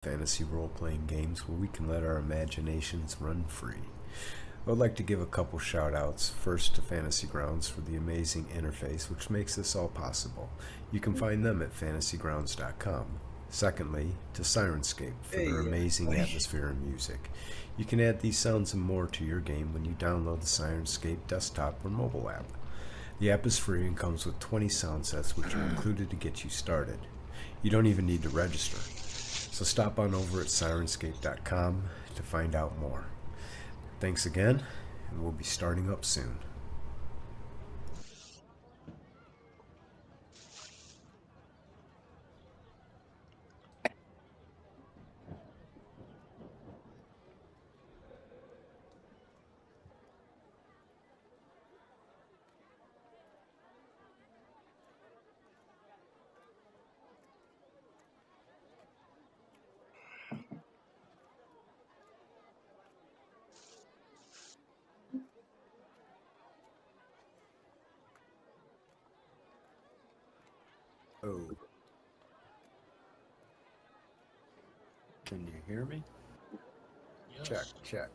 fantasy role-playing games where we can let our imaginations run free. I would like to give a couple shout-outs. First to Fantasy Grounds for the amazing interface which makes this all possible. You can find them at fantasygrounds.com. Secondly, to Sirenscape for their amazing atmosphere and music. You can add these sounds and more to your game when you download the Sirenscape desktop or mobile app. The app is free and comes with 20 sound sets which are included to get you started. You don't even need to register. So stop on over at Sirenscape.com to find out more. Thanks again, and we'll be starting up soon. Oh. Can you hear me? Yes. Check, check.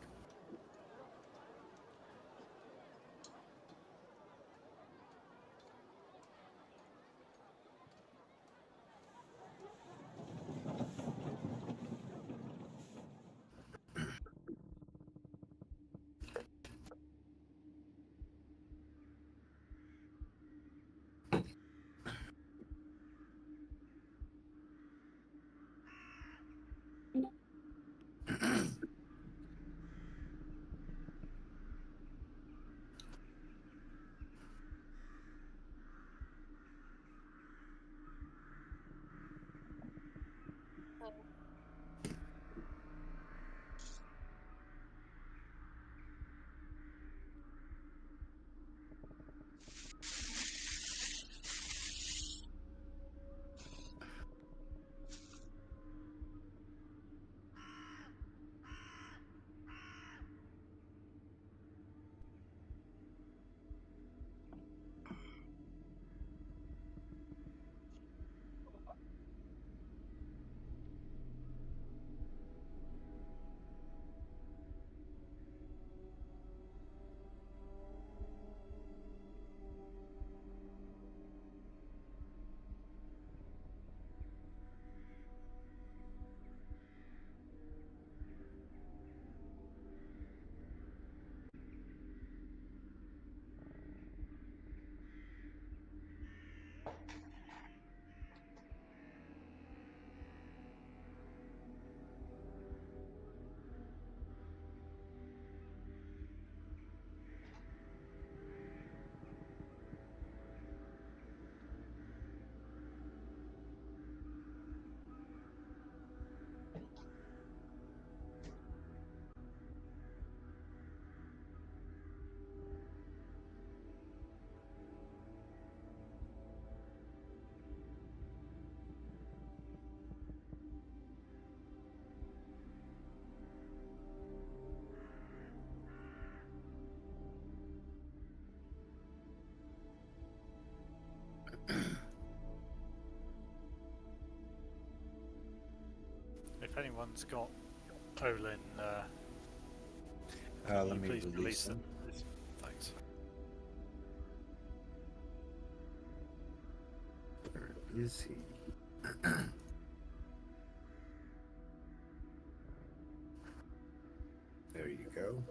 If anyone's got Olin, Let can you me please release release them. them? Thanks. Where is he? There you go.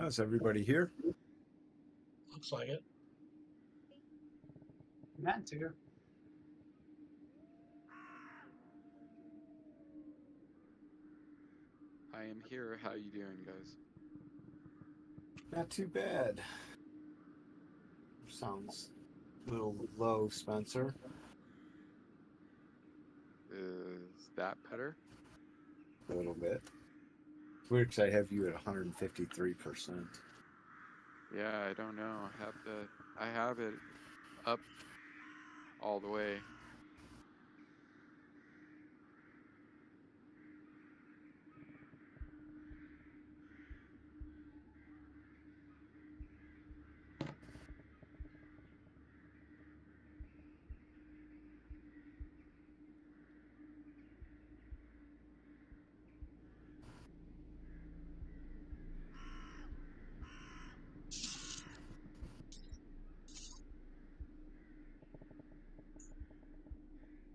Is everybody here? Looks like it. Matt's here. I am here. How you doing, guys? Not too bad. Sounds a little low, Spencer. Is that better? A little bit. It's weird because I have you at 153%. Yeah, I don't know. I have it up all the way.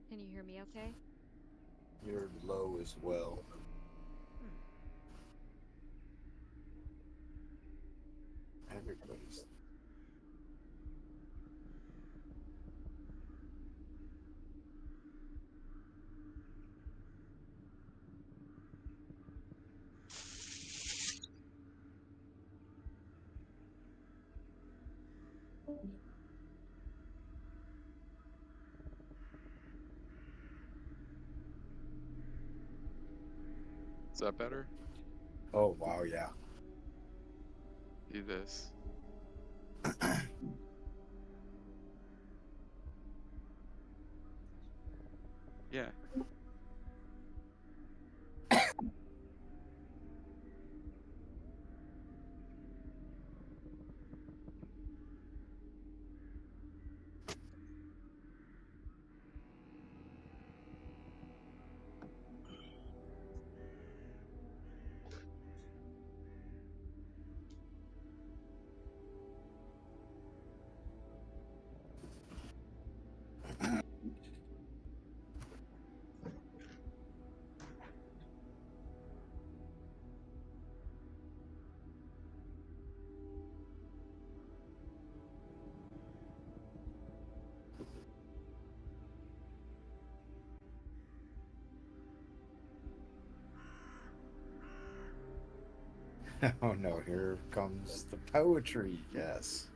Can you hear me okay? You're low as well. Everybody's. Is that better? Oh, wow, yeah. Do this. Yeah. Oh, no, here comes the poetry. Yes.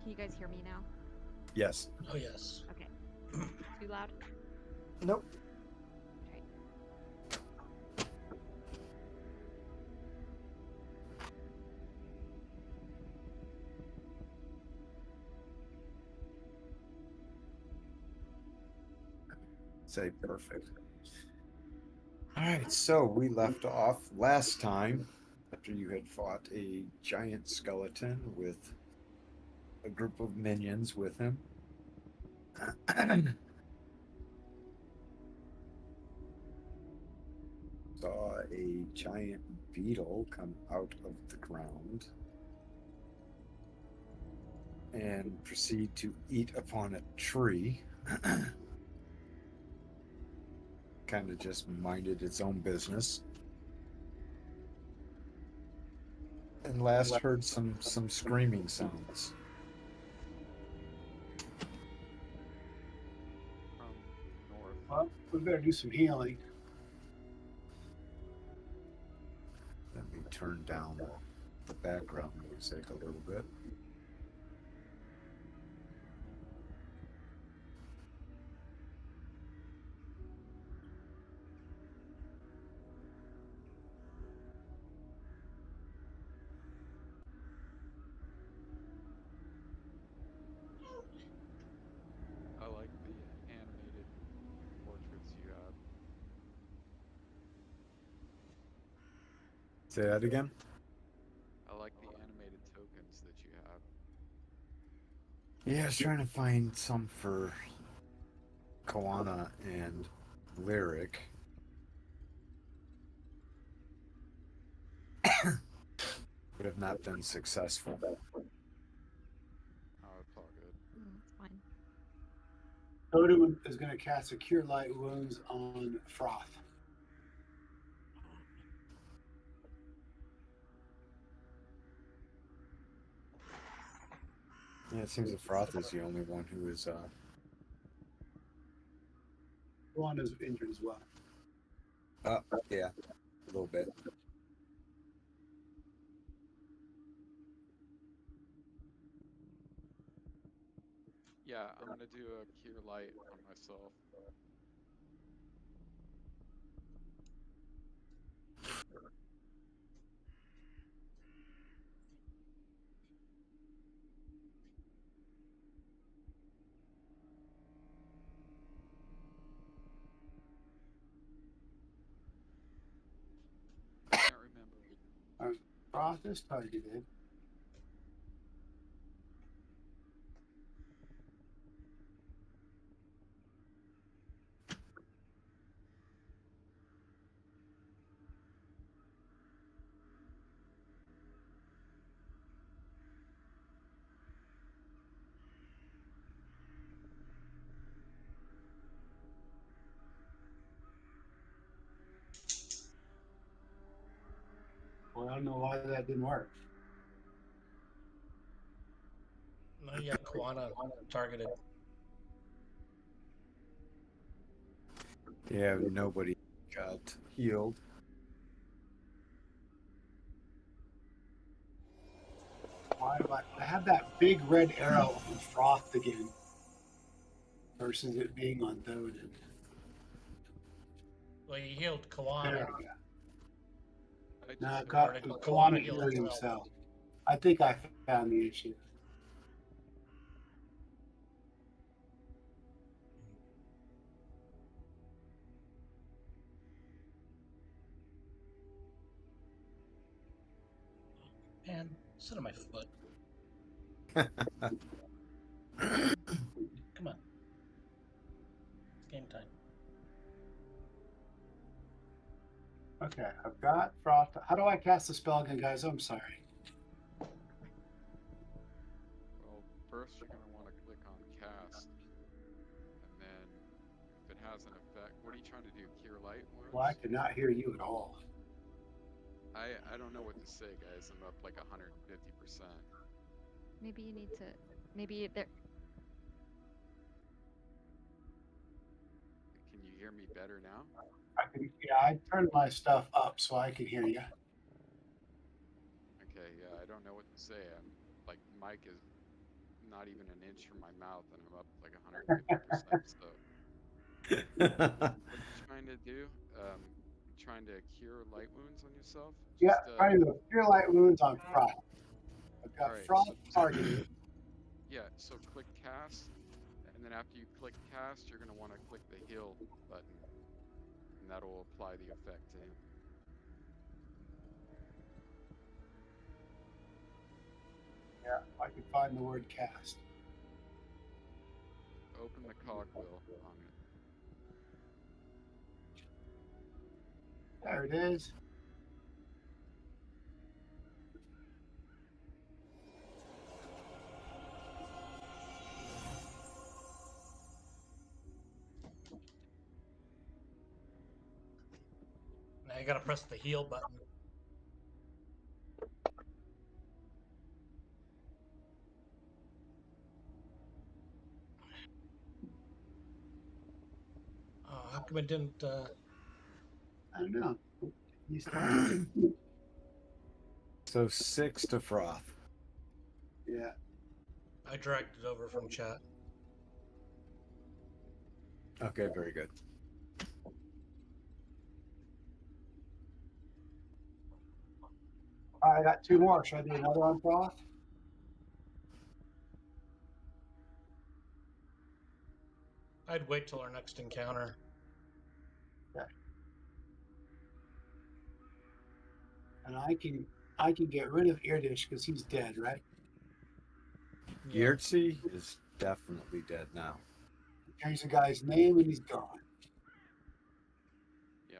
Can you guys hear me now? Yes. Oh, yes. Okay. Too loud? Nope. Okay. Say perfect. All right, so we left off last time after you had fought a giant skeleton with a group of minions with him. Saw a giant beetle come out of the ground and proceed to eat upon a tree. Kind of just minded its own business. And last heard some screaming sounds. From north. Well, we better do some healing. Let me turn down the background music a little bit. I like the animated portraits you have. Say that again? I like the animated tokens that you have. Yeah, I was trying to find some for Koana and Lyric. But have not been successful. Oh, it's all good. It's fine. Totem is going to cast a Cure Light Wounds on Froth. Yeah, it seems that Froth is the only one who is. Juan is injured as well. Yeah, a little bit. Yeah, I'm gonna do a cure light on myself. Can't remember. Froth is targeted. Well, I don't know why that didn't work. No, you got Koana targeted. Yeah, nobody got healed. Why do I have that big red arrow on Froth again versus it being on Thoden? Well, you healed There Koana. we go. I just Now hit Or did Koana heal healed himself? himself. I think I found the issue. Man, sit on my foot. Come on. It's game time. Okay, I've got Froth. How do I cast the spell again, guys? I'm sorry. Well, first you're gonna want to click on cast, and then if it has an effect, what are you trying to do? Cure light wounds? Well, I could not hear you at all. I don't know what to say, guys. I'm up like 150%. Maybe you need to. Maybe there. Can you hear me better now? I turned my stuff up so I could hear you. Okay, yeah, I don't know what to say. I'm like, mic is not even an inch from my mouth, and I'm up like 150%. So, what are you trying to do? Trying to cure light wounds on yourself? Yeah, Just trying to cure light wounds on Froth. I've all got right. Froth targeted. Yeah, so click cast, and then after you click cast, you're gonna want to click the heal button, and that'll apply the effect to him. Yeah, if I could find the word cast. Open the cogwheel on it. There it is. Now you gotta press the heal button. Oh, how come it didn't? I don't know. He's targeted. So 6 to Froth. Yeah. I dragged it over from chat. Okay, very good. I got two more. Should I do another on Froth? I'd wait till our next encounter. Okay. And I can get rid of Eardish because he's dead, right? Yeah. Yurtzi is definitely dead now. Change the guy's name and he's gone. Yeah.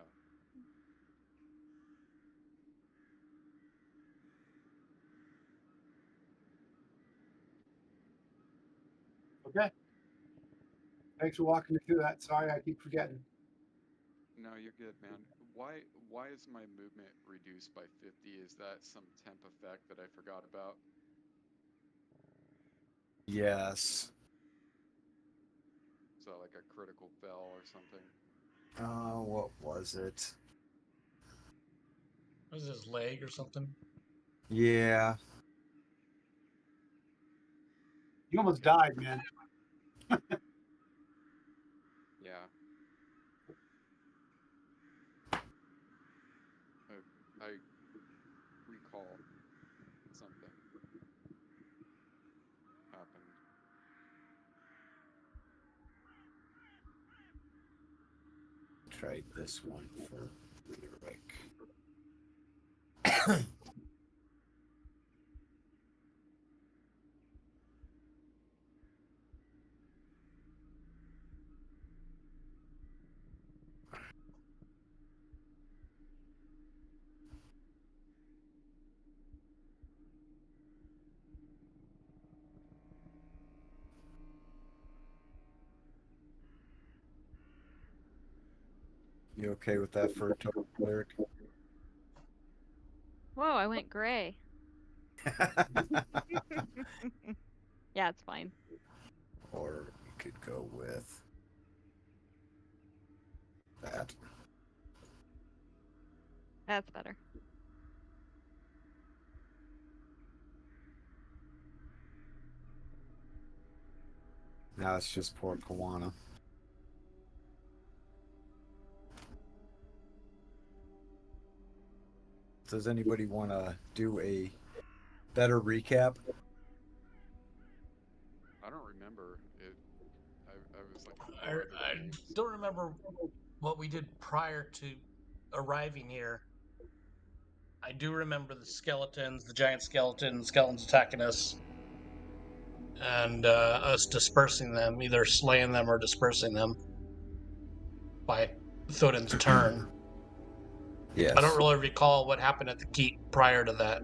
Okay. Thanks for walking me through that. Sorry, I keep forgetting. No, you're good, man. Why is my movement reduced by 50? Is that some temp effect that I forgot about? Yes. So like a critical fell or something. What was it? Was it his leg or something? Yeah. You almost died, man. Yeah. I recall something happened. Try this one for Lyric. You okay with that for a total Lyric? Whoa, I went gray. Yeah, it's fine. Or we could go with that. That's better. Now it's just poor Kawana. Does anybody want to do a better recap? I don't remember it. I was like in I, four other I games. don't remember what we did prior to arriving here. I do remember the skeletons, the giant skeletons attacking us, and us dispersing them, either slaying them or dispersing them by Thorin's turn. Yes. I don't really recall what happened at the keep prior to that.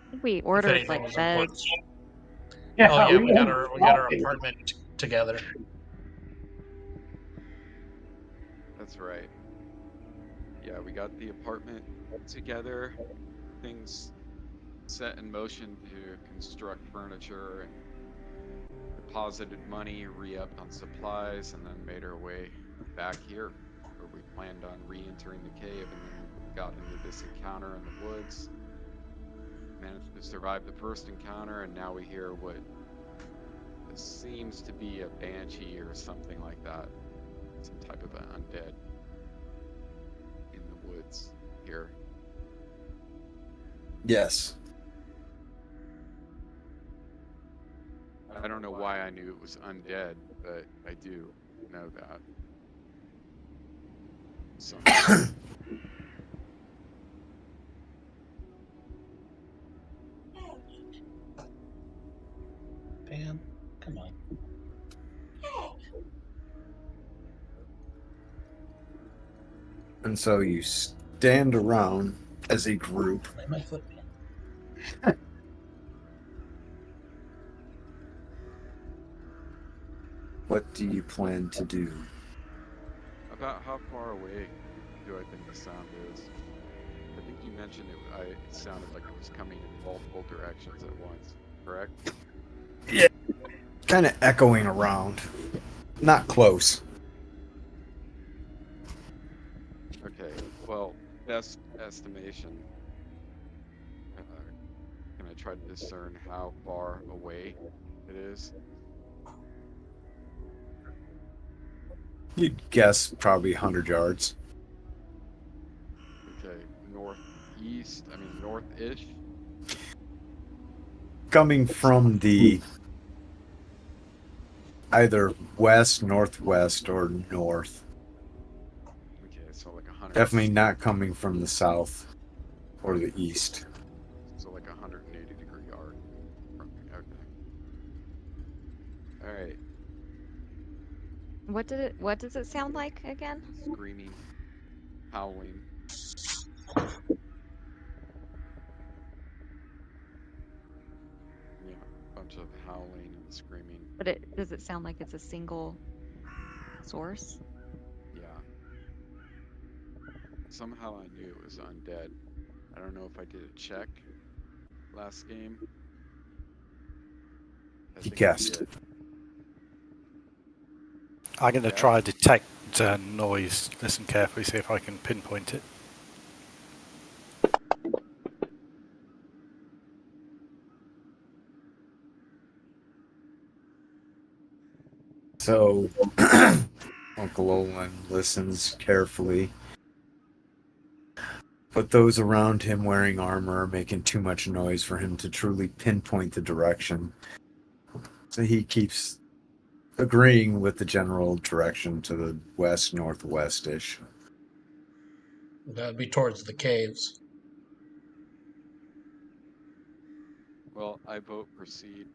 I think we If ordered anything like was beds. important. Oh yeah, we got went our shopping. apartment together. That's right. Yeah, we got the apartment together. Things set in motion to construct furniture and deposited money, re-upped on supplies, and then made our way back here, where we planned on re-entering the cave, and then got into this encounter in the woods. Managed to survive the first encounter, and now we hear what seems to be a banshee or something like that. Some type of an undead in the woods here. Yes. I don't know why I knew it was undead, but I do know that. So Pam, come on. And so you stand around as a group. Lay my foot, Pam. What do you plan to do? about how far away do I think the sound is? I think you mentioned it sounded like it was coming in multiple directions at once, correct? Yeah. Kind of echoing around. Not close. Okay, well, best estimation. Can I try to discern how far away it is? You'd guess probably 100 yards. Okay, northeast, I mean north-ish? Coming from the either west, northwest, or north. Okay, so like 100. Definitely not coming from the south or the east. So like 180-degree arc from me. Okay. All right. What does it sound like again? Screaming, howling. Yeah, bunch of howling and screaming. But does it sound like it's a single source? Yeah. Somehow I knew it was undead. I don't know if I did a check last game He think guessed. did. I'm going to Yeah. try to detect noise. Listen carefully, see if I can pinpoint it. So Uncle Olin listens carefully, but those around him wearing armor are making too much noise for him to truly pinpoint the direction. So he keeps agreeing with the general direction to the west northwest-ish. That'd be towards the caves. Well, I vote proceed.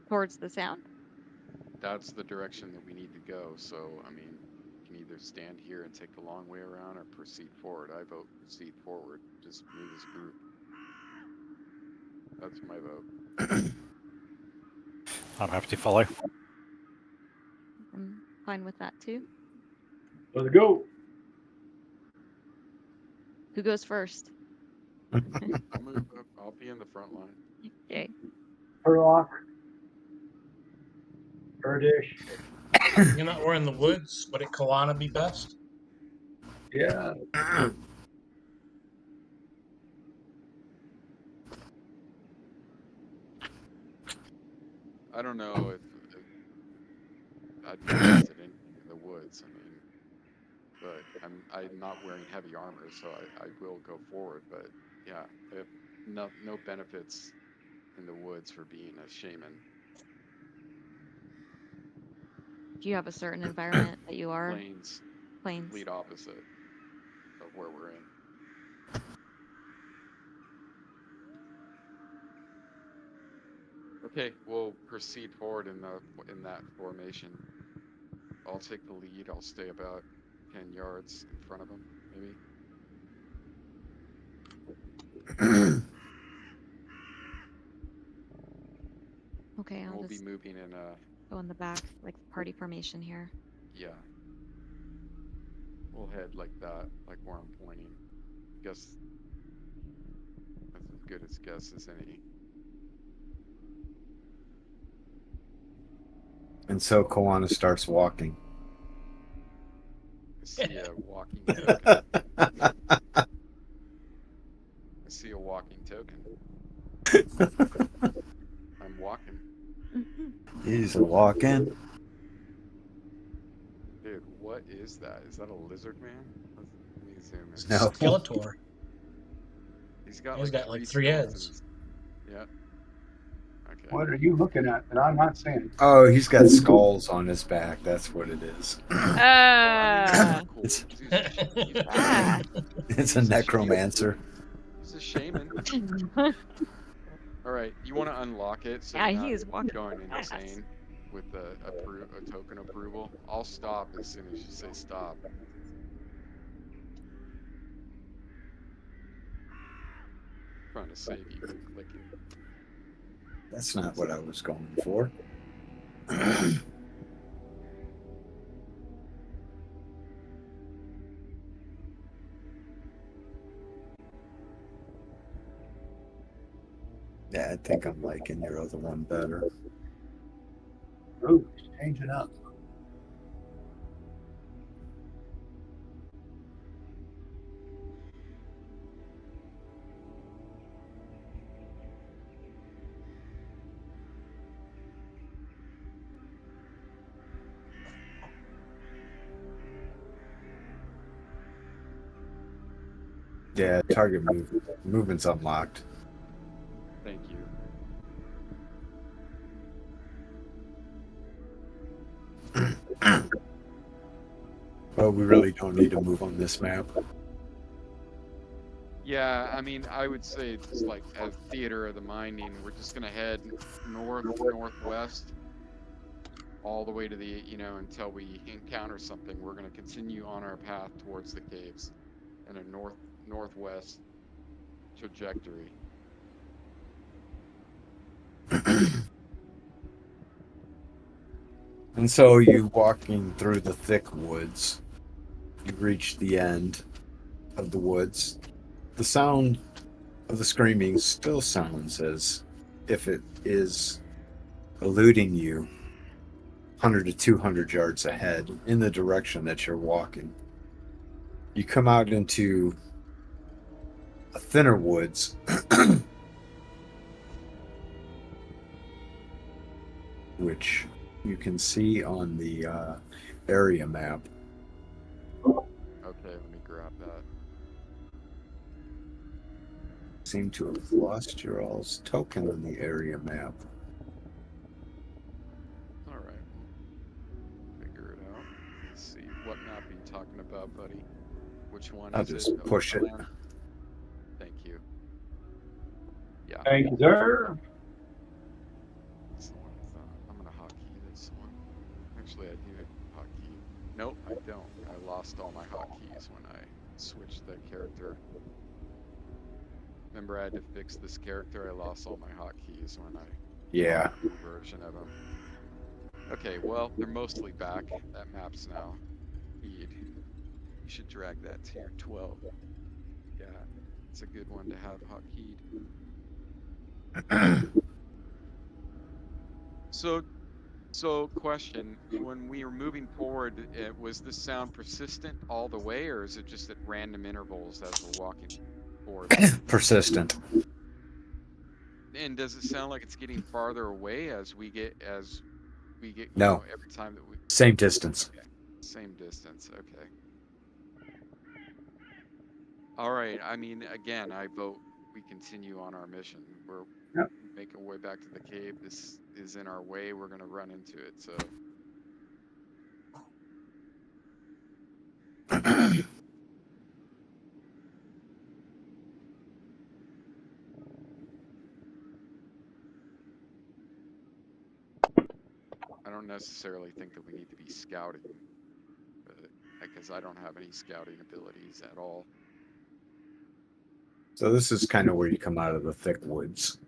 Towards the sound? That's the direction that we need to go. So, I mean, you can either stand here and take the long way around or proceed forward. I vote proceed forward. Just move as a group. That's my vote. I'm happy to follow. I'm fine with that too. Let's go. Who goes first? I'll move up. I'll be in the front line. Okay. Herlock. Kurdish. You're not we're in the woods. Would it Kalana be best? Yeah. I don't know if I'd be interested in the woods. I mean, but I'm not wearing heavy armor, so I will go forward. But yeah, I have no benefits in the woods for being a shaman. Do you have a certain environment that you are? Plains, Plains. complete opposite of where we're in. Okay, we'll proceed forward in that formation. I'll take the lead. I'll stay about 10 yards in front of him, maybe. Okay, I'll We'll just be moving in go in the back, like party formation here. yeah. We'll head like that, like where I'm pointing. I guess that's as good a guess as any. And so Koana starts walking. I see a walking token. I see a walking token. I'm walking. He's walking. Dude, what is that? Is that a lizard man? Let me zoom in. No. Skeletor. He's got He's got, three like, 3 heads. skeletons. Yeah. Okay. What are you looking at that I'm not seeing? Oh, he's got skulls on his back. That's what it is. Cool. It's- Ah. It's a necromancer. He's a shaman. All right, you want to unlock it so Yeah, you're he not is walking going fast. insane with a token approval. I'll stop as soon as you say stop. Trying to save you from clicking. That's not what I was going for. Yeah, I think I'm liking your other one better. Ooh, changing up. Yeah, target movement's unlocked. Thank you. Well, we really don't need to move on this map. Yeah, I mean, I would say it's like as theater of the minding, we're just gonna head northwest all the way to the, until we encounter something. We're gonna continue on our path towards the caves in a northwest trajectory. And so you walking through the thick woods, you reach the end of the woods. The sound of the screaming still sounds as if it is eluding you 100 to 200 yards ahead in the direction that you're walking. You come out into a thinner woods which you can see on the area map. Okay, let me grab that. Seem to have lost your all's token on the area map. All right, we'll figure it out. Let's see. What map are you talking about, buddy? Which one I'll is just it? push it. Overland? Thank you. Yeah. Thank you, sir. That's the one I thought. I'm gonna hotkey this one. Actually, I do hotkey. Nope, I don't. I lost all my hotkeys when I switched the character. Remember, I had to fix this character. I lost all my hotkeys when I Yeah. bought a new version of them. Okay, well, they're mostly back. That map's now keyed. You should drag that to your 12. Yeah, it's a good one to have hotkeyed. So question, when we were moving forward, was this sound persistent all the way, or is it just at random intervals as we're walking forward? Persistent. And does it sound like it's getting farther away as we get, you No. know, every time that we... Same distance. Okay. Same distance, okay. All right, I mean, again, I vote we continue on our mission. We're Yep. making our way back to the cave. This is in our way. We're going to run into it, so... I don't necessarily think that we need to be scouting, but because I don't have any scouting abilities at all. So this is kind of where you come out of the thick woods.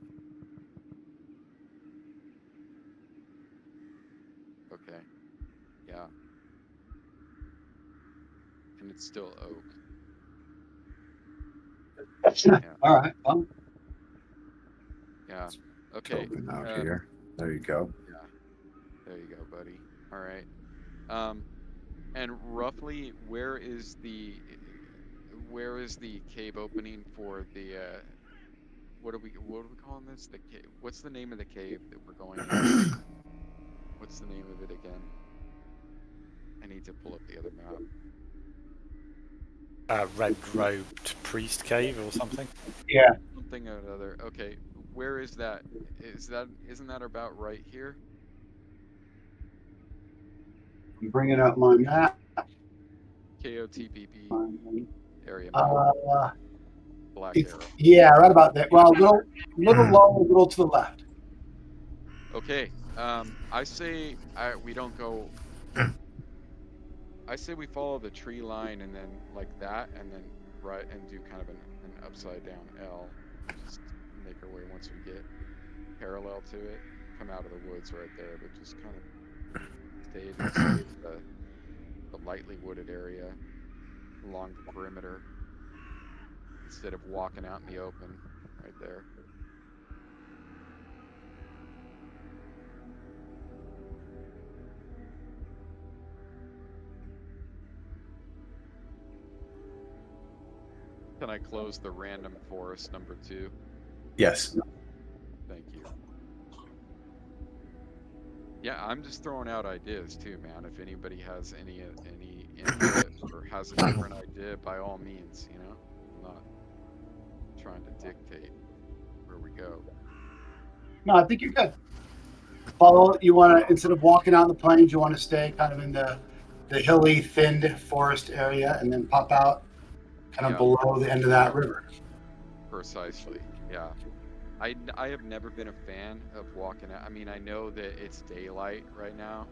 Okay. Yeah. And it's still oak. Yeah. All right. Well, Yeah. Okay. Token out here. There you go. Yeah. There you go, buddy. All right. And roughly, where is the cave opening for the what are we calling this? The cave. What's the name of the cave that we're going in? What's the name of it again? I need to pull up the other map. Red-robed priest cave or something. yeah. Something or another. Okay, where is that? Isn't that about right here? I'm bringing up my map. KOTBB area map. Black arrow. Yeah, right about there. Well, a little lower, a little to the left. Okay. I say we don't go. I say we follow the tree line and then like that, and then right and do kind of an upside down L. Just make our way once we get parallel to it. Come out of the woods right there, but just kind of stay in the lightly wooded area along the perimeter instead of walking out in the open right there. Can I close the random forest number 2? Yes. Thank you. Yeah, I'm just throwing out ideas too, man. If anybody has any input or has a different idea, by all means, you know. I'm not trying to dictate where we go. No, I think you're good. Follow. You want to, instead of walking out in the plains, you want to stay kind of in the hilly, thinned forest area, and then pop out kind of Yeah. below the end of that river. Precisely, yeah. I have never been a fan of walking out. I mean, I know that it's daylight right now.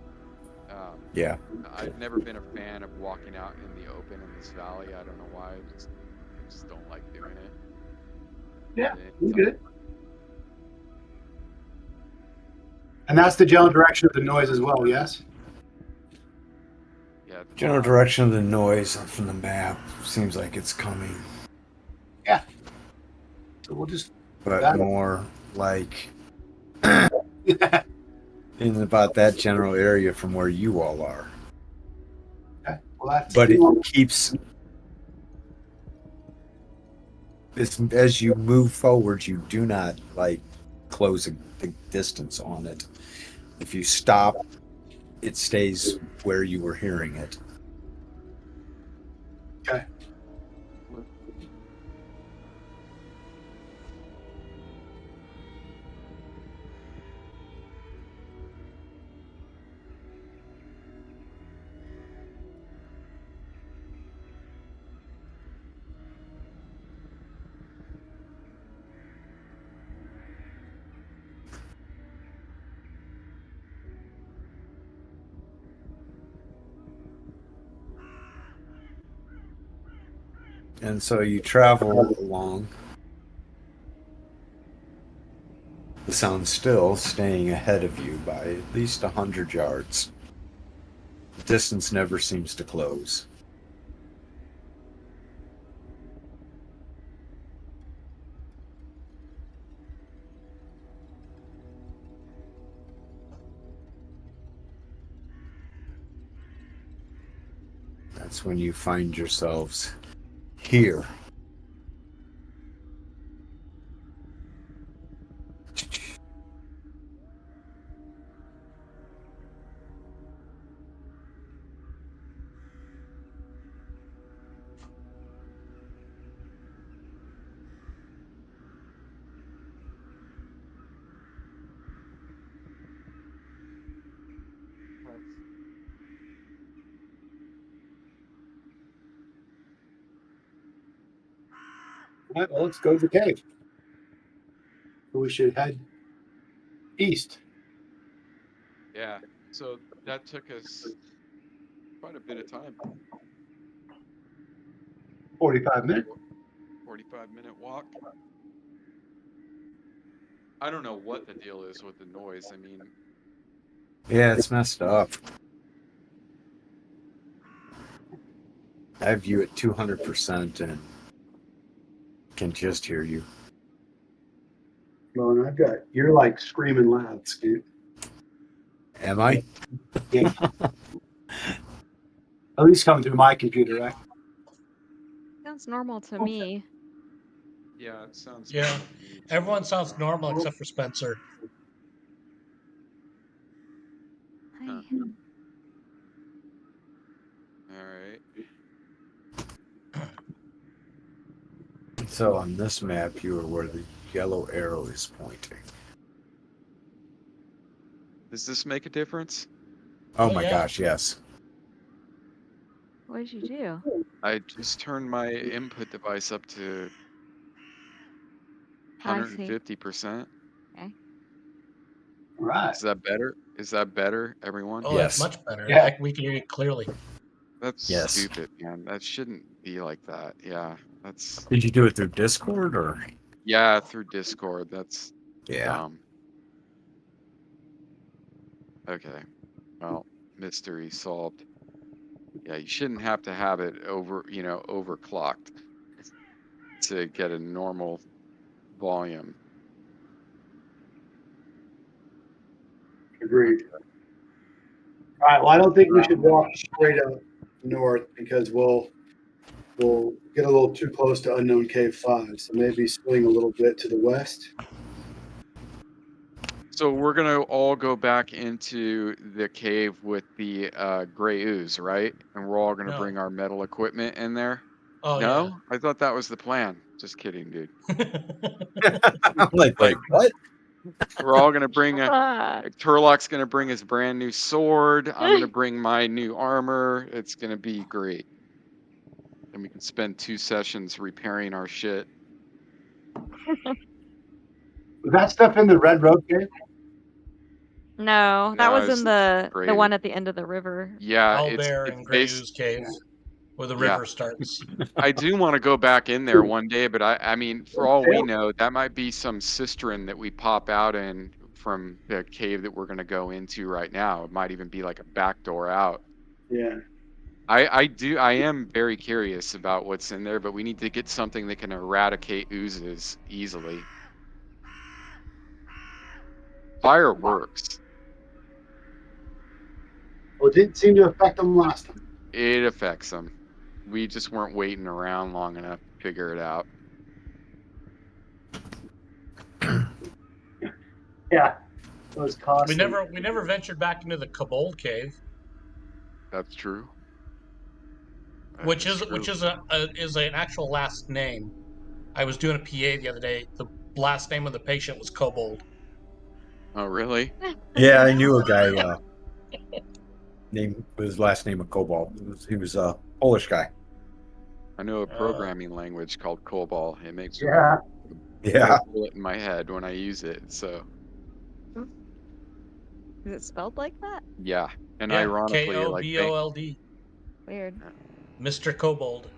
Yeah. I've never been a fan of walking out in the open in this valley. I don't know why. I just don't like doing it. Yeah, And you good. And that's the general direction of the noise as well, yes? Yeah. General direction of the noise from the map seems like it's coming, Yeah. So we'll just but Got it. more like in about that general area from where you all are. Okay. Well, that's But it keeps as you move forward, you do not like close the distance on it. If you stop, it stays where you were hearing it. okay. And so you travel along. The sound still staying ahead of you by at least 100 yards. The distance never seems to close. That's when you find yourselves here. All right, well, let's go to the cave. We should head east. Yeah. So that took us quite a bit of time. 45 minutes. 45-minute walk. I don't know what the deal is with the noise. I mean, Yeah, it's messed up. I view it 200% and can just hear you. Well, and you're like screaming loud, Scoot. Am I? Yeah. At least coming through my computer, right? Sounds normal to me. yeah, it sounds. Yeah. normal to me, too. Everyone sounds normal except for Spencer. Huh. Hi. All right. So on this map, you are where the yellow arrow is pointing. Does this make a difference? Oh Oh, my yeah. gosh, yes. What did you do? I just turned my input device up to I see. 150%. All right. Is that better? Is that better, everyone? Oh, that's Yes. much better. Yeah. We can hear you clearly. That's Yes. stupid, man. That shouldn't be like that. Yeah, that's Did you do it through Discord or? yeah, through Discord. That's Yeah. dumb. Okay. Well, mystery solved. Yeah, you shouldn't have to have it overclocked to get a normal volume. Agreed. All right. Well, I don't think we should walk straight up north because we'll get a little too close to Unknown Cave 5. So maybe swing a little bit to the west. So we're gonna all go back into the cave with the gray ooze, right? And we're all gonna No. bring our metal equipment in there. Oh, No, I thought that was the plan. Just kidding, dude. yeah. I'm like, wait, what? We're all gonna bring Ah. Turloc's gonna bring his brand new sword. I'm gonna bring my new armor. It's gonna be great. And we can spend 2 sessions repairing our shit. Was that stuff in the Red Road Cave? No, that No, was it's in the great. one at the end of the river. Yeah, All it's there it's in based. Gray's Cave, Yeah. where the Yeah. river starts. I do want to go back in there one day, but I mean, for all we know, that might be some cistern that we pop out in from the cave that we're going to go into right now. It might even be like a back door out. Yeah. I am very curious about what's in there, but we need to get something that can eradicate oozes easily. fire works. Well, it didn't seem to affect them last time. It affects them. We just weren't waiting around long enough to figure it out. Yeah. It was costly. We never ventured back into the Kobold Cave, That's true. which is an actual last name. I was doing a PA the other day. The last name of the patient was Kobold. Oh, really? Yeah, I knew a guy. His last name was Cobalt. He was a Polish guy. I know a programming language called COBOL. It makes me Yeah. Yeah. feel it in my head when I use it. So Is it spelled like that? yeah, and Yeah, ironically, like Kobold, Weird. Mr. Kobold.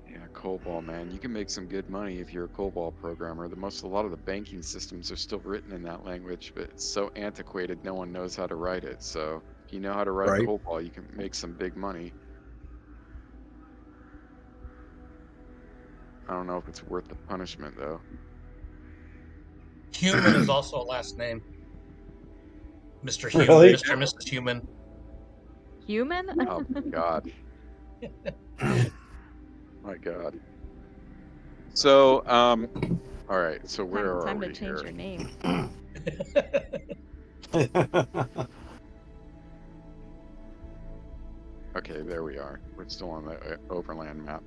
yeah, COBOL, man, you can make some good money if you're a COBOL programmer. A lot of the banking systems are still written in that language, but it's so antiquated, no one knows how to write it. So if you know how to write Right. COBOL, you can make some big money. I don't know if it's worth the punishment though. Human is also a last name. Mr. Human, Really? Mr. and Mrs. Human. Human? Oh my god. My god. So, all right. So where are Time we to change here? your name. Okay, there we are. We're still on the overland map.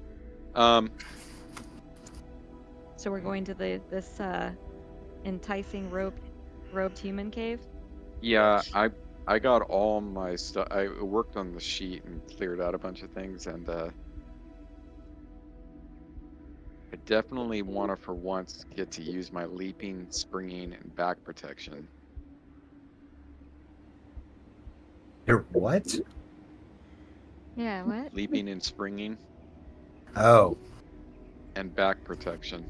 So we're going to this enticing robed human cave. Yeah, I got all my stuff. I worked on the sheet and cleared out a bunch of things, and I definitely want to, for once, get to use my leaping, springing, and back protection. You're what? Yeah, what? Leaping and springing, Oh. and back protection,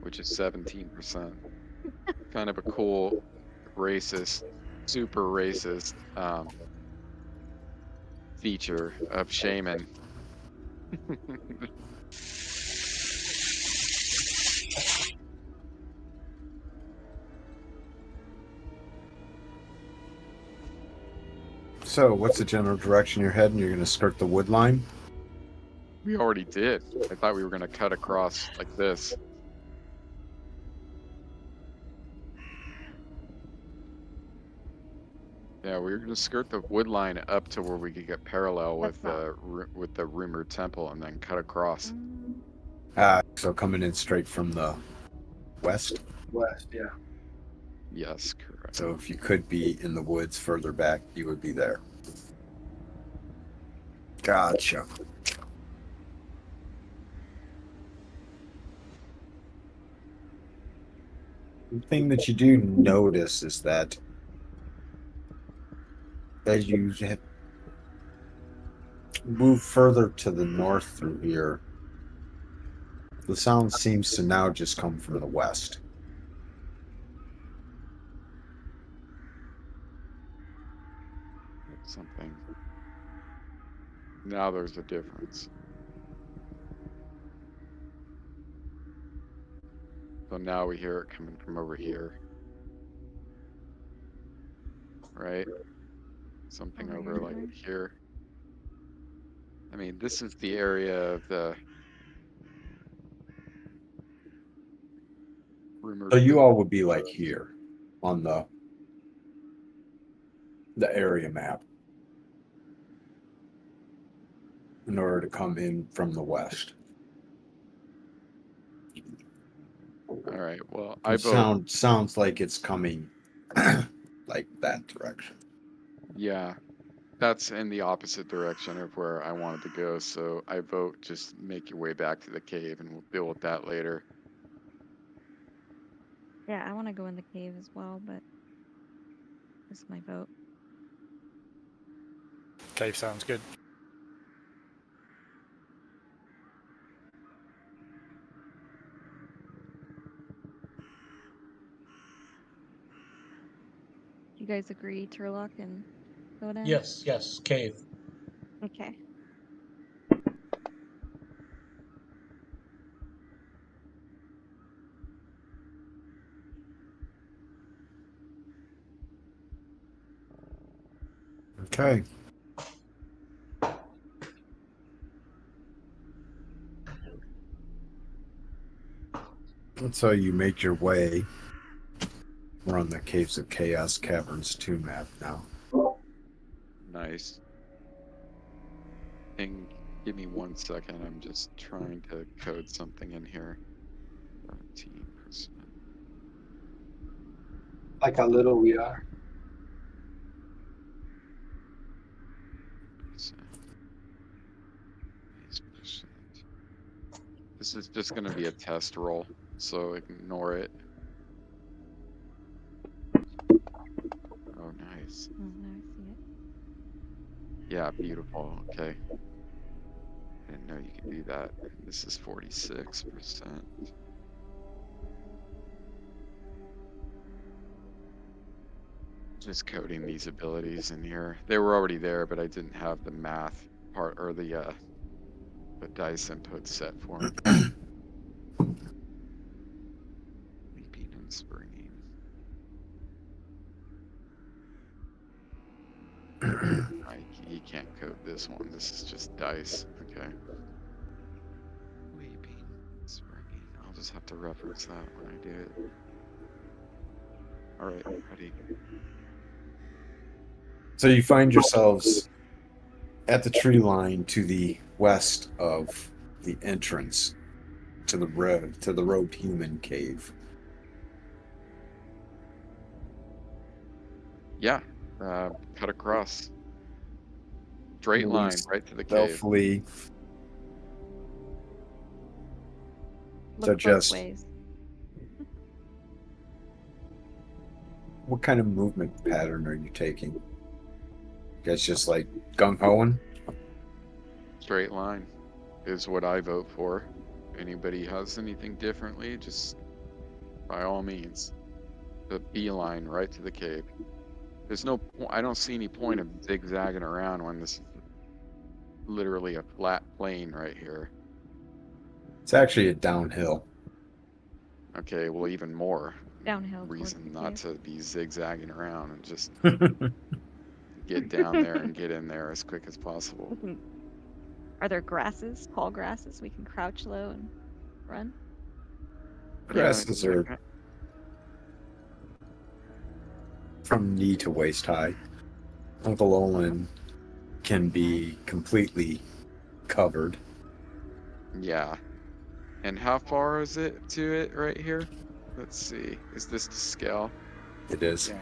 which is 17%. Kind of a cool, racist, super racist feature of Shaman. So, what's the general direction you're heading? You're going to skirt the wood line? We already did. I thought we were going to cut across like this. Yeah, we were going to skirt the wood line up to where we could get parallel with That's the rumored temple and then cut across. So coming in straight from the west? West, yeah. Yes, correct. So if you could be in the woods further back, you would be there. Gotcha. The thing that you do notice is that as you move further to the north through here, the sound seems to now just come from the west. Something. Now there's a difference. So now we hear it coming from over here. Right? Something over like here. I mean, this is the area of the rumored. So you all would be like here on the area map in order to come in from the west. All right. Well, It sounds like it's coming like that direction. Yeah, that's in the opposite direction of where I wanted to go. So I vote just make your way back to the cave, and we'll deal with that later. Yeah, I want to go in the cave as well, but this is my vote. Cave sounds good. You guys agree, Turlock and Conan? Yes, cave. Okay. Okay. That's how you make your way. We're on the Caves of Chaos Caverns 2 map now. Nice. And give me 1 second. I'm just trying to code something in here. 13%. Like how little we are. This is just going to be a test roll, so ignore it. Oh, nice. Oh, now I see it. Yeah, beautiful. Okay. Didn't know you could do that. This is 46%. Just coding these abilities in here. They were already there, but I didn't have the math part or the dice input set for them. Leaping and springing. You can't code this one. This is just dice. Okay. Leaping, springing. I'll just have to reference that when I do it. All right, ready. So you find yourselves at the tree line to the west of the entrance to the robed human cave. Yeah, cut across. Straight line right to the cave. Stealthily. Look So both just ways. what kind of movement pattern are you taking? You guys just like gung-hoing? Straight line is what I vote for. Anybody has anything differently, just by all means. The beeline right to the cave. There's no, I don't see any point of zigzagging around when this is literally a flat plane right here. It's actually a downhill. Okay, well, even more Downhill. reason towards the not cave. to be zigzagging around and just get down there and get in there as quick as possible. Are there grasses, tall grasses? We can crouch low and run. Grasses Yeah, are from knee to waist high. Uncle Olin can be completely covered. Yeah. And how far is it to it right here? Let's see. Is this to scale? It is. Yeah.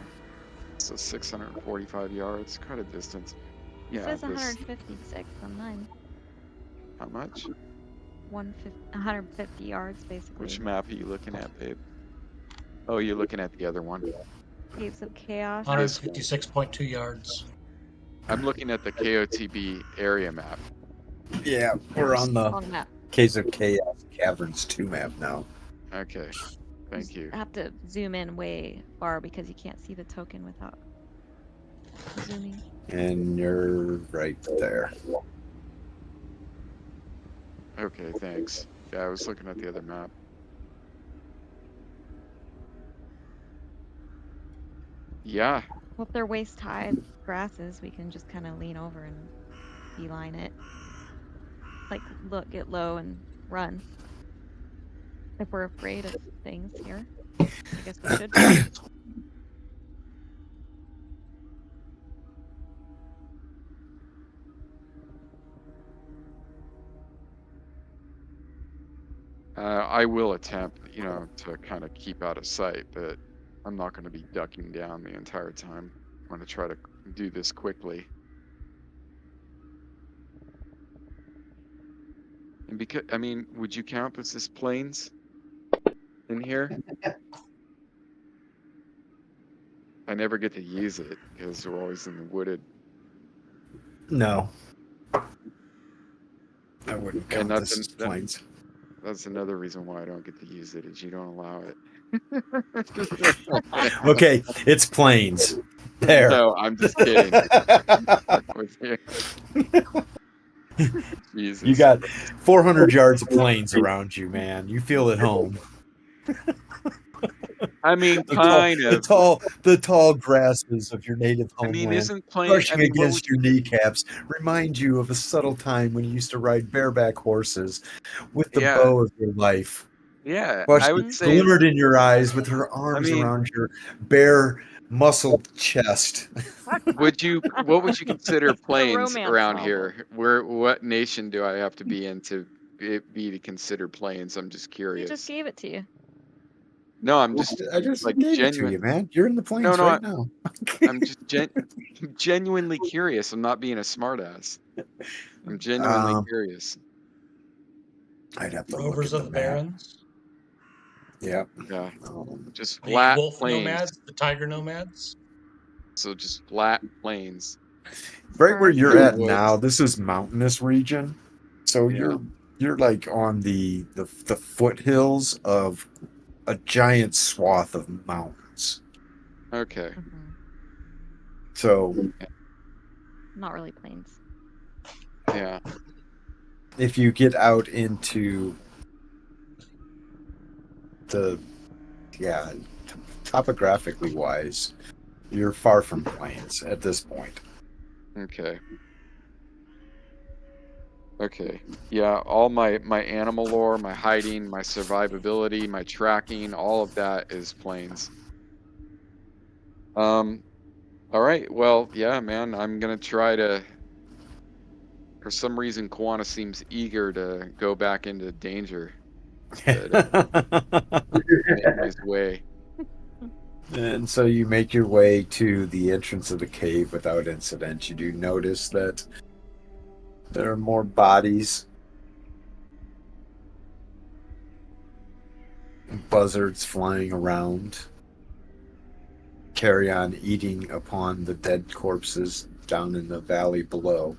So 645 yards, quite a distance. It Yeah. says This, 156 on mine. how much? 150 yards, basically. Which map are you looking at, babe? Oh, you're looking at the other one. Caves of Chaos. 156.2 yards. I'm looking at the KOTB area map. Yeah, we're on the On that. Caves of Chaos Caverns 2 map now. Okay. Thank you. I have to zoom in way far because you can't see the token without zooming. And you're right there. Okay, thanks. Yeah, I was looking at the other map. Yeah. Well, if they're waist high grasses, we can just kind of lean over and beeline it. Like, look, get low and run. If we're afraid of things here, I guess we should. I will attempt, to kind of keep out of sight, but I'm not going to be ducking down the entire time. I'm going to try to do this quickly. And because, would you count this as planes in here? I never get to use it because we're always in the wooded. No. I wouldn't count that's this as planes. That's another reason why I don't get to use it, is you don't allow it. Okay, it's planes. There. No, I'm just kidding. Jesus. You got 400 yards of planes around you, man. You feel at home. I mean, The tall, kind the of. tall, the tall grasses of your native I mean, homeland, isn't playing? I brushing mean, what would against your kneecaps, remind you of a subtle time when you used to ride bareback horses with the Yeah, bow of your life. yeah. While I she would say. glimmered in your eyes with her I arms mean, around your bare, muscled chest. what would you consider plains romance around novel. here? What nation do I have to be in to be to consider plains? I'm just He curious. just gave it to you. No, I'm just I just like gave it to genuine. you, man. You're in the No, plains no, right now. I'm just genuinely curious. I'm not being a smartass. I'm genuinely Um, curious. I'd have to look Rovers at of the the map. Barrens, Yeah. Yeah, Um, just the flat wolf plains. nomads, the tiger nomads. So just flat plains. right where Far as you're No at woods. now, this is mountainous region. So Yeah. you're like on the foothills of a giant swath of mountains. Okay. Mhm. So Not really plains. Yeah. if you get out into the topographically wise, you're far from plains at this point. Okay. Okay. Yeah, all my animal lore, my hiding, my survivability, my tracking, all of that is plains. All right. Well, yeah, man, I'm gonna try to. For some reason, Kiwana seems eager to go back into danger, making his way. And so you make your way to the entrance of the cave without incident. You do notice that there are more bodies, buzzards flying around, carry on eating upon the dead corpses down in the valley below.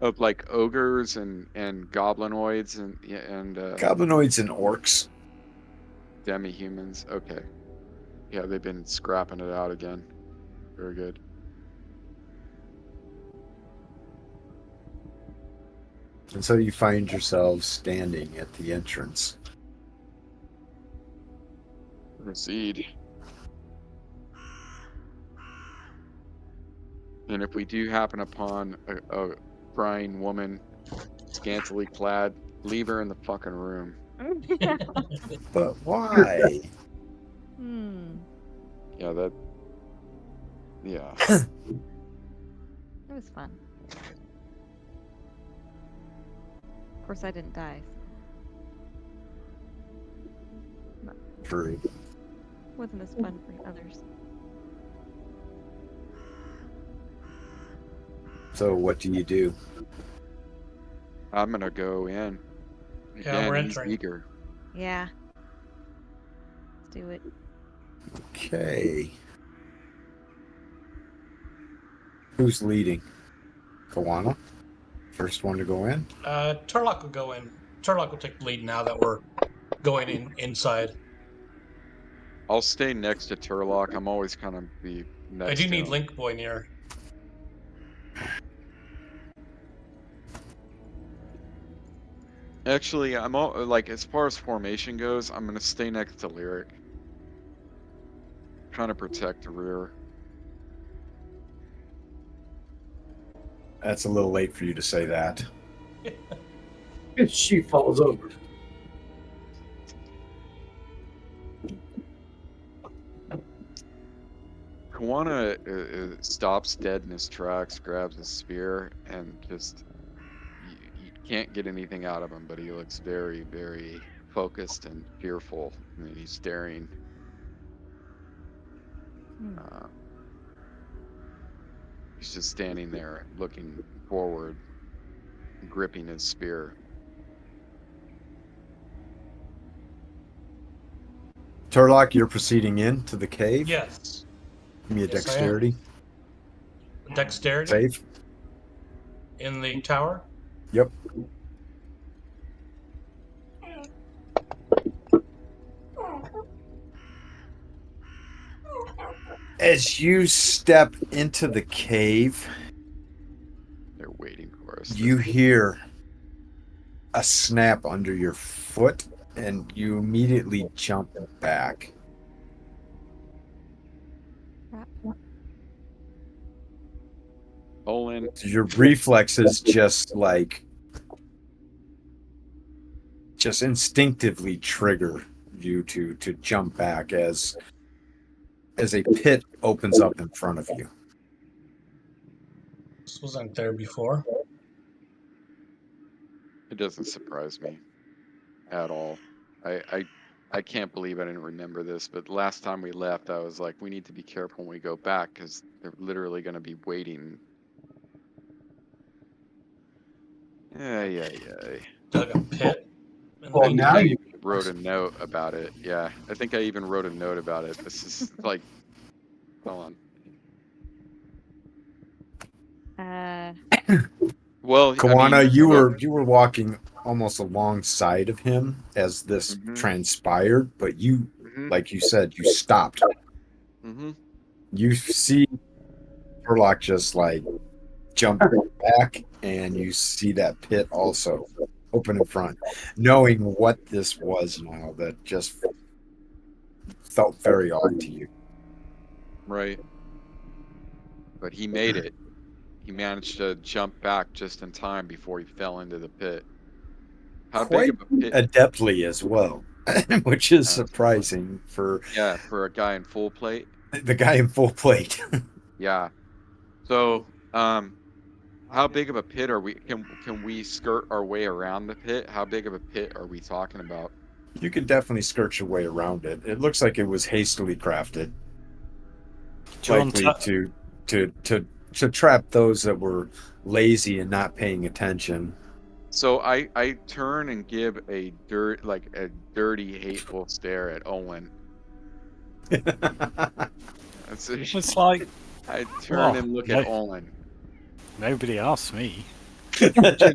Of like ogres and goblinoids and Goblinoids and orcs. demi-humans. Okay. Yeah, they've been scrapping it out again. Very good. And so you find yourselves standing at the entrance. Proceed. And if we do happen upon a crying woman, scantily clad, leave her in the fucking room. But why? Yeah, that. Yeah. It was fun. Of course, I didn't die. True. Wasn't as fun for others. So what do you do? I'm gonna go in. Yeah, we're He's entering. eager. Yeah. Let's do it. Okay. Who's leading? Kiwana? First one to go in? Turlock will go in. Turlock will take the lead now that we're going inside. I'll stay next to Turlock. I'm always kind of be next I do to need him. Link Boy near. Actually, I'm all like as far as formation goes, I'm gonna stay next to Lyric. Trying to protect the rear. That's a little late for you to say that. She falls over. Kiwana stops dead in his tracks, grabs his spear, and just you can't get anything out of him. But he looks very, very focused and fearful. And he's staring. He's just standing there, looking forward, gripping his spear. Turlock, you're proceeding into the cave? Yes. Give me a Yes, I am. dexterity. Dexterity Save? in the tower. Yep. As you step into the cave, They're waiting for us. you hear a snap under your foot and you immediately jump back. trap. Olin, Your reflexes just instinctively trigger you to jump back as a pit opens up in front of you. This wasn't there before. it doesn't surprise me at all. I can't believe I didn't remember this, but last time we left, I was like, we need to be careful when we go back because they're literally going to be waiting. Yeah. Dug a pit. Well, now I you wrote a note about it. Yeah, I think I even wrote a note about it. This is like, hold on. Well, I Kawana, mean, you well, were walking almost alongside of him as this transpired, but you, like you said, you stopped. You see Sherlock just like jump back, and you see that pit also open in front, knowing what this was now. That just felt very odd to you. right. But he made it. He managed to jump back just in time before he fell into the pit. How Quite big of a pit? adeptly as well, which is Uh, surprising for Yeah, for a guy in full plate. the guy in full plate. Yeah. So, how big of a pit are we? Can we skirt our way around the pit? How big of a pit are we talking about? You can definitely skirt your way around it. It looks like it was hastily crafted, Do you want likely to- to trap those that were lazy and not paying attention. So I turn and give a dirty, hateful stare at Owen. That's it. It's like, I turn well, and look at Owen. nobody asked me. Would you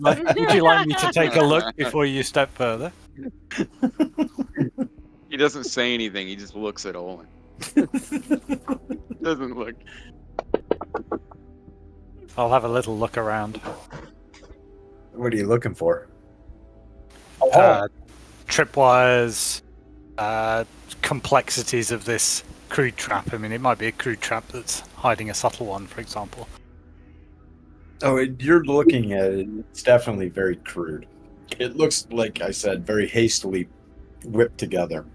like me to take a look before you step further? He doesn't say anything. He just looks at Owen. Doesn't look. I'll have a little look around. What are you looking for? Tripwires, complexities of this crude trap. I mean, it might be a crude trap that's hiding a subtle one, for example. Oh, you're looking at it. It's definitely very crude. It looks, like I said, very hastily whipped together.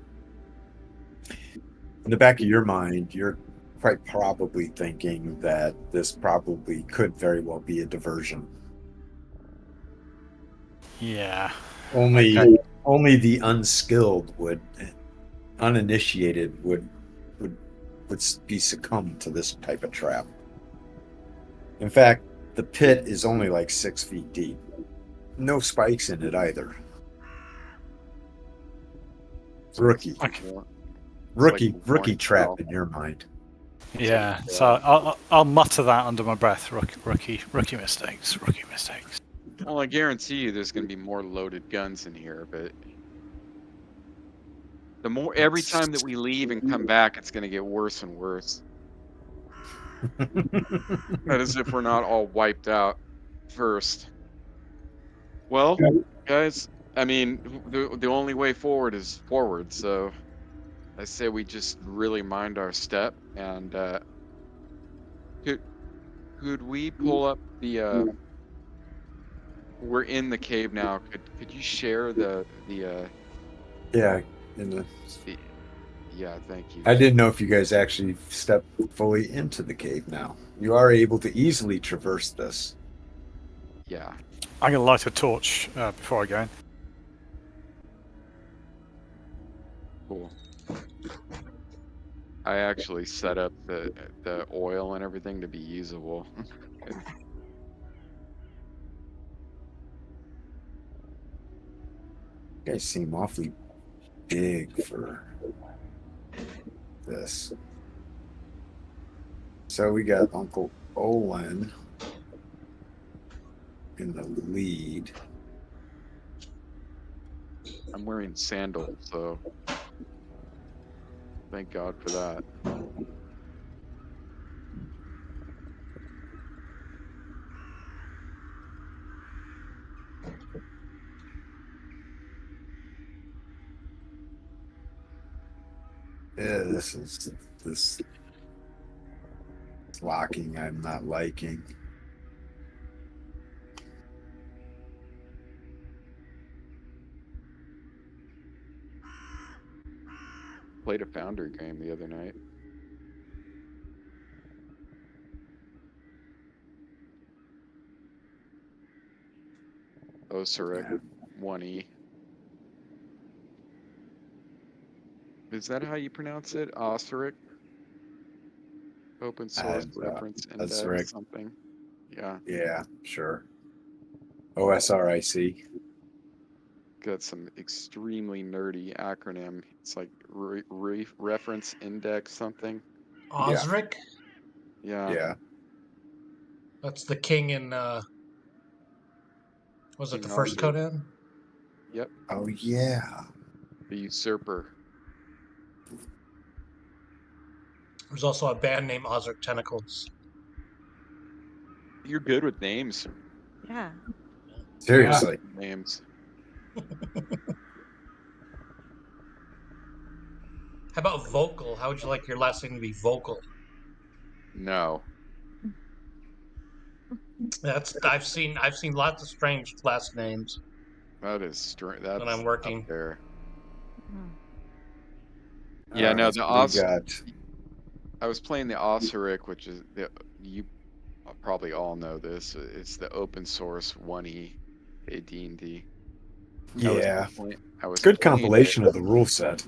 In the back of your mind, you're quite probably thinking that this probably could very well be a diversion. Yeah. Only Okay. only the unskilled uninitiated would be succumbed to this type of trap. In fact, the pit is only like 6 feet deep. No spikes in it either. Rookie trap in your mind. Yeah. So I'll mutter that under my breath. Rookie mistakes. Rookie mistakes. Well, I guarantee you, there's going to be more loaded guns in here, but every time that we leave and come back, it's going to get worse and worse. That is if we're not all wiped out first. Well, guys, I mean, the only way forward is forward, so I say we just really mind our step. And could we pull up the? We're in the cave now. Could you share the Yeah, yeah, thank you. I didn't know if you guys actually stepped fully into the cave now. You are able to easily traverse this. Yeah. I'm gonna light a torch before I go in. Cool. I actually set up the oil and everything to be usable. You guys seem awfully big for this. So we got Uncle Olin in the lead. I'm wearing sandals, so thank God for that. Yeah, this locking I'm not liking. Played a Foundry game the other night. Osiric 1E. Is that how you pronounce it? Osiric? Open source reference index Osiric. something. Yeah. Yeah, sure. OSRIC. Got some extremely nerdy acronym. It's like reference index something. Osric? Yeah. Yeah. That's the king in, was it King the first Arthur. Conan? Yep. Oh yeah. The usurper. There's also a band named Osric Tentacles. You're good with names. Yeah. Seriously. Names. How about vocal? How would you like your last name to be vocal? No. I've seen lots of strange last names That is strange. That's when I'm working. up there. Oh. Yeah, no, the we got I was playing the Osiric, which is you probably all know this. It's the open source 1E AD&D. yeah. I was Good playing compilation it. of the rule set.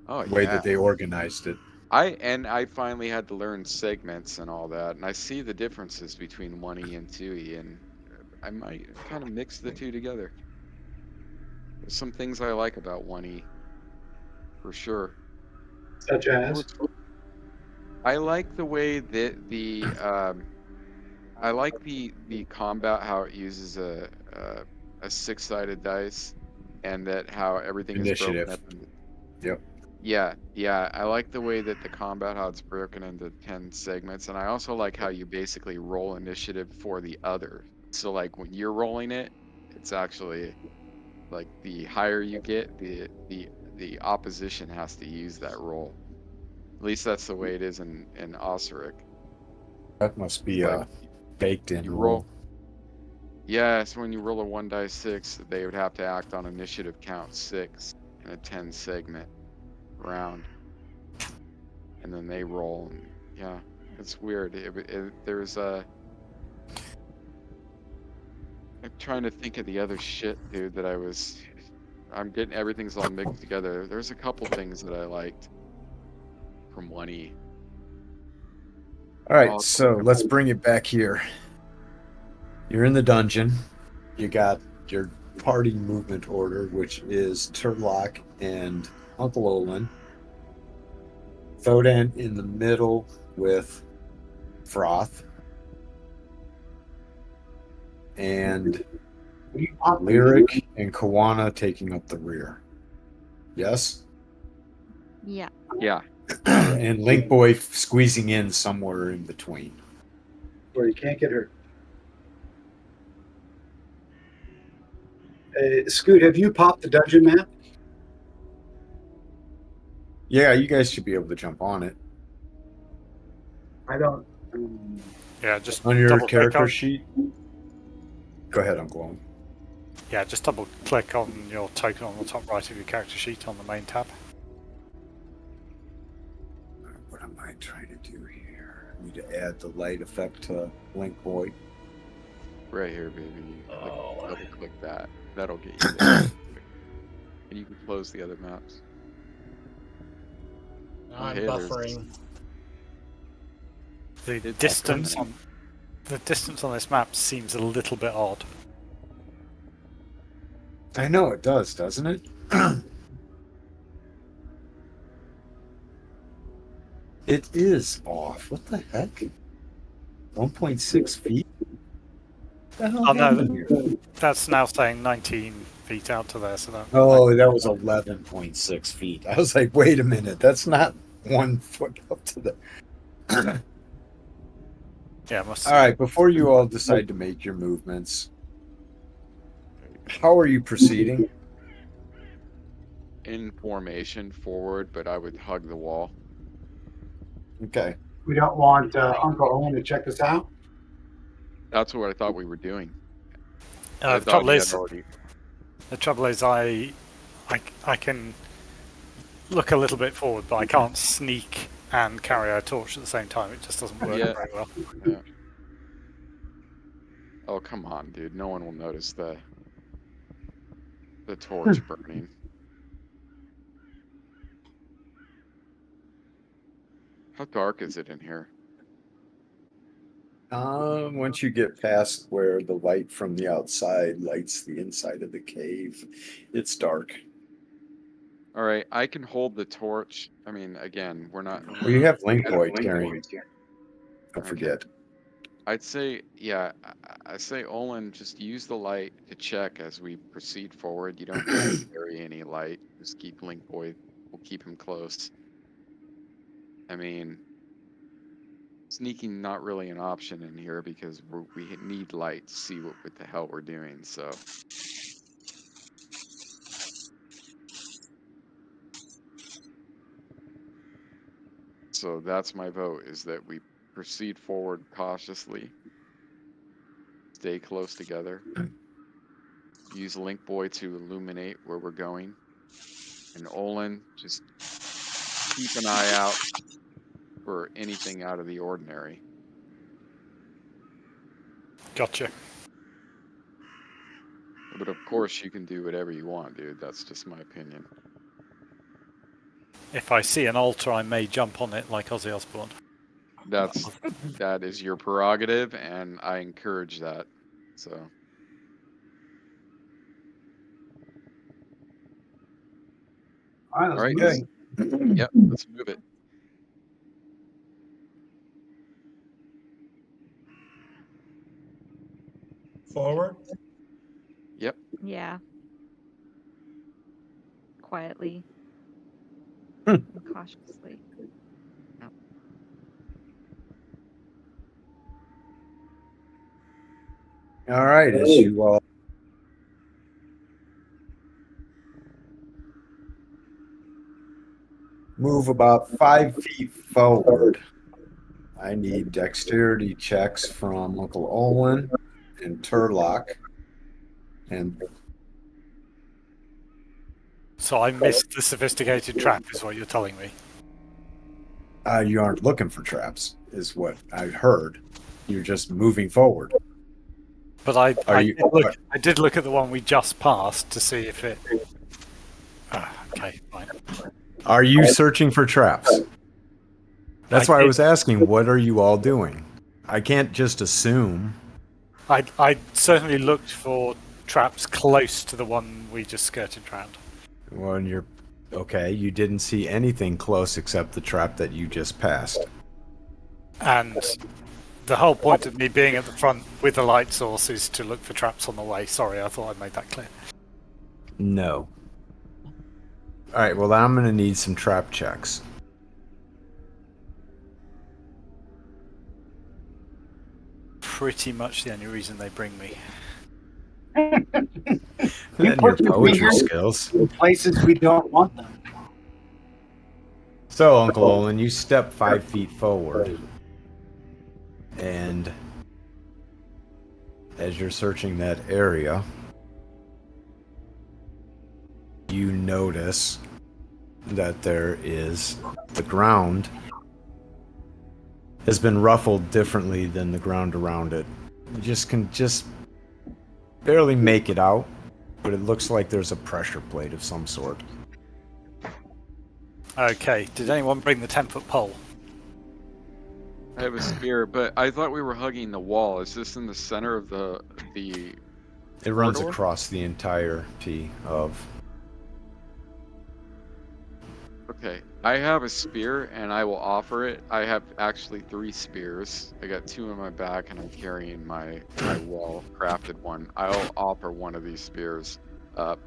Oh The way yeah. that they organized it. I finally had to learn segments and all that, and I see the differences between 1E and 2E, and I might kind of mix the two together. There's some things I like about 1E, for sure. Such as? I like the way that I like the combat, how it uses a 6-sided dice, and that how everything is broken Initiative. up. Yep. Yeah. I like the way that the combat, how it's broken into 10 segments, and I also like how you basically roll initiative for the other. So like when you're rolling it, it's actually like the higher you get, the opposition has to use that roll. At least that's the way it is in Osiric. That must be Like, baked in you rule. roll. Yeah, so when you roll a 1d6, they would have to act on initiative count 6 in a 10 segment round. And then they roll, and yeah, it's weird. There's I'm trying to think of the other shit, dude, I'm getting everything's all mixed together. There's a couple things that I liked from 1E. All right, so let's bring it back here. You're in the dungeon. You got your party movement order, which is Turlock and Uncle Olin. Thodan in the middle with Froth. And Lyric and Kawana taking up the rear. Yes? Yeah. Yeah. And Link Boy squeezing in somewhere in between. Where you can't get hurt. Scoot, have you popped the dungeon map? Yeah, you guys should be able to jump on it. I don't. Yeah, just On your double click character on, sheet. Go ahead, Uncle Owen. yeah, just double click on your token on the top right of your character sheet on the main tab. What am I trying to do here? I need to add the light effect to Link Boy. Right here, baby. Oh. Double click that. That'll get you there. And you can close the other maps. I'm hey, there's- buffering. The It's distance coming. on this map seems a little bit odd. I know it does, doesn't it? It is off. What the heck? 1.6 feet? What the hell Oh, no, happened here? That's now saying 19 feet out to there, so that. Oh, that was 11.6 feet. I was like, wait a minute. That's not 1 foot up to the... Yeah, must. All right, before you all decide to make your movements, how are you proceeding? In formation forward, but I would hug the wall. Okay. We don't want Uncle Owen to check this out. That's what I thought we were doing. Uh, I the thought trouble he had is, already. the trouble is, I can look a little bit forward, but I can't sneak and carry a torch at the same time. It just doesn't work Yeah. very well. Yeah. Oh, come on, dude. No one will notice the torch burning. How dark is it in here? Once you get past where the light from the outside lights the inside of the cave, it's dark. All right, I can hold the torch. I mean, again, we're not. Well, you have Link Boy carrying. I Okay. forget. I'd say, yeah, I say Olin, just use the light to check as we proceed forward. You don't need to carry any light. Just keep Link Boy. We'll keep him close. I mean, sneaking not really an option in here because we need light to see what the hell we're doing. So that's my vote, is that we proceed forward cautiously, stay close together, use Link Boy to illuminate where we're going, and Olin, just keep an eye out for anything out of the ordinary. Gotcha. But of course, you can do whatever you want, dude. That's just my opinion. If I see an altar, I may jump on it like Ozzy Osbourne. That is your prerogative, and I encourage that. So. All All right. let's move. Yep. Let's move it. Forward. Yep. Yeah. Quietly and cautiously. All right, as you all move about 5 feet forward, I need dexterity checks from Uncle Olin and Turlock. And So I missed the sophisticated trap, is what you're telling me. you aren't looking for traps, is what I heard. You're just moving forward. But I you- did look at the one we just passed to see if it. Okay, fine. Are you searching for traps? That's why I did. was asking, what are you all doing? I can't just assume. I certainly looked for traps close to the one we just skirted round. Well, you're okay. You didn't see anything close except the trap that you just passed. And the whole point of me being at the front with the light source is to look for traps on the way. Sorry, I thought I'd made that clear. No. All right. Well, I'm going to need some trap checks. Pretty much the only reason they bring me. You And your put your poetry fingers skills. in places we don't want them. So, Uncle Olin, you step 5 feet forward, and as you're searching that area, you notice that there is the ground has been ruffled differently than the ground around it. You can just barely make it out, but it looks like there's a pressure plate of some sort. Okay, did anyone bring the 10-foot pole? I have a spear, but I thought we were hugging the wall. Is this in the center of the? It runs Corridor? across the entirety of. Okay, I have a spear, and I will offer it. I have actually 3 spears. I got 2 in my back, and I'm carrying my well-crafted one. I'll offer one of these spears up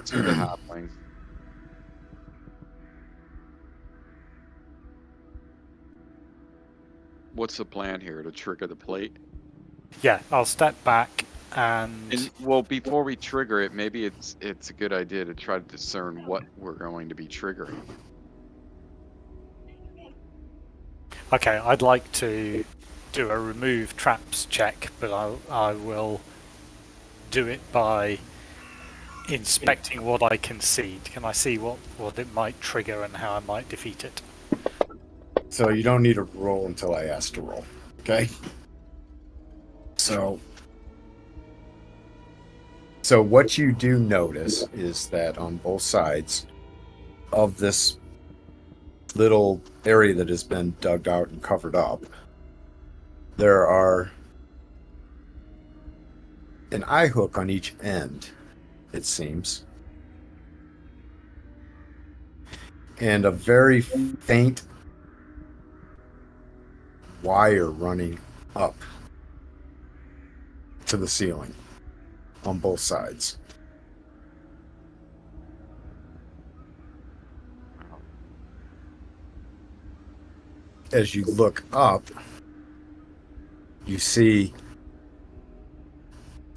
to the halfling. What's the plan here? To trigger the plate? Yeah, I'll step back and Well, before we trigger it, maybe it's a good idea to try to discern what we're going to be triggering. Okay, I'd like to do a remove traps check, but I will do it by inspecting what I can see. Can I see what it might trigger and how I might defeat it? So you don't need a roll until I ask to roll. Okay. So what you do notice is that on both sides of this little area that has been dug out and covered up, there are an eye hook on each end, it seems, and a very faint wire running up to the ceiling on both sides. As you look up, you see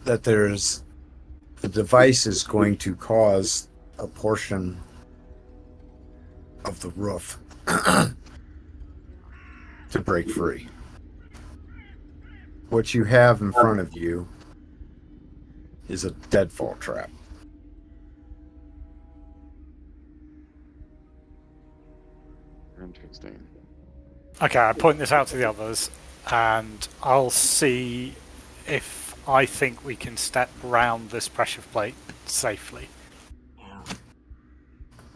that the device is going to cause a portion of the roof to break free. What you have in front of you is a deadfall trap. Interesting. Okay, I point this out to the others, and I'll see if I think we can step round this pressure plate safely.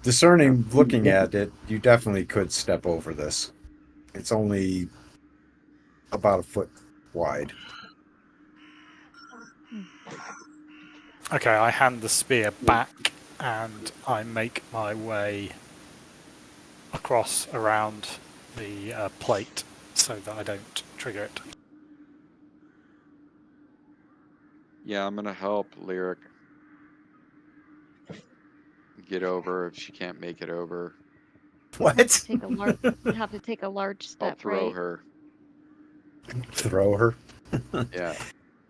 Discerning, looking at it, you definitely could step over this. It's only about a foot wide. Okay, I hand the spear back and I make my way across around the plate so that I don't trigger it. Yeah, I'm gonna help Lyric get over if she can't make it over. What? Have to take a large I'll step, throw right? her. Throw her? Yeah.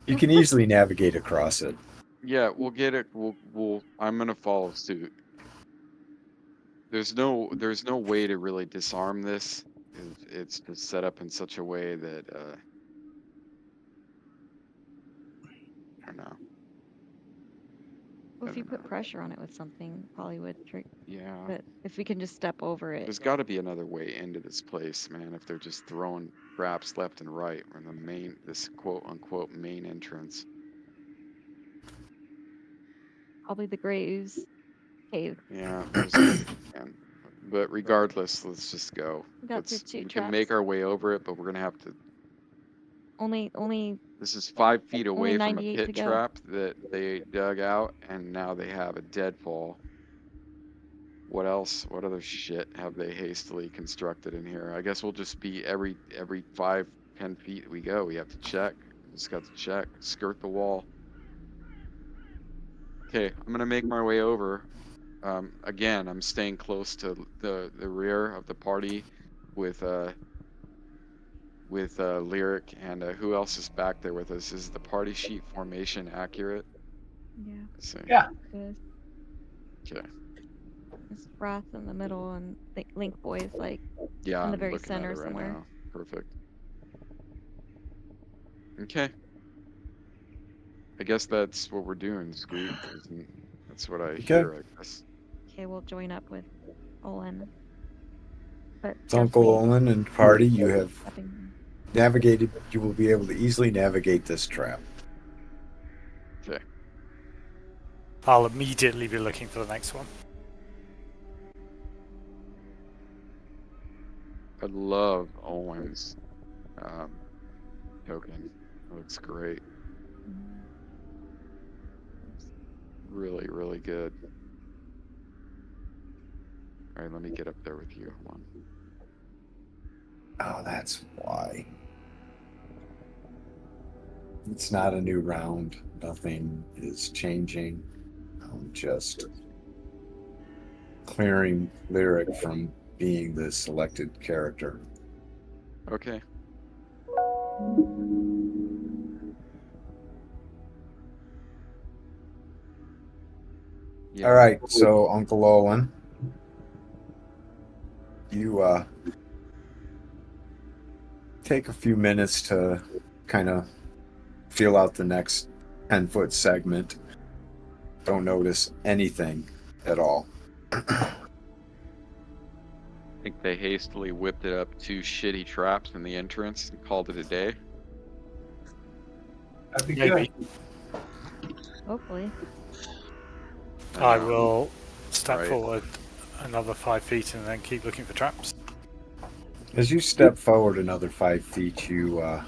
You can easily navigate across it. Yeah, we'll get it. I'm gonna follow suit. There's no way to really disarm this. It's just set up in such a way that I don't know. Well, if you don't put know. pressure on it with something, probably would trick. Yeah. But if we can just step over it, There's got to be another way into this place, man. If they're just throwing traps left and right, or in this quote unquote main entrance. probably the gray ooze cave. Yeah, but regardless, let's just go. We got through We 2 can traps. make our way over it, but we're gonna have to. Only This is 5 feet only away from a 98 pit to go. trap that they dug out, and now they have a deadfall. What else? What other shit have they hastily constructed in here? I guess we'll just be every 5, 10 feet we go. We have to check. Just got to check. Skirt the wall. Okay, I'm gonna make my way over. Again, I'm staying close to the rear of the party with Lyric and who else is back there with us? Is the party sheet formation accurate? Yeah. Let's see. Yeah. It is. Okay. It's Wrath in the middle and Link Boy is like Yeah, in the I'm very looking at center it right somewhere. now. Perfect. Okay. I guess that's what we're doing, Squeak. That's what I hear, I guess. Okay, we'll join up with Olin. But It's Uncle Olin and party. You have stepping. navigated. You will be able to easily navigate this trap. Okay. I'll immediately be looking for the next one. I love Owen's token. It looks great. Really, really good. All right, let me get up there with you. Hold on. Oh, that's why. It's not a new round. Nothing is changing. I'm just clearing Lyric from being the selected character. Okay. Yeah. All right, so Uncle Olin, take a few minutes to kind of feel out the next 10-foot segment. Don't notice anything at all. I think they hastily whipped it up 2 shitty traps in the entrance and called it a day. That'd be Maybe. good. Hopefully. I will step Right. forward another 5 feet and then keep looking for traps. As you step forward another 5 feet, you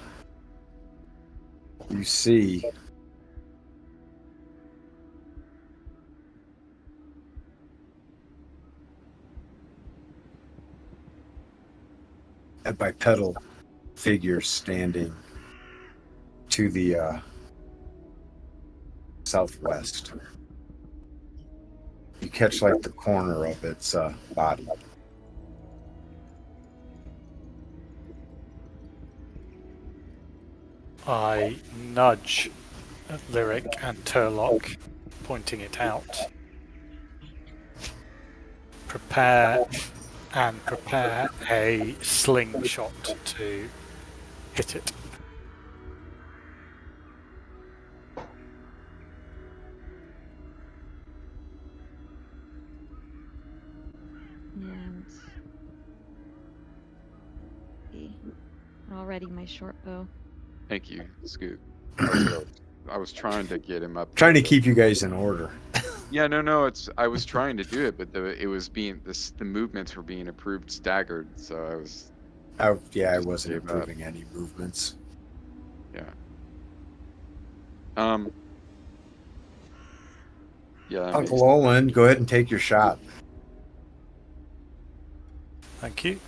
see a bipedal figure standing to the southwest. You catch like the corner of its body. I nudge Lyric and Turlock, pointing it out. Prepare a slingshot to hit it. And I'll ready my short bow. Thank you, Scoot. That's what I was trying to get him up. Trying to keep you guys in order. Yeah, no. I was trying to do it, but the movements were being approved staggered, so I was. I Just wasn't gave up. approving any movements. Yeah. Yeah. that Uncle makes- Olin, go ahead and take your shot. Thank you.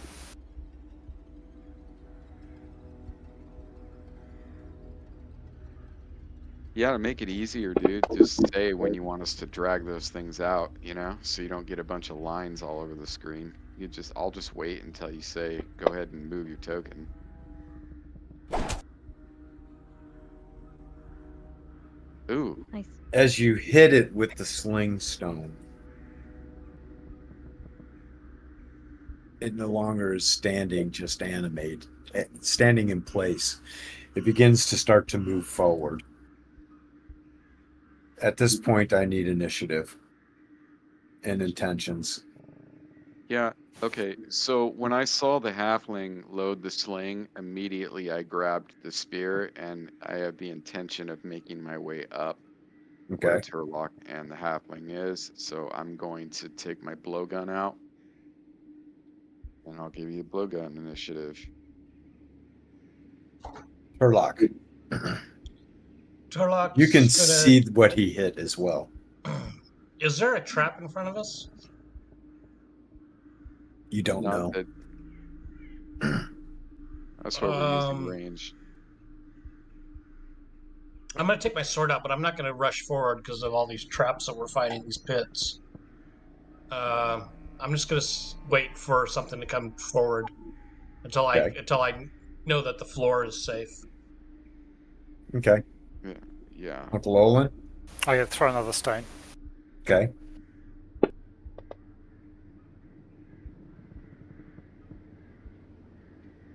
Yeah, to make it easier, dude, just say when you want us to drag those things out, so you don't get a bunch of lines all over the screen. I'll just wait until you say, go ahead and move your token. Ooh, Nice. As you hit it with the sling stone, it no longer is standing, just standing in place. It begins to start to move forward. At this point, I need initiative and intentions. yeah, okay. So when I saw the halfling load the sling, immediately I grabbed the spear, and I have the intention of making my way up where Okay. Turlock and the halfling is. So I'm going to take my blowgun out, and I'll give you a blowgun initiative. Turlock. Turlock's You can gonna... see what he hit as well. Is there a trap in front of us? You don't Not know. that. That's why we're using range. I'm gonna take my sword out, but I'm not gonna rush forward because of all these traps that we're fighting, these pits. I'm just gonna wait for something to come forward until Okay. I know that the floor is safe. Okay. Yeah. Uncle Olin? I gotta throw another stone. Okay.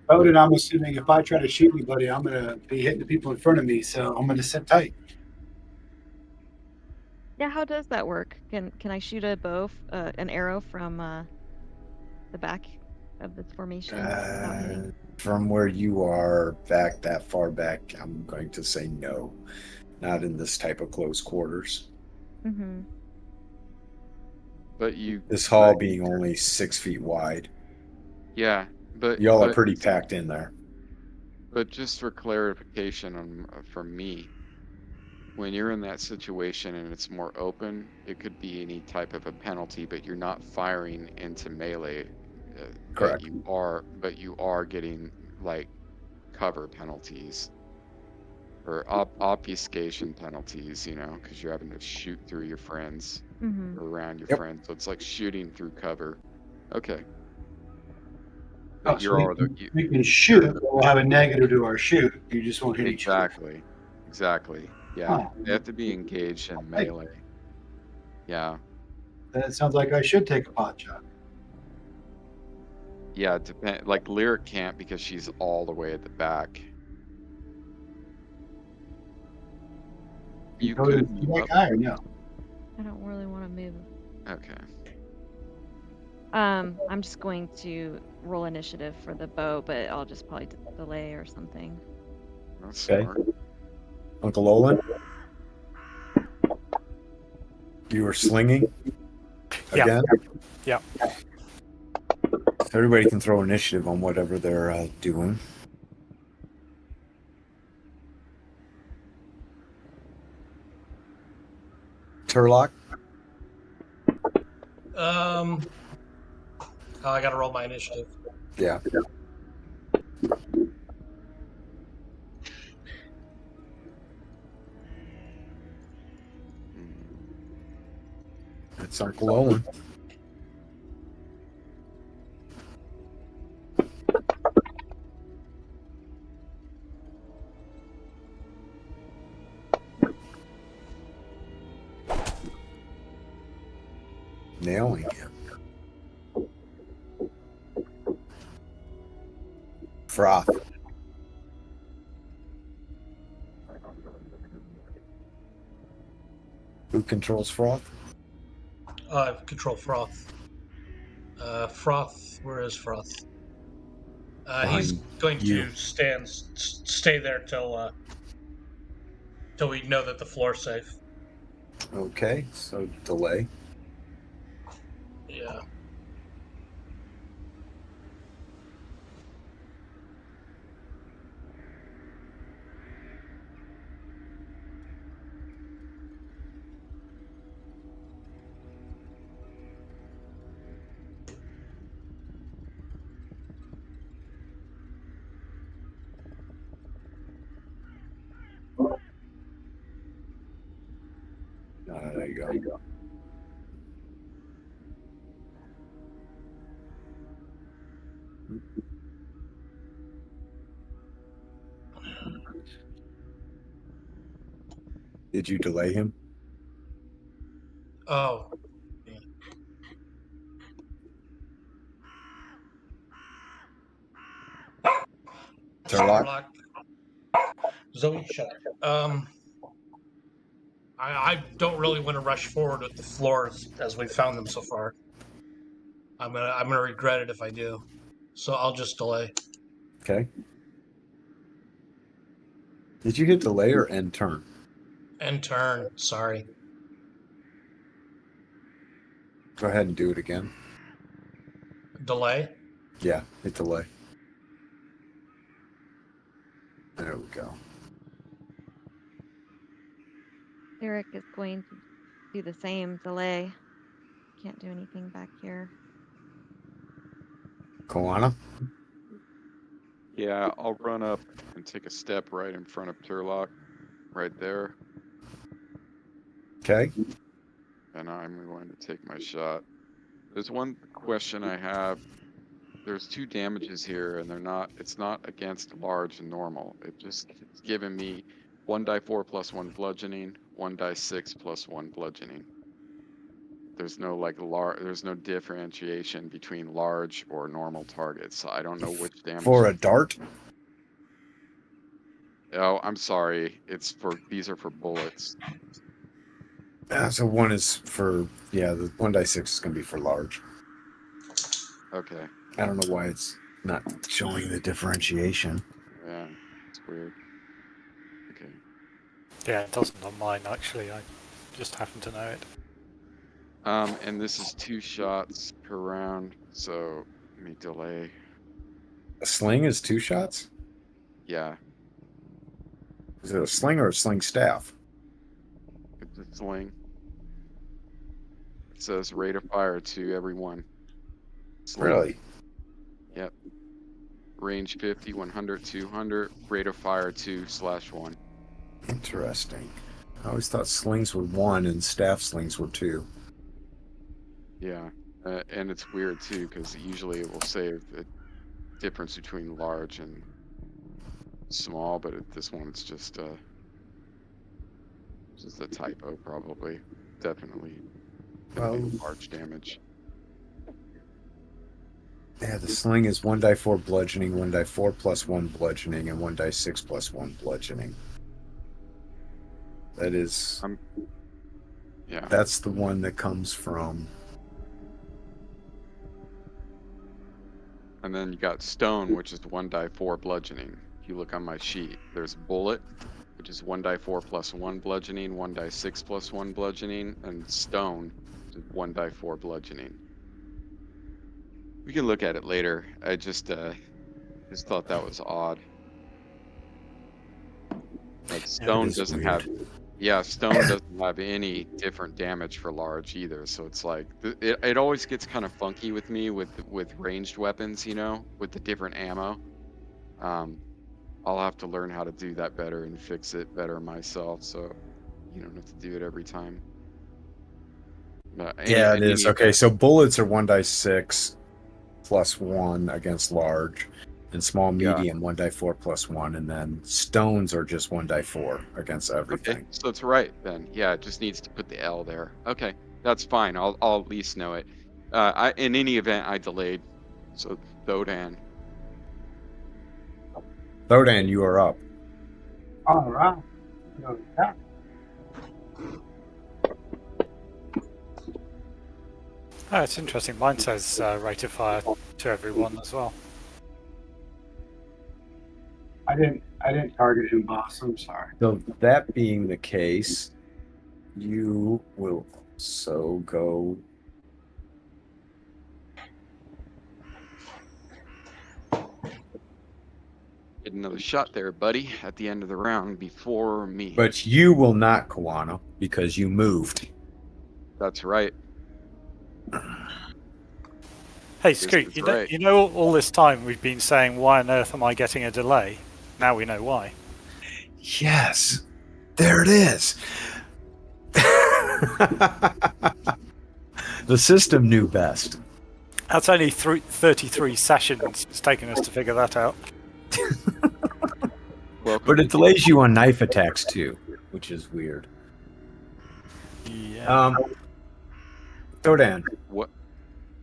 Odin, I'm assuming if I try to shoot anybody, I'm going to be hitting the people in front of me, so I'm going to sit tight. Yeah, how does that work? Can I shoot a bow, an arrow from the back of this formation without hitting? From where you are back that far back, I'm going to say no. Not in this type of close quarters. Mm-hmm. But This hall being only 6 feet wide. Yeah, but Y'all are pretty packed in there. But just for clarification from me, when you're in that situation and it's more open, it could be any type of a penalty, but you're not firing into melee. Correct. But you are getting like cover penalties or obfuscation penalties, because you're having to shoot through your friends Mm-hmm. or around your Yep. friends. So it's like shooting through cover. Okay. Oh, But so we can shoot, but we'll have a negative to our shoot. You just won't hit each other. Exactly. Yeah. Huh. They have to be engaged in melee. Yeah. That sounds like I should take a pot shot. Yeah, depend. Like Lyric can't because she's all the way at the back. You Totally could see move that up. guy or no? I don't really want to move. Okay. I'm just going to roll initiative for the bow, but I'll just probably delay or something. That's Okay. smart. Uncle Olin, you were slinging Yeah. again. Yeah. Everybody can throw initiative on whatever they're doing. Turlock, Oh, I gotta roll my initiative. yeah. Mm. It's Uncle Olin. Nailing him. Froth. Who controls Froth? Control Froth. Froth, where is Froth? He's Behind going you. to stay there till we know that the floor's safe. Okay, so delay. Yeah. There you go. Did you delay him? Oh. Yeah. Turlock? Zoe, shut up. I don't really want to rush forward with the floors as we've found them so far. I'm gonna regret it if I do. So I'll just delay. Okay. Did you hit delay or end turn? End turn. Sorry. Go ahead and do it again. Delay. Yeah, hit delay. There we go. Eric is going to do the same delay. Can't do anything back here. Koana? Yeah, I'll run up and take a step right in front of Turlock, right there, Okay. and I'm going to take my shot. There's one question I have. There's 2 damages here, and it's not against large and normal. It's giving me 1d4 plus 1 bludgeoning, 1d6 plus 1 bludgeoning. There's no there's no differentiation between large or normal targets. So I don't know which damage. For a dart? Oh, I'm sorry. These are for bullets. So one is for, yeah, the 1d6 is going to be for large. Okay. I don't know why it's not showing the differentiation. Yeah, it's weird. Okay. Yeah, it doesn't on mine actually. I just happen to know it. And this is 2 shots per round, so let me delay. A sling is 2 shots? Yeah, Is it a sling or a sling staff? it's a sling. It says rate of fire to everyone. Sling. Really? Yep. Range 50, 100, 200. Rate of fire 2/1. Interesting. I always thought slings were 1 and staff slings were 2. Yeah, and it's weird too because usually it will say the difference between large and small, but this one it's just a typo probably. Definitely gonna be large damage. Yeah, the sling is 1 die 4 bludgeoning, 1 die 4 plus 1 bludgeoning, and 1 die 6 plus 1 bludgeoning. That is. Yeah. That's the one that comes from. And then you got stone, which is 1 die 4 bludgeoning. If you look on my sheet, there's bullet, which is 1 die 4 plus 1 bludgeoning, 1 die 6 plus 1 bludgeoning, and stone, which is 1 die 4 bludgeoning. We can look at it later. I just thought that was odd. Like stone doesn't have, yeah, stone doesn't have any different damage for large either. So it's like it always gets kind of funky with me with ranged weapons, you know, with the different ammo. I'll have to learn how to do that better and fix it better myself, so you don't have to do it every time. But Yeah, it in is. any Okay, event, so bullets are 1 die 6 plus 1 against large, and small, Yeah. medium 1 die 4 plus 1, and then stones are just 1 die 4 against okay, everything. so it's right then. Yeah, it just needs to put the L there. Okay, that's fine. I'll at least know it. In any event, I delayed. So Thodan. Thodan, you are up. All right. Go attack. Oh, it's interesting. Mine says rate of fire to everyone as well. I didn't target him, boss. I'm sorry. So that being the case, you will also go. Get another shot there, buddy, at the end of the round before me. But you will not, Kawana, because you moved. That's right. Hey, This Scoot, is right. you know all this time we've been saying, why on earth am I getting a delay? Now we know why. Yes, there it is. The system knew best. That's only 33 sessions it's taken us to figure that out. Welcome But to it delays you on knife attacks too, which is weird. Yeah. Thodan, what?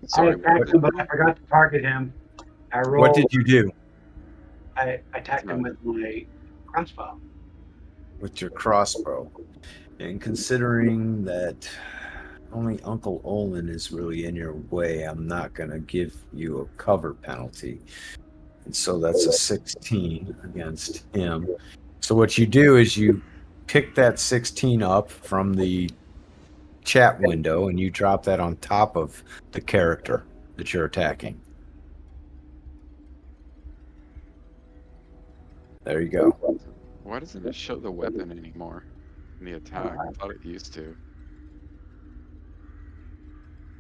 I Sorry, attacked him, but I forgot to target him. I rolled. what did you do I attacked him with my crossbow. with your crossbow? And considering that only Uncle Olin is really in your way, I'm not going to give you a cover penalty. And so that's a 16 against him. So what you do is you pick that 16 up from the chat window and you drop that on top of the character that you're attacking. There you go. Why doesn't it show the weapon anymore in the attack? I thought it used to.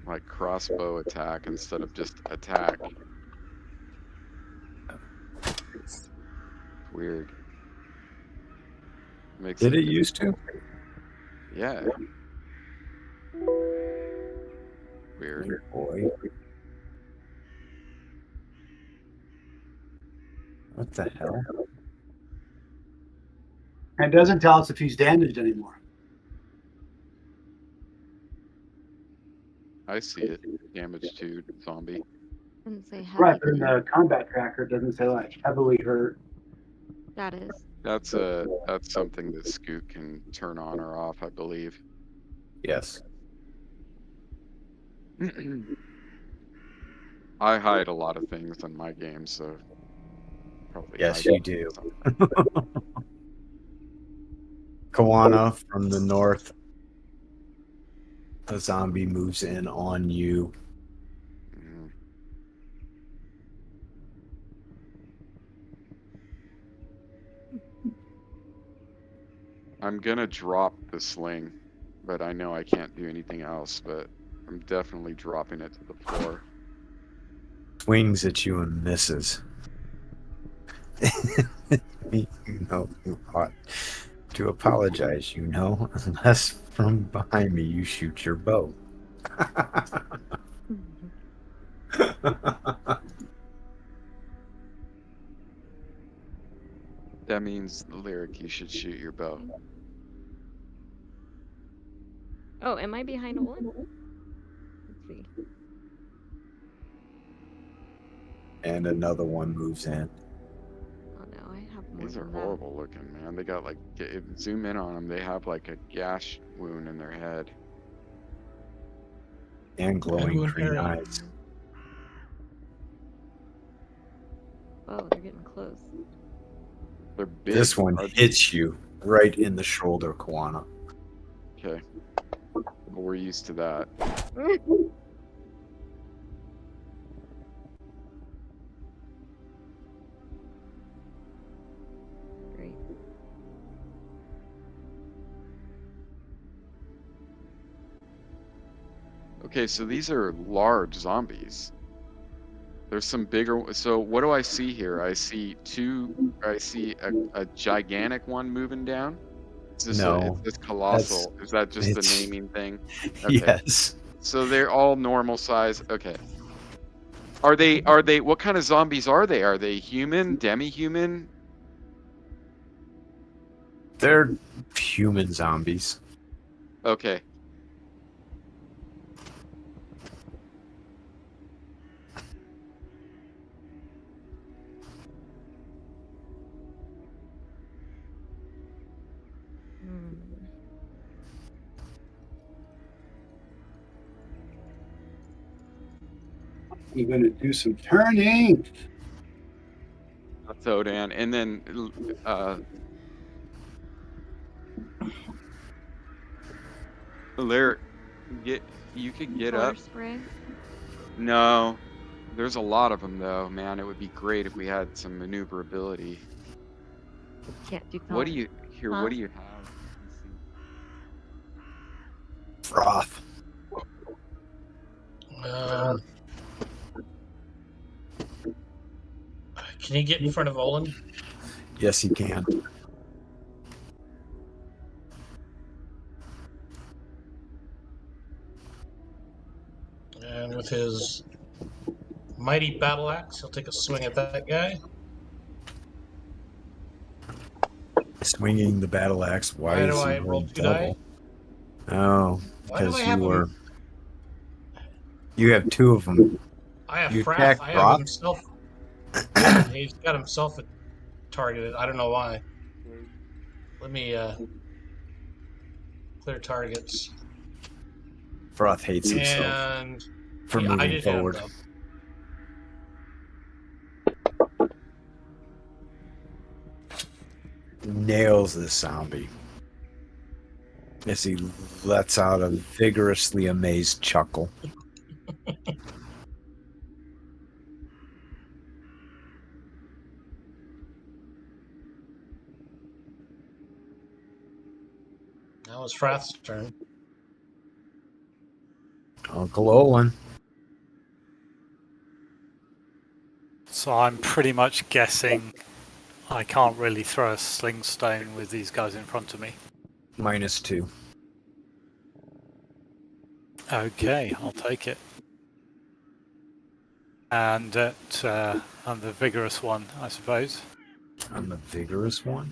Like crossbow attack instead of just attack. Weird. Makes Did it used to? Yeah. Weird. Weird boy. What the hell? And it doesn't tell us if he's damaged anymore. I see it. Damage to zombie. Doesn't say heavy. Right, but in the combat tracker, it doesn't say like heavily hurt. That is. That's something that Scoot can turn on or off, I believe. Yes. I hide a lot of things in my game, so probably. Yes, hide you do. something. Kawana from the north. A zombie moves in on you. Mhm. I'm gonna drop the sling, but I know I can't do anything else, but I'm definitely dropping it to the floor. Swings at you and misses. You know, you ought to apologize, you know, unless from behind me you shoot your bow. That means the lyric, you should shoot your bow. Oh, am I behind Olin? Let's see. And another one moves in. Oh no, I have more These are than that. horrible looking, man. They got like, zoom in on them. They have like a gash wound in their head. And glowing wound green area. eyes. Oh, they're getting close. They're big. This one Are they- hits you right in the shoulder, Koana. Okay. Well, we're used to that. Great. Okay, so these are large zombies. There's some bigger. So what do I see here? I see a gigantic one moving down. No, It's this colossal. Is that just the it's- naming thing? Okay. Yes. So they're all normal size. Okay. Are they what kind of zombies are they? Are they human, demi-human? They're human zombies. Okay. Hmm. I'm going to do some turning. So Dan, and then Lyric, you could get Color up. spray. No, there's a lot of them though, man. It would be great if we had some maneuverability. Can't do color. What do you here? Huh? What do you have? Let's see. Froth. Can you get in front of Olin? Yes, you can. And with his mighty battle axe, he'll take a swing at that guy. Swinging the battle axe. Why do is I he roll rolling 2 die? Oh, Why do because I have you him? were. You have two of them. I have You Frath. attacked I have Froth? himself. He's got himself targeted. I don't know why. Let me clear targets. Froth hates himself And for yeah, I moving did forward. hit him, Nails the zombie as he lets out a vigorously amazed chuckle. Now it's Frath's turn. Uncle Olin. So I'm pretty much guessing I can't really throw a sling stone with these guys in front of me. -2. Okay, I'll take it. And on the vigorous one, I suppose. On the vigorous one.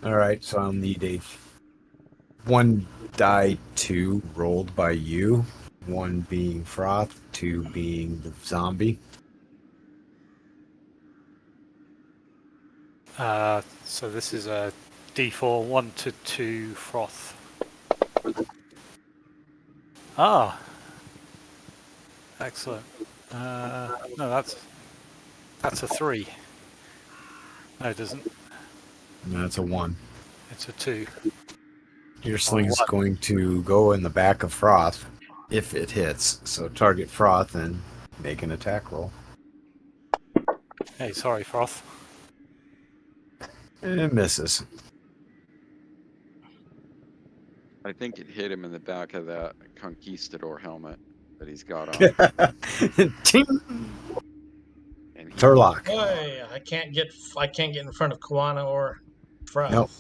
All right, so I'll need a 1 die 2 rolled by you. 1 being Froth, 2 being the zombie. So this is a D4 1 to 2 froth. Ah, excellent. No, that's a 3. No, it doesn't. And that's a 1. It's a 2. Your sling's 1. going to go in the back of Froth if it hits. So target Froth and make an attack roll. Hey, sorry, froth. And it misses. I think it hit him in the back of that conquistador helmet that he's got on. Ting! And Turlock. Boy, I can't get in front of Koana or Frath. Nope.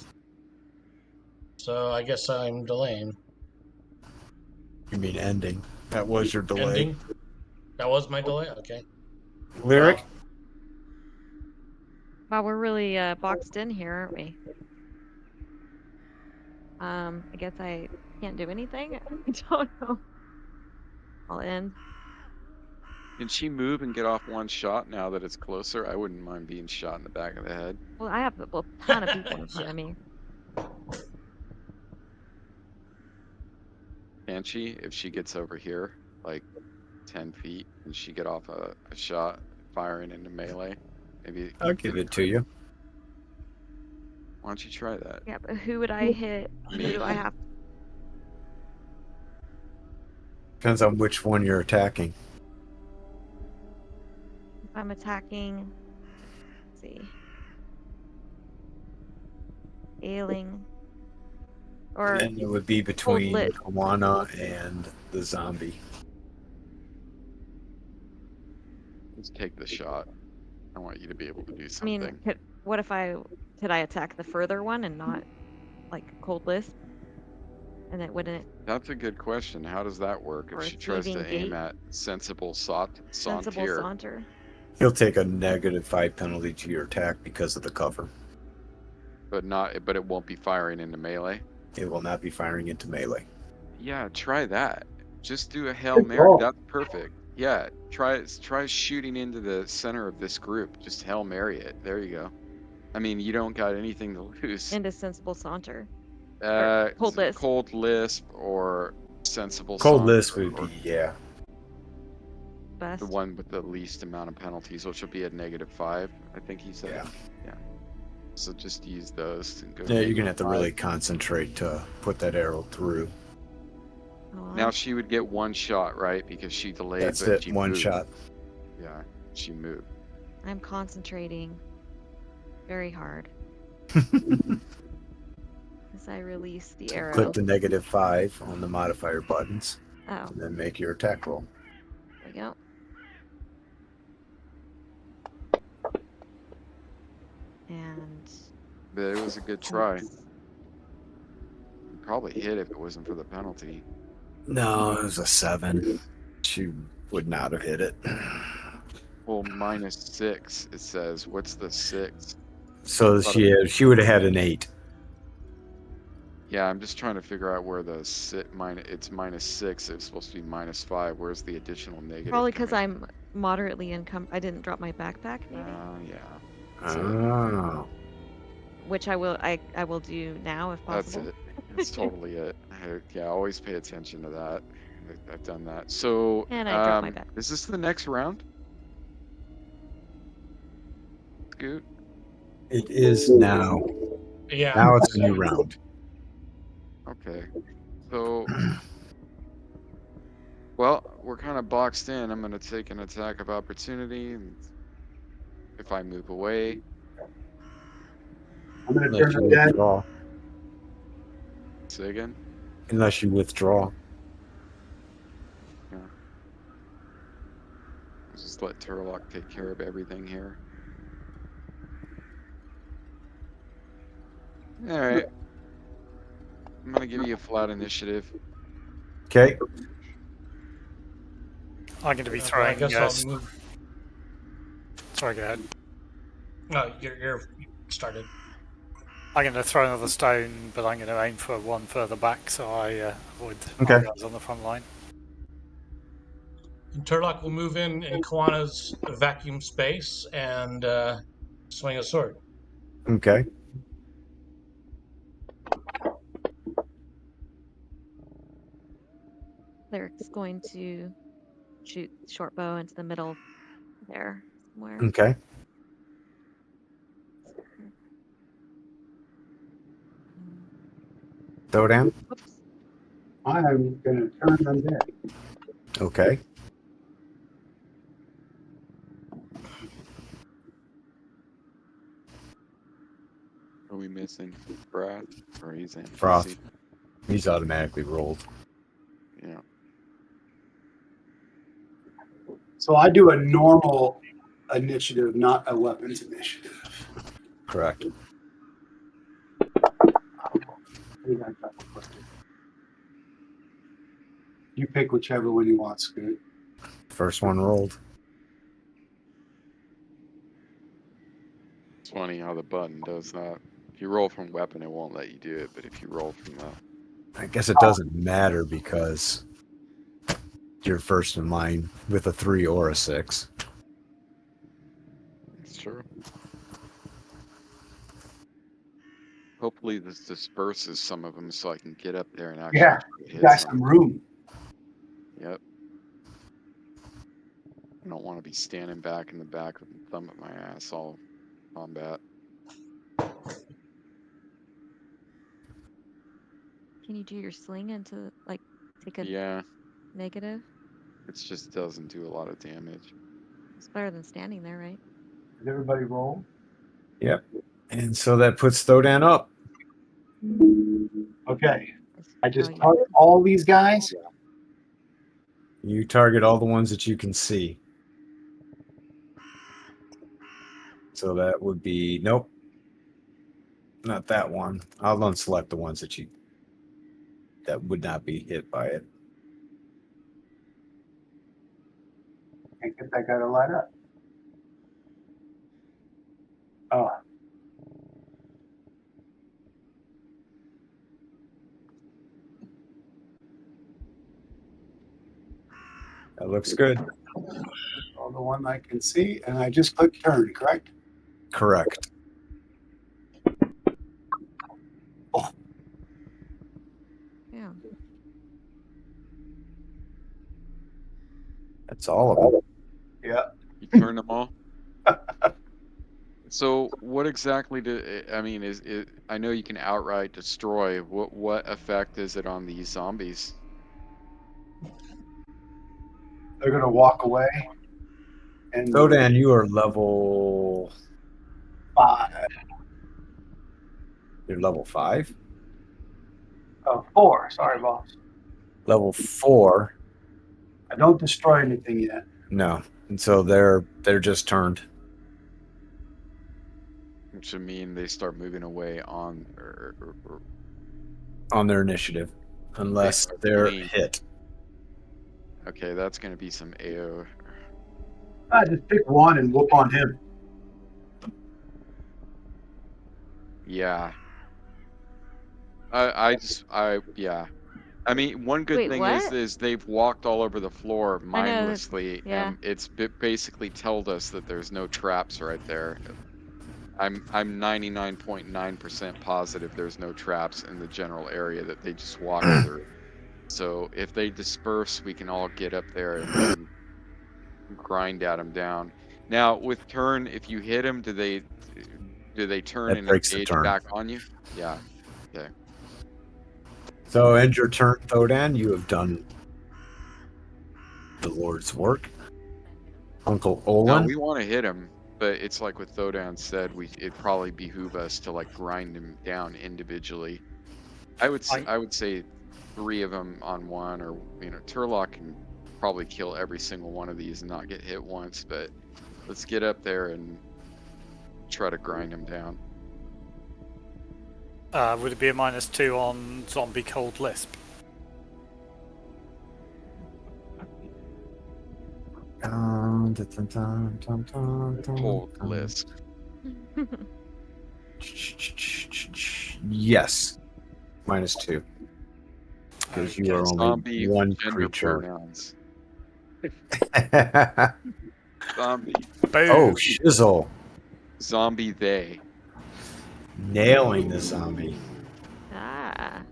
So I guess I'm delaying. You mean ending. That was your delay. Ending. That was my delay. Okay. Lyric? Wow, we're really boxed in here, aren't we? I guess I can't do anything. I don't know. I'll end. Can she move and get off one shot now that it's closer? I wouldn't mind being shot in the back of the head. Well, I have a ton of people in front of me. Can she? If she gets over here, like 10 feet, can she get off a shot firing into melee? Maybe. I'll give it to you. Why don't you try that? Yeah, but who would I hit? Who Me. do I have? Depends on which one you're attacking. If I'm attacking, let's see, ailing, or And it would be between lit. Kawana and the zombie. Just take the shot. I want you to be able to do I something. mean, what if could I attack the further one and not like cold list? And it wouldn't. That's a good question. How does that work? Or If a she tries to thieving aim gate? at sensible Sensible saunter, saunter. He'll take a -5 penalty to your attack because of the cover. but it won't be firing into melee. It will not be firing into melee. Yeah, try that. Just do a Hail Good Mary. call. That's perfect. Yeah, try shooting into the center of this group. Just Hail Mary it. There you go. I mean, you don't got anything to lose. Into sensible saunter. Cold lisp. Cold lisp or sensible Cold saunter, list would or be, yeah. Best. the one with the least amount of penalties, which will be at -5. I think he said. Yeah. So just use those and go. Yeah, you're gonna have to -5. really concentrate to put that arrow through. Oh, Now she would get one shot, right? Because she delayed. That's but it, she one moved. shot. Yeah, she moved. I'm concentrating very hard as I release the arrow. Click the -5 on the modifier buttons, Oh, and then make your attack roll. there we go. And But it was a good try. that's- You'd probably hit if it wasn't for the penalty. No, it was a 7. She would not have hit it. Well, -6. It says. What's the 6? So she would have had an 8. Yeah, I'm just trying to figure out where the it's -6. It's supposed to be -5. Where's the additional negative? probably because coming? I'm moderately encumbered. I didn't drop my backpack, maybe. Yeah. Oh. Which I will do now if That's possible. it. That's totally it. Yeah, always pay attention to that. I've done that. So, And I dropped my back. is this the next round? Scoot? It is now. Yeah. Now it's a new round. Okay. So, well, we're kind of boxed in. I'm going to take an attack of opportunity. And if I move away, I'm going to Unless turn you it dead. withdraw. say again. Unless you withdraw. Just let Turlock take care of everything here. All right. I'm going to give you a flat initiative. Okay. I'm going to be I throwing. guess I'll move. Sorry, go ahead. No, you're started. I'm going to throw another stone, but I'm going to aim for one further back so I avoid Okay. our guys on the front line. And Turlock will move in Kawana's vacuum space and swing a sword. Okay. Lyric's going to shoot short bow into the middle there somewhere. Okay. Throw down. Whoops. I am going to turn them dead. Okay. Are we missing Brad? Or he's in? Froth. He's automatically rolled. Yeah. So I do a normal initiative, not a weapons initiative. Correct. You pick whichever one you want, Scoot. First one rolled. It's funny how the button does that. If you roll from weapon, it won't let you do it. But if you roll from the... I guess it doesn't matter because you're first in line with a 3 or a 6. It's true. Hopefully this disperses some of them so I can get up there and actually Yeah, try to you hit got some. some room. Yep. I don't want to be standing back in the back with a thumb at my ass all combat. Can you do your sling into, like, take a Yeah, negative? it just doesn't do a lot of damage. It's better than standing there, right? Did everybody roll? Yep. And so that puts Thodan up. Okay. I just Oh, yeah. target all these guys. You target all the ones that you can see. So that would be, nope, not that one. I'll unselect the ones that would not be hit by it. Can't get that guy to light up. Oh, That looks good. all the one I can see, and I just click turn, correct? Correct. Yeah. That's all of them. Yeah. You turn them all? So what exactly I mean, is it, I know you can outright destroy. What effect is it on these zombies? They're gonna walk away. And Thodan, you are level. 5. You're level 5. 4. Sorry, boss. Level 4. I don't destroy anything yet. No, and so they're just turned. Which would mean they start moving away on On their initiative, unless start they're fleeing. hit. Okay, that's going to be some AO. I just pick one and whoop on him. Yeah. Yeah. I mean, one good Wait, thing what? is they've walked all over the floor I know that- mindlessly, yeah. and it's basically told us that there's no traps right there. I'm 99.9% positive there's no traps in the general area that they just walked through. So if they disperse, we can all get up there and grind at them down. Now with turn, if you hit them, do they turn That and breaks the engage turn. back on you? Yeah. Okay. So end your turn, Thodan. You have done the Lord's work. Uncle Now Olin. we want to hit him, but it's like what Thodan said. It'd probably behoove us to like grind him down individually. I would say 3 of them on one, or Turlock can probably kill every single one of these and not get hit once. But let's get up there and try to grind him down. Would it be a -2 on zombie cold lisp? Cold lisp. Yes, -2 because you are only Zombie one gender creature. pronouns. Zombie. Boom. Oh, shizzle! Zombie they. Nailing the zombie. Ah.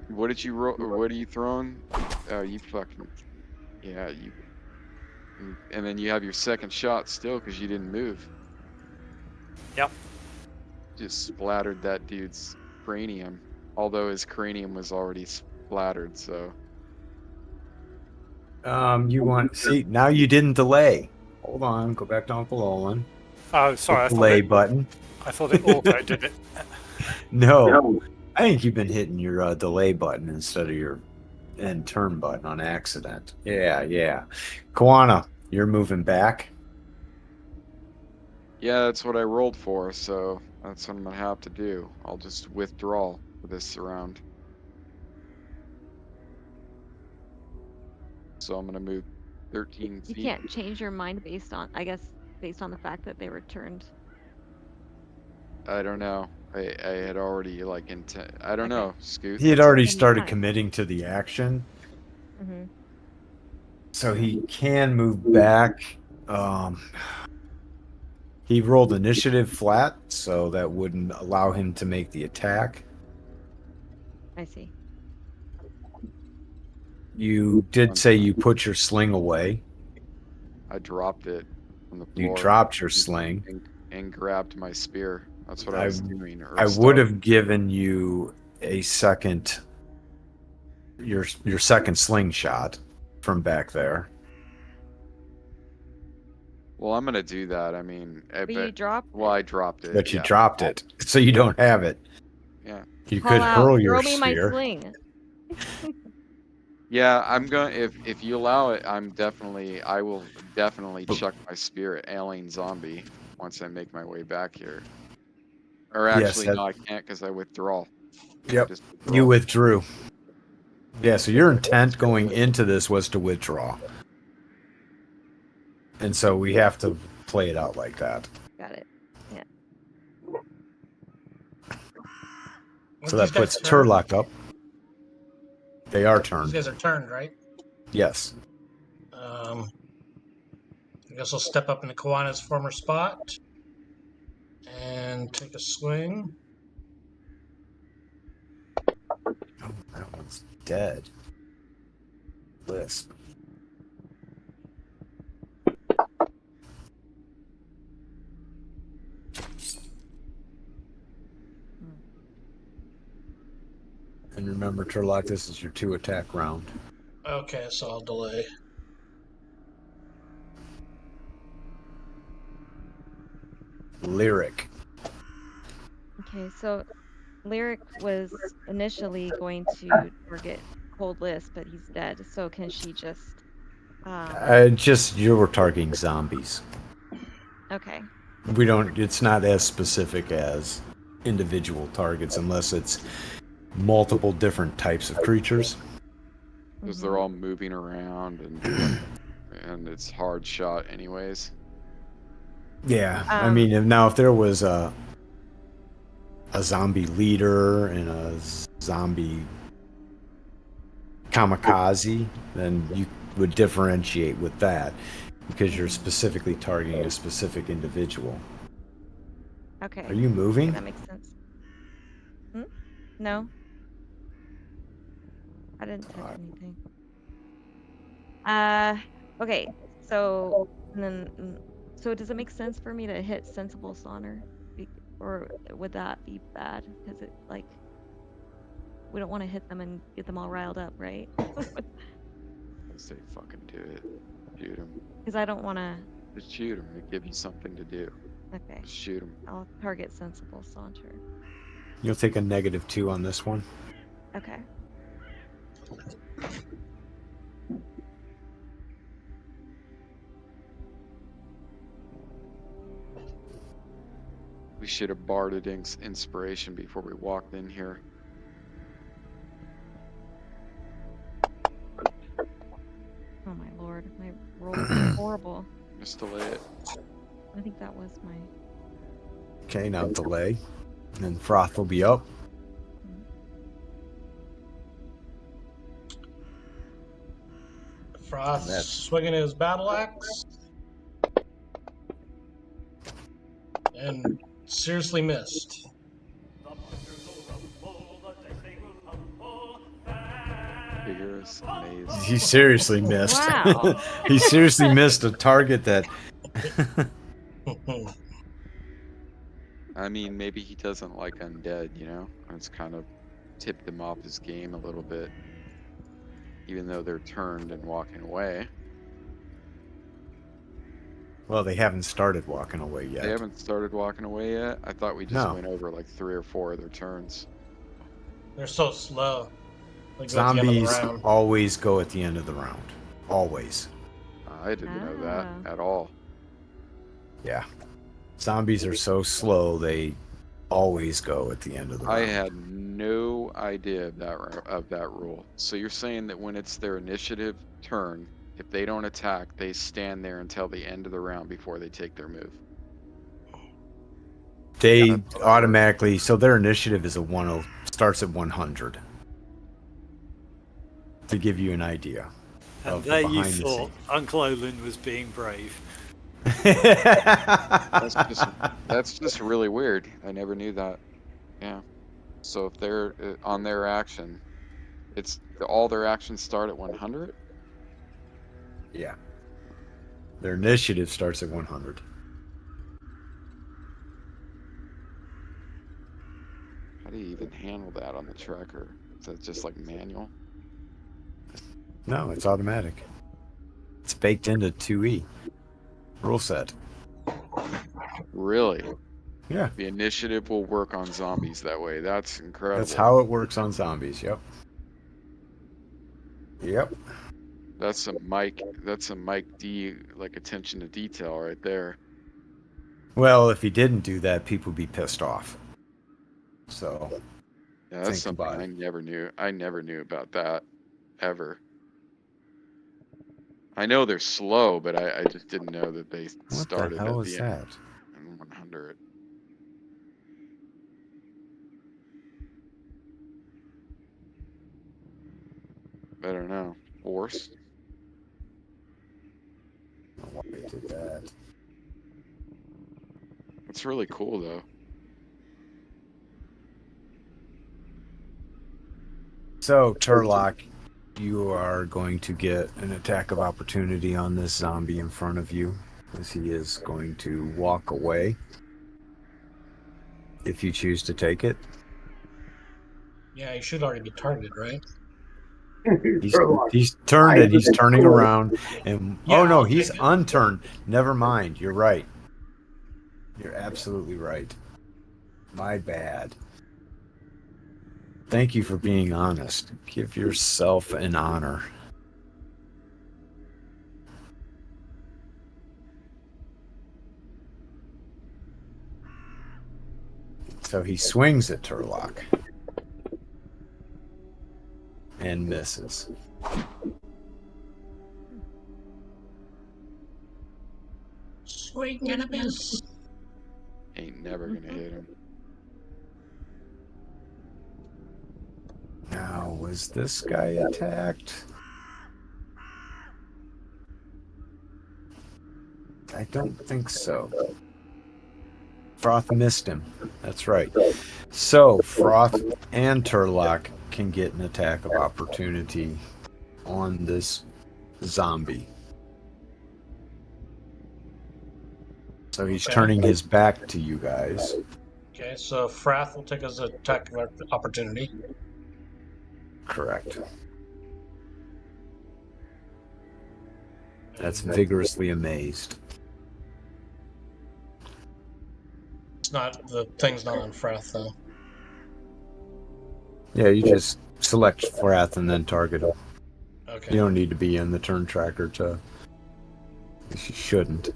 What did you roll? Or what are you throwing? Oh, you fucking. Yeah, you. And then you have your second shot still because you didn't move. Yep. Just splattered that dude's cranium. Although his cranium was already splattered, so. You want see now? You didn't delay. Hold on. Go back to Uncle Olin. Oh, sorry. Delay button. I thought it auto did it. No, I think you've been hitting your delay button instead of your end turn button on accident. Yeah. Koana, you're moving back. Yeah, that's what I rolled for, so that's what I'm gonna have to do. I'll just withdraw for this round. So I'm gonna move 13 You feet. can't change your mind based on, I guess, based on the fact that they were turned. I don't know. I had already like I don't Okay. know, Scoot. He had already Then you started fine. committing to the action, Mm-hmm. So he can move back. He rolled initiative flat, so that wouldn't allow him to make the attack. I see. You did say you put your sling away. I dropped it on the You floor. dropped your sling. And grabbed my spear. That's what I I- was doing. Or I would have given you a second, your second slingshot from back there. Well, I'm gonna do that. I mean, I But you bet. dropped Well, it. I dropped it. But you Yeah. dropped it, so you don't have it. Yeah. You Call could out. hurl your Throw me my spear. sling. Yeah, I'm going. If you allow it, I will definitely But- chuck my spear at alien zombie once I make my way back here. Or Yes, actually, that- no, I can't because I withdraw. Yep. Just You withdraw. withdrew. Yeah, so your intent going into this was to withdraw. And so we have to play it out like that. Got it. Weren't So these that puts guys turned? Turlock up. They are These turned. guys are turned, right? Yes. I guess I'll step up into Kawana's former spot and take a swing. Oh, that one's dead. Lisp. And remember, Turlock, this is your 2-attack round. Okay, so I'll delay. Lyric. Okay, so Lyric was initially going to target Cold List, but he's dead. So can she just? Just you were targeting zombies. Okay. We don't. It's not as specific as individual targets unless it's multiple different types of creatures. Because Mhm. they're all moving around and it's hard shot anyways. Yeah, I mean, if there was a zombie leader and a zombie kamikaze, then you would differentiate with that because you're specifically targeting a specific individual. Okay. Are you Okay, moving? that makes sense. No. I didn't touch anything. Okay. So and then so does it make sense for me to hit Sensible Saunter? Or would that be bad? Because it like we don't want to hit them and get them all riled up, right? I say fucking do it. Shoot him. Because I don't want to. Just shoot him. They give you something to do. Okay. Just shoot him. I'll target Sensible Saunter. You'll take a -2 on this one. Okay. We should have barded inspiration before we walked in here. Oh my lord, my roll is horrible. Just delay it. I think that was my. Okay, now delay. And then Froth will be up. Frost That's- swinging his battle axe. And seriously missed. Vigorous maze. He seriously missed. Wow. He seriously missed a target that. I mean, maybe he doesn't like undead, you know? It's kind of tipped him off his game a little bit. Even though they're turned and walking away. Well, they haven't started walking away yet. They haven't started walking away yet? I thought we just No. went over like 3 or 4 of their turns. They're so slow. They go at the end of the Zombies round. always go at the end of the round. Always. I didn't know that Ah. at all. Yeah. Zombies are so slow, they always go at the end of the round. I had no idea of that rule. So you're saying that when it's their initiative turn, if they don't attack, they stand there until the end of the round before they take their move. They Yeah. automatically, so their initiative is starts at 100. to give you an idea. And of the there you behind the thought Uncle Olin was being brave. That's just really weird. I never knew that. Yeah. So if they're on their action, it's all their actions start at 100? Yeah. Their initiative starts at 100. How do you even handle that on the tracker? Is that just like manual? No, it's automatic. It's baked into 2E rule set. Really? Yeah. The initiative will work on zombies that way. That's incredible. That's how it works on zombies. Yep. Yep. That's some Mike D like attention to detail right there. Well, if he didn't do that, people would be pissed off. So, Yeah, that's think something about I it. never knew. I never knew about that ever. I know they're slow, but I just didn't know that they What the started hell at is the end that? in 100. I don't know. Force? I don't know why they did that. It's really cool though. So, Turlock, you are going to get an attack of opportunity on this zombie in front of you, as he is going to walk away. If you choose to take it, Yeah, he should already be targeted, right? he's turned and he's turning around, and Yeah, oh no, I'll he's take it. unturned. Never mind. You're right. You're absolutely right. My bad. Thank you for being honest. Give yourself an honor. So he swings at Turlock and misses. Swing and a miss. Ain't never gonna hit him. Now, was this guy attacked? I don't think so. Froth missed him. That's right. So, Froth and Turlock can get an attack of opportunity on this zombie. So he's Okay. turning his back to you guys. Okay, so Frath will take his attack of opportunity. Correct. That's vigorously amazed. It's not, the thing's not on Frath though. Yeah, you just select Froth and then target him. Okay. You don't need to be in the turn tracker to. You shouldn't.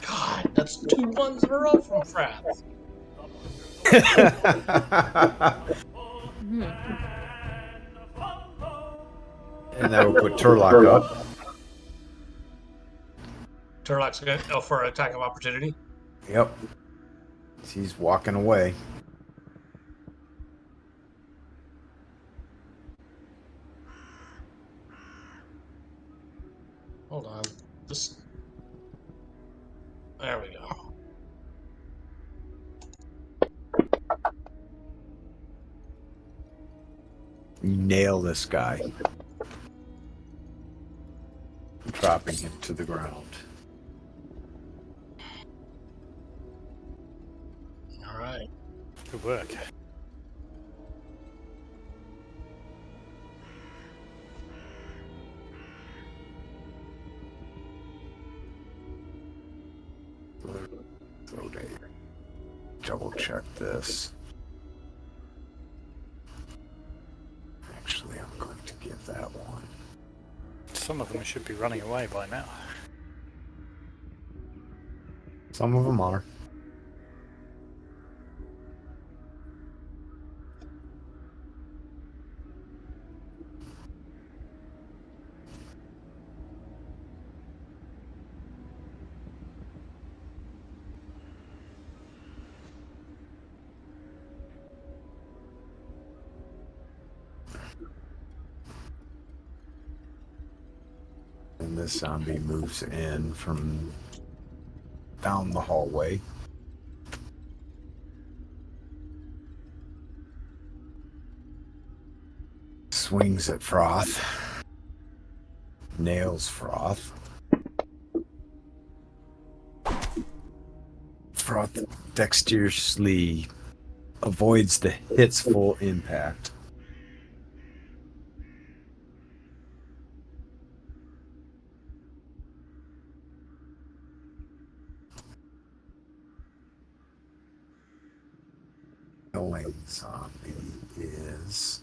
God, that's 2 ones in a row from Frath. And that will put Turlock up. Turlock's going to go for an attack of opportunity. Yep. He's walking away. Hold on. This. There we go. You nail this guy. Dropping him to the ground. All right. Good work. Double check this. Actually, I'm going to give that one. Some of them should be running away by now. Some of them are. And this zombie moves in from down the hallway. Swings at Froth. Nails Froth. Froth dexterously avoids the hit's full impact. Killing zombie is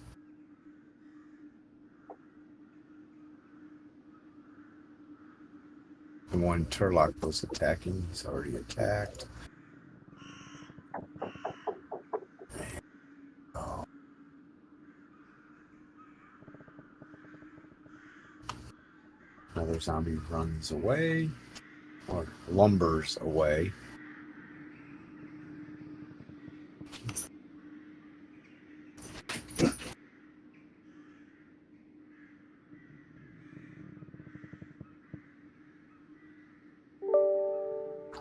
the one Turlock was attacking. He's already attacked. Oh. Another zombie runs away, or lumbers away.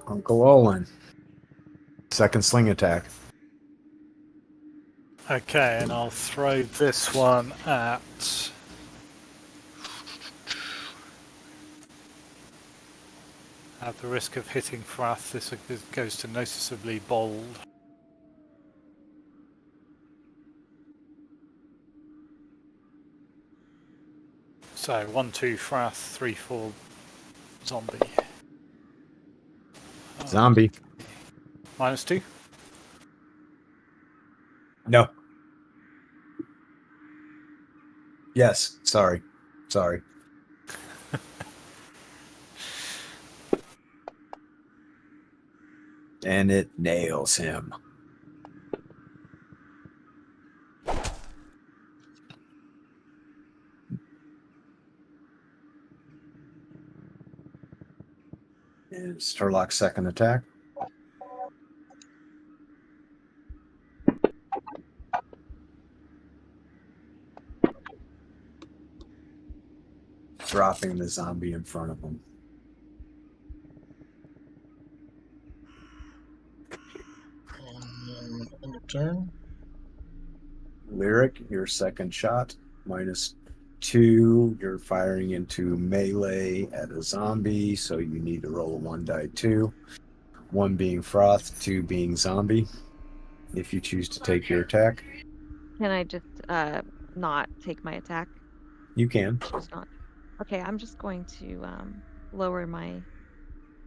Uncle Olin. Second sling attack. Okay, and I'll throw this one at... At the risk of hitting Frath, this goes to noticeably bold. So 1, 2 Frath, 3, 4 zombie. Zombie. -2. No. Yes. Sorry. And it nails him. And Sturlock's second attack. Dropping the zombie in front of him. End of turn. Lyric, your second shot, -2. You're firing into melee at a zombie, so you need to roll a 1 die 2. 1 being Froth, 2 being zombie. If you choose to take your attack, Can I just not take my attack? you can. Just not. Okay, I'm just going to lower my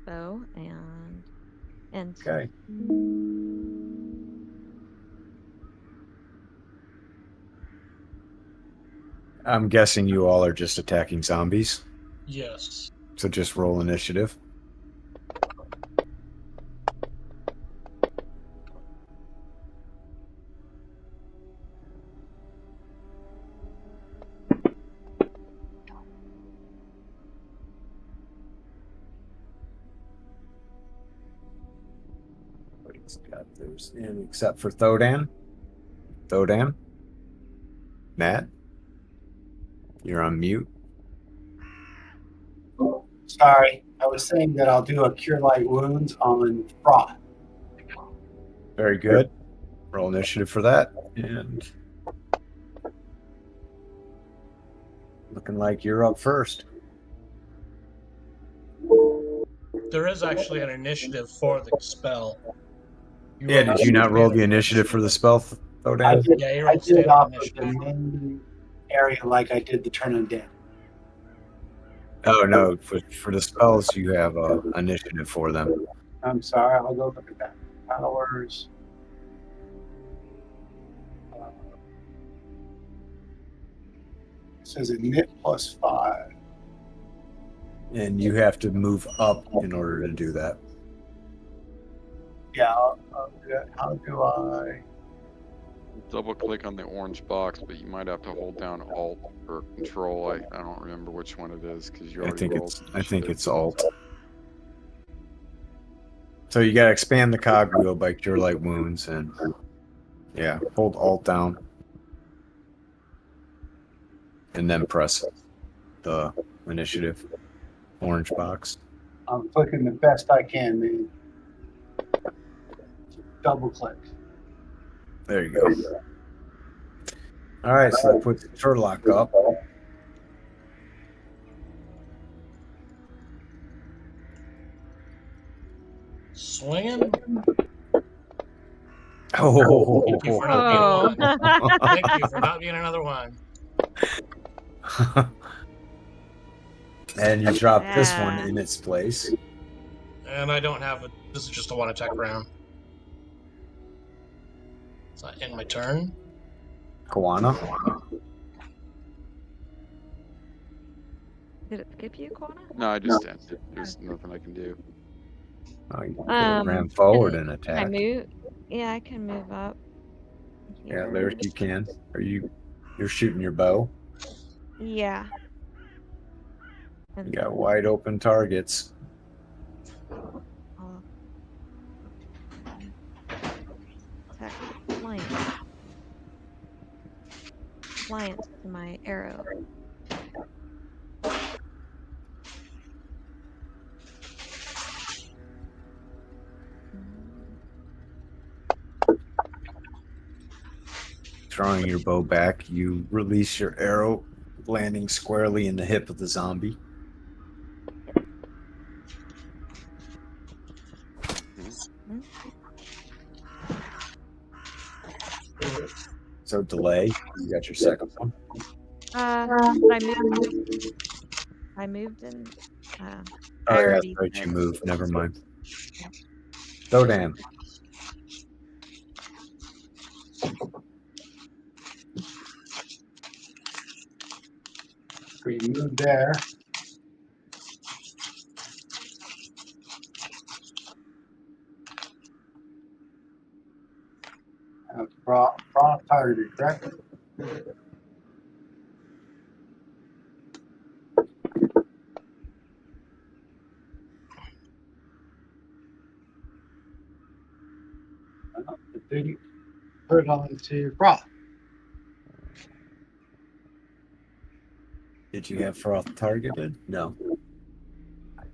bow and Okay. I'm guessing you all are just attacking zombies, Yes. so just roll initiative. Everybody's got theirs in except for Thodan. Thodan? Matt? You're on mute. Sorry, I was saying that I'll do a Cure Light Wounds on Froth. Very good. Roll initiative for that. And looking like you're up first. There is actually an initiative for the spell. Yeah, did you not roll the initiative for the spell, I Thodan? did, Yeah, you I rolled did standard off of initiative. the main area like I did the turn undead. Oh, no. For the spells, you have initiative for them. I'm sorry, I'll go look at that. Powers. It says a knit +5. And you have to move up in order to do that. Yeah, I'll do that. How do I? Double click on the orange box, but you might have to hold down Alt or Control. I don't remember which one it is because you I already think rolled. it's Alt. So you gotta expand the cogwheel by Cure Light Wounds, and yeah, hold Alt down, and then press the initiative. orange box. I'm clicking the best I can, man. Double click. There you go. All right, so that puts the Turlock up. Swinging. Oh, Thank you for not being Oh. one. Thank you for not being another one. and you drop this one Yeah. in its place. And I don't have a. This is just a one attack round. So I end my turn. Koana. Did it skip you, Kwana? No, I just ended. There's nothing I can do. Oh, you could have ran forward and Can I attacked. move? Yeah, I can move up. Yeah, Here. there you can. You're shooting your bow. Yeah. You And got wide open targets. I'll attack flying. Flying to my arrow. Drawing your bow back, you release your arrow, landing squarely in the hip of the zombie. Hmm? So delay. You got your second one. I moved in. Oh I yeah, already. that's right. You moved. Never mind. So damn. So you move there. Froth targeted, correct? Didn't put it on to Froth. Did you have Froth targeted? No.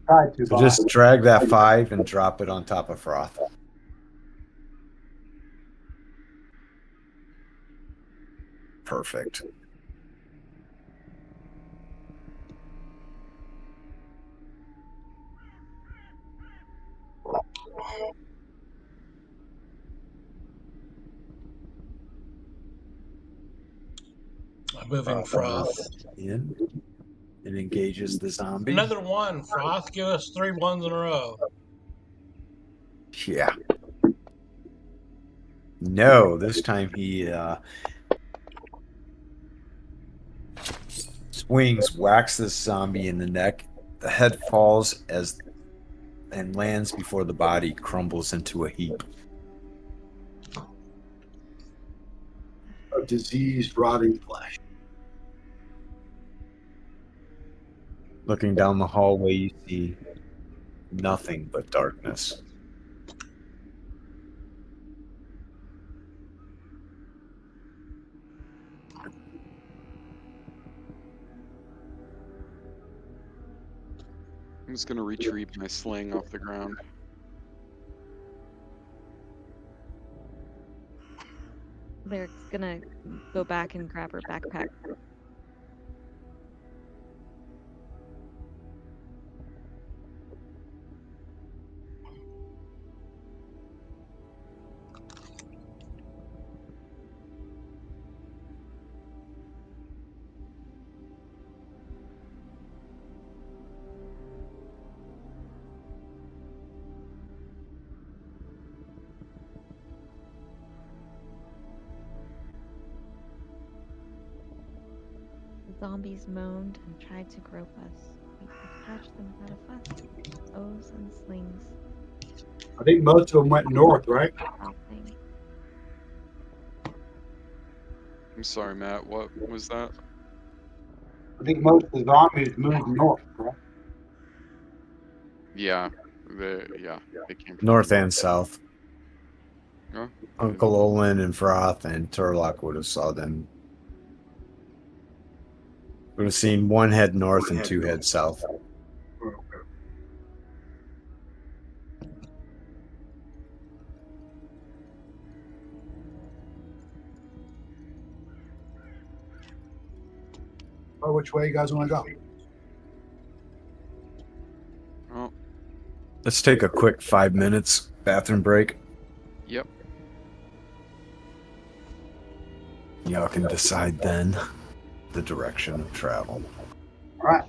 Tried to, So just drag that 5 and drop it on top of Froth. Perfect. I'm moving Froth. In. It engages the zombie. Another one. Froth, give us 3 ones in a row. Yeah. No, this time he swings, whacks this zombie in the neck. The head falls and lands before the body crumbles into a heap. Of diseased, rotting flesh. Looking down the hallway, you see nothing but darkness. I'm just gonna retrieve my sling off the ground. Lyric's gonna go back and grab her backpack. The zombies moaned and tried to grope us. We could catch them without a fuss. O's and slings. I think most of them went north, right? Nothing. I'm sorry, Matt. What was that? I think most of the zombies moved north, correct? Yeah, they came from North and south. Oh, Uncle Olin and Froth and Turlock would have saw them. Would have seen one head north and 2 head south. or which way you guys want to go. Oh, Let's take a quick 5 minutes bathroom break. yep. Y'all can decide then the direction of travel. All right.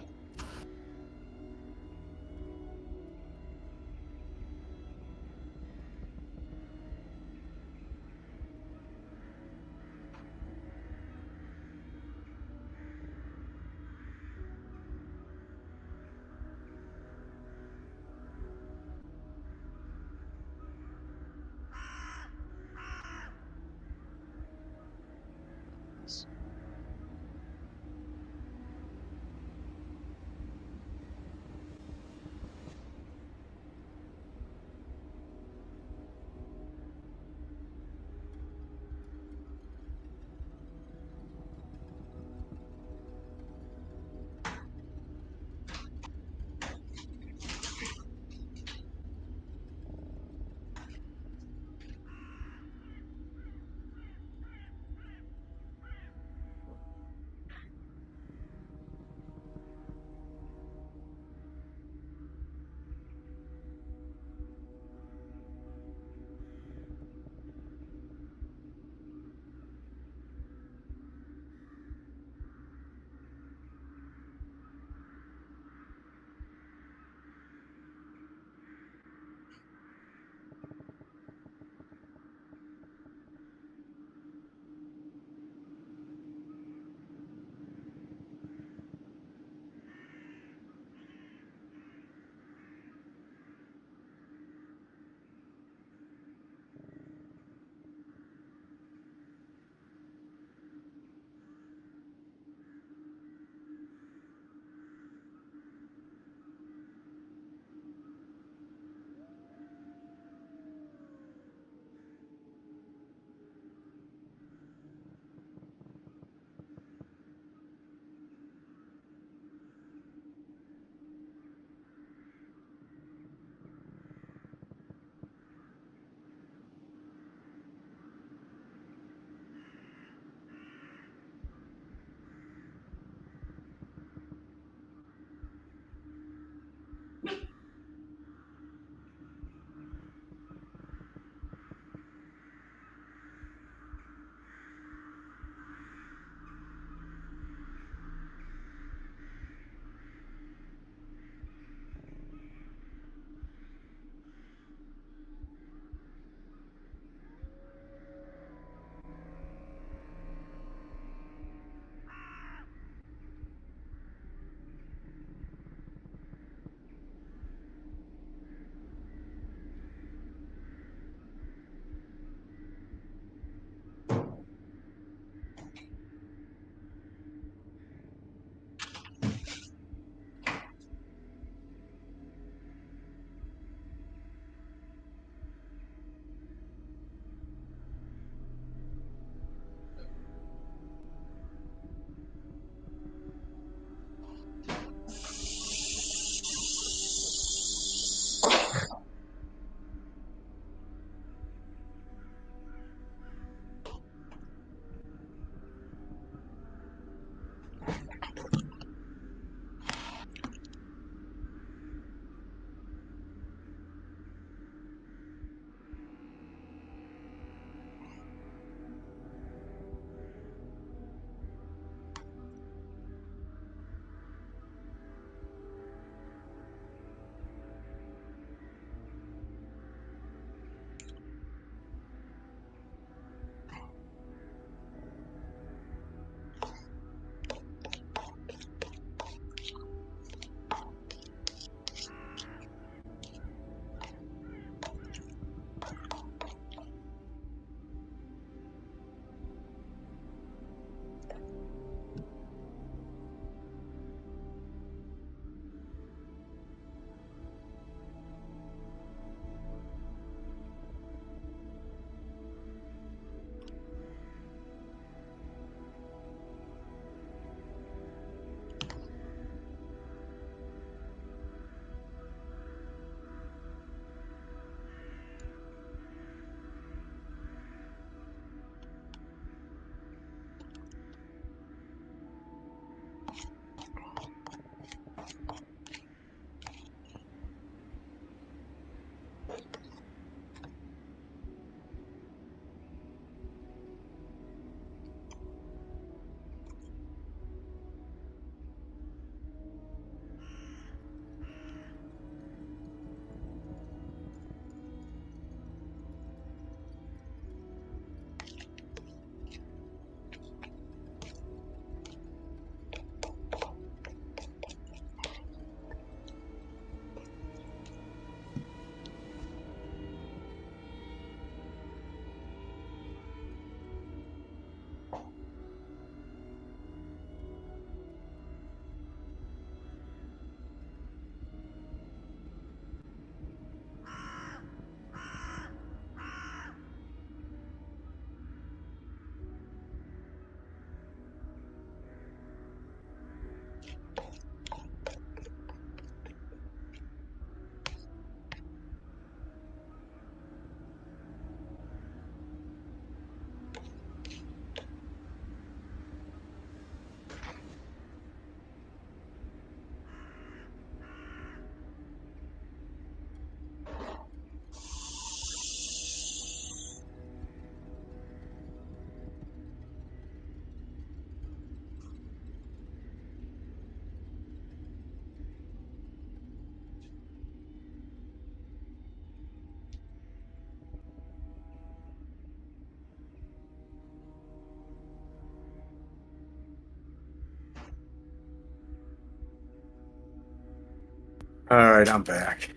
All right, I'm back.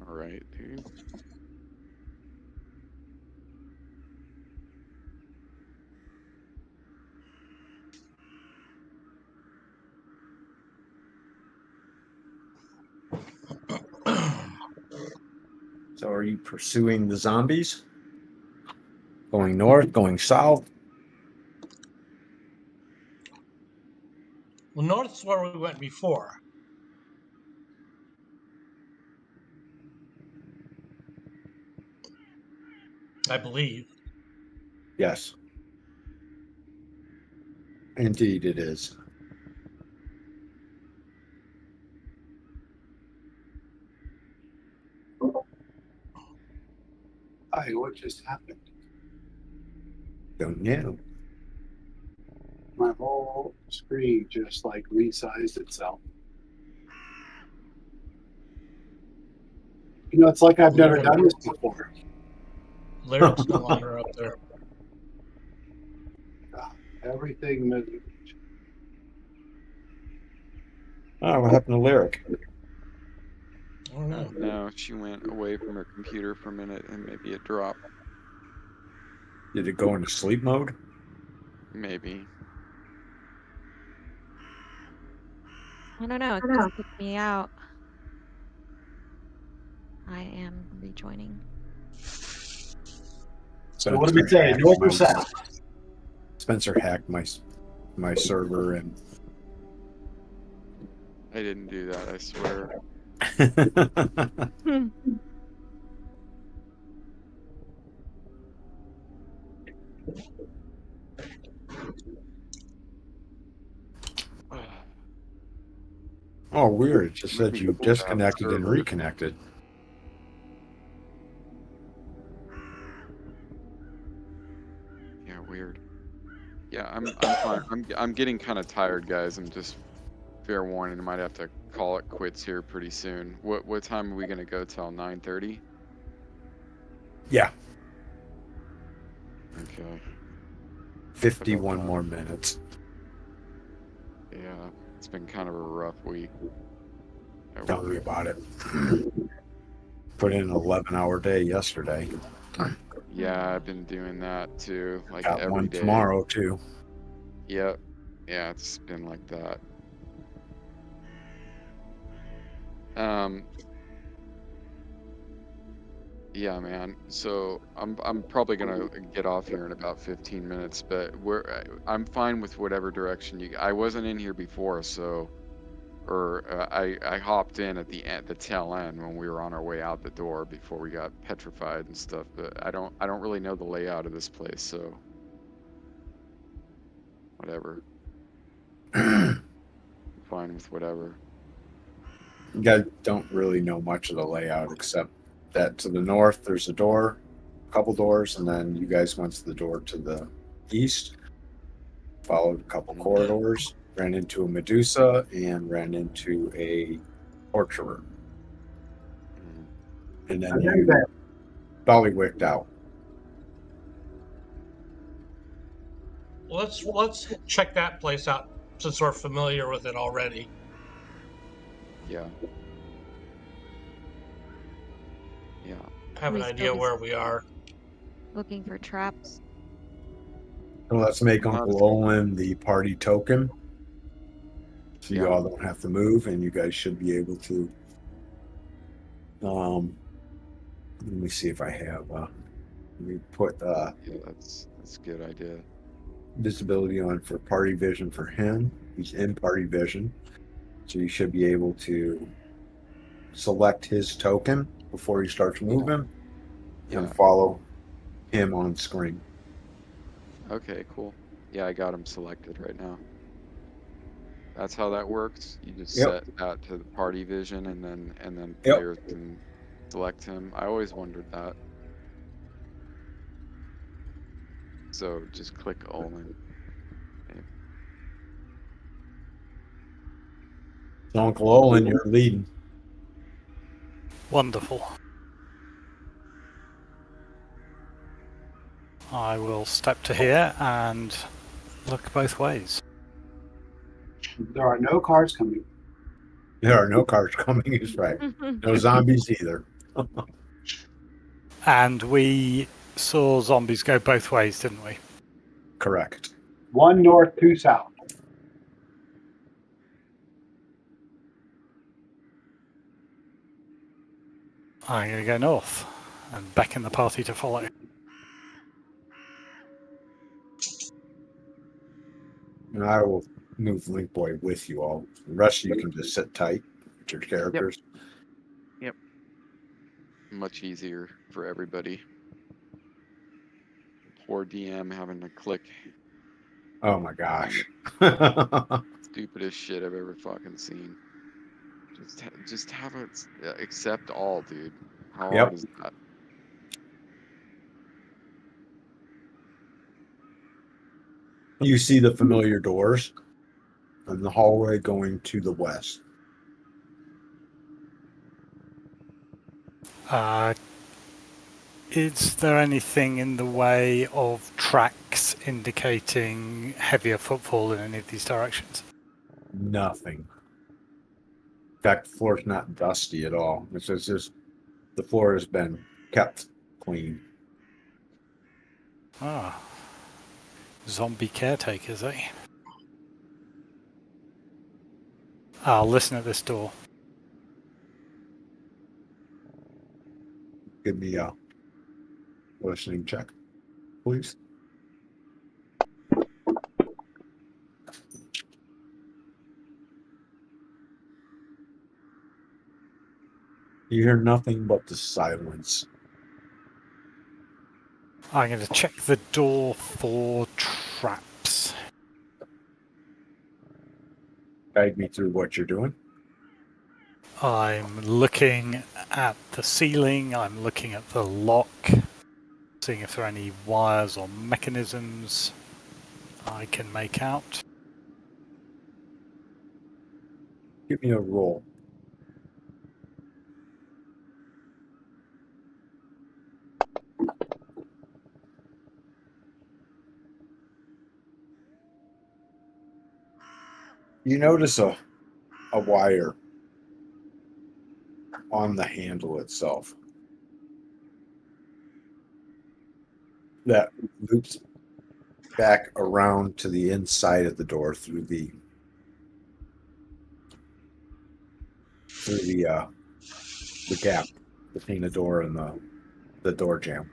All right, dude. So are you pursuing the zombies? Going north, going south? Well, north's where we went before. I believe. Yes. Indeed it is. Hi, what just happened? Don't know. My whole screen just like resized itself. You know, it's like I've never done this before. Lyric's no longer up there. Everything moved. Oh, what happened to Lyric? I don't know. No, she went away from her computer for a minute and maybe it dropped. Did it go into sleep mode? Maybe. I don't know. It just kicked me out. I am rejoining. So what do we say, north or south? Spencer hacked my server and I didn't do that, I swear. Oh, weird. It just said Maybe you pulled out disconnected and server. reconnected. Yeah, weird. Yeah, I'm fine. I'm getting kind of tired, guys. I'm just fair warning. I might have to call it quits here pretty soon. What time are we gonna go till? 9:30? Yeah, Okay. 51 more minutes. Yeah, it's been kind of a rough week. at Tell me work. about it. Put in an 11-hour day yesterday. Yeah, I've been doing that too, like Got every one day. tomorrow too. Yep. Yeah, it's been like that. Yeah, man. So I'm probably gonna get off here in about 15 minutes, but I'm fine with whatever direction you. I wasn't in here before, so I hopped in at the tail end when we were on our way out the door before we got petrified and stuff. But I don't really know the layout of this place, so whatever. I'm fine with whatever. You guys don't really know much of the layout except that to the north there's a door, a couple doors, and then you guys went to the door to the east, followed a couple corridors, ran into a Medusa, and ran into a torturer. Mm. And then you dollywicked out. Let's check that place out since we're familiar with it already. Yeah. Yeah. Have an We still idea be where we are. looking for traps. So let's make Uncle Olin the party token. So you Yeah. all don't have to move, and you guys should be able to. Let me see if I have. Let me put Yeah, that's a good idea. visibility on for party vision for him. He's in party vision, so you should be able to select his token before he starts moving Yeah. and follow him on screen. Okay, cool. Yeah, I got him selected right now. That's how that works. You just Yep. set that to the party vision and then Yep. players can select him. I always wondered that. So just click Olin. So Uncle Olin, you're leading. Wonderful. I will step to here and look both ways. There are no cars coming. There are no cars coming his way. No zombies either. And we saw zombies go both ways, didn't we? Correct. 1 north, 2 south. I'm going to go north and beckon the party to follow. And I will move Link Boy with you all. The rest of you can just sit tight with your characters. Much easier for everybody. Poor DM having to click Oh my gosh. stupidest shit I've ever fucking seen. Just have it accept all, dude. How Yep. hard is that? You see the familiar doors and the hallway going to the west. Is there anything in the way of tracks indicating heavier footfall in any of these directions? Nothing. In fact, the floor's not dusty at all. It's just the floor has been kept clean. Ah. Zombie caretakers, eh? I'll listen at this door. Give me a listening check, please. You hear nothing but the silence. I'm going to check the door for traps. Guide me through what you're doing. I'm looking at the ceiling, I'm looking at the lock, seeing if there are any wires or mechanisms I can make out. Give me a roll. You notice a wire on the handle itself that loops back around to the inside of the door through the gap between the door and the door jamb.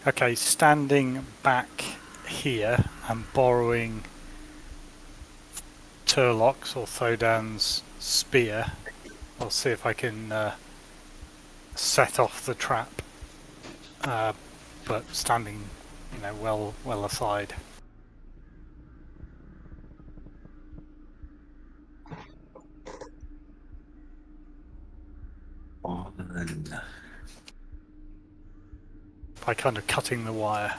Okay, standing back here and borrowing Turlock's or Thodan's spear, I'll see if I can set off the trap, but standing, well aside. By kind of cutting the wire.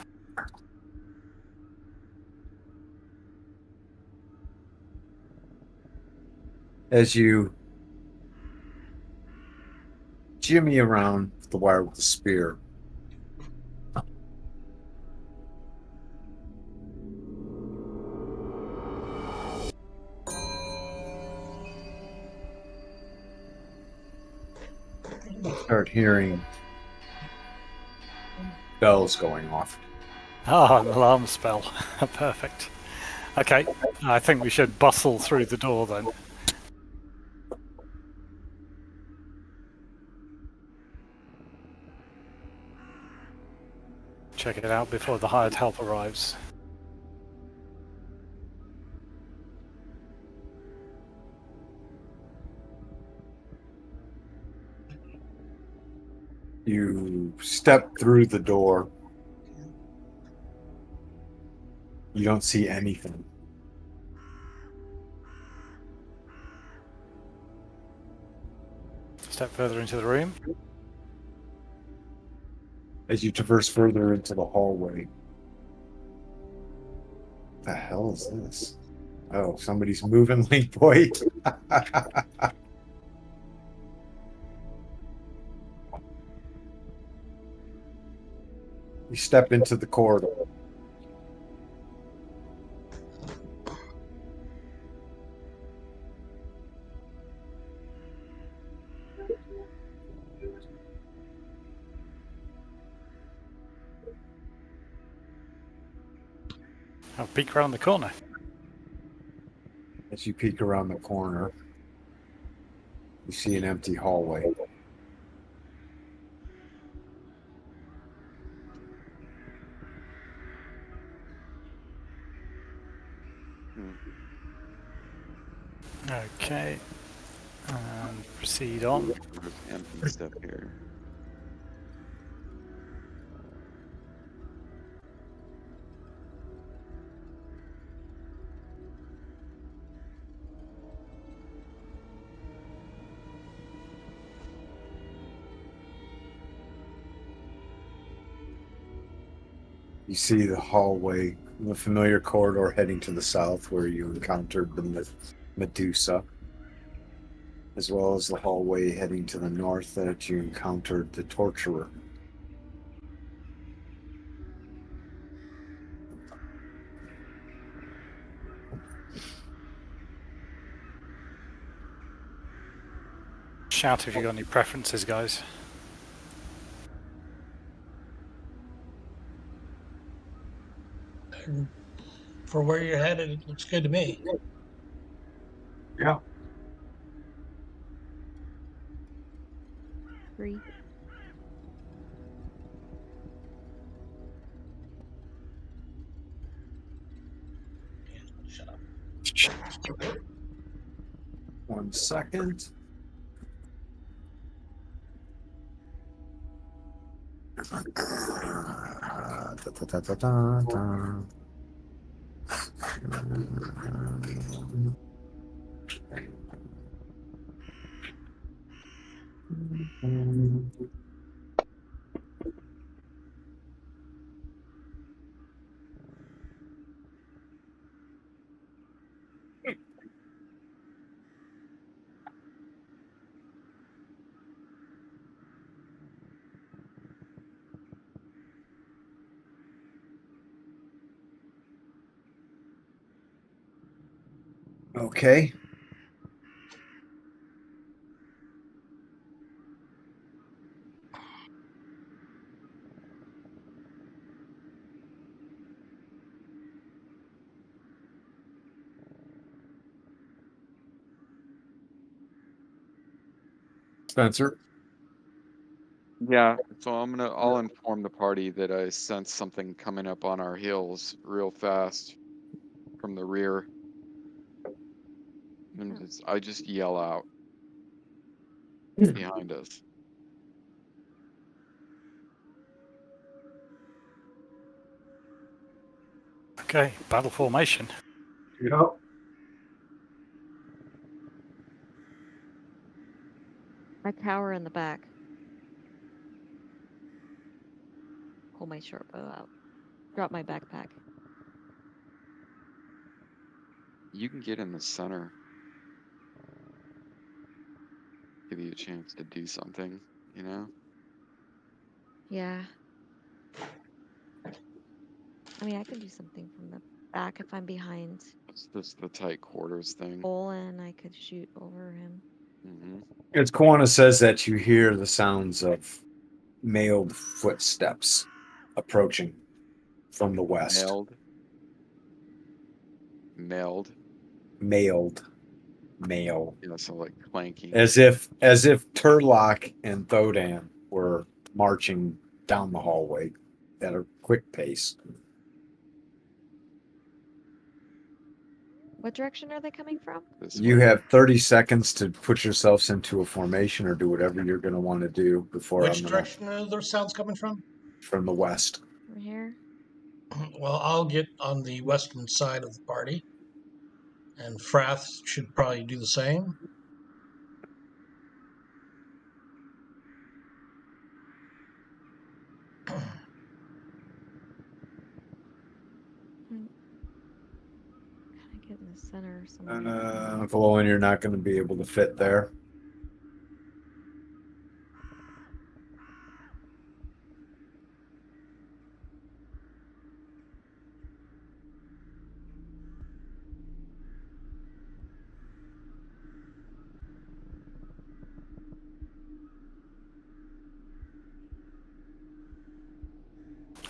As you jimmy around the wire with the spear, start hearing bells going off. Ah, an alarm spell. Perfect. Okay, I think we should bustle through the door then. Check it out before the hired help arrives. You step through the door. You don't see anything. Step further into the room. As you traverse further into the hallway. What the hell is this? Oh, somebody's moving, Link Boy. You step into the corridor. I'll peek around the corner. As you peek around the corner, you see an empty hallway. Okay. And proceed on. There's empty stuff here. You see the hallway, the familiar corridor heading to the south where you encountered the Medusa, as well as the hallway heading to the north that you encountered the Torturer. Shout if you got any preferences, guys. For where you're headed, it looks good to me. Yeah. 3. Shut up. 1 second. Okay. Spencer. Yeah, so I'll inform the party that I sense something coming up on our heels real fast from the rear. And I just yell out behind us. Okay, battle formation. Yep. I cower in the back. Pull my short bow out. Drop my backpack. You can get in the center. Give you a chance to do something, you know? Yeah. I mean, I can do something from the back if I'm behind It's just the tight quarters thing. Olin. I could shoot over him. Mm-hmm. As Kwana says that, you hear the sounds of mailed footsteps approaching from the west. Mailed. Mail. Yeah, so like clanking. As if Turlock and Thodan were marching down the hallway at a quick pace. What direction are they coming from? This You way. have 30 seconds to put yourselves into a formation or do whatever you're going to want to do before Which direction are those sounds coming from? from the west. From here? Well, I'll get on the western side of the party, and Frath should probably do the same. Kind of get in the center somewhere. Valoan, you're not going to be able to fit there.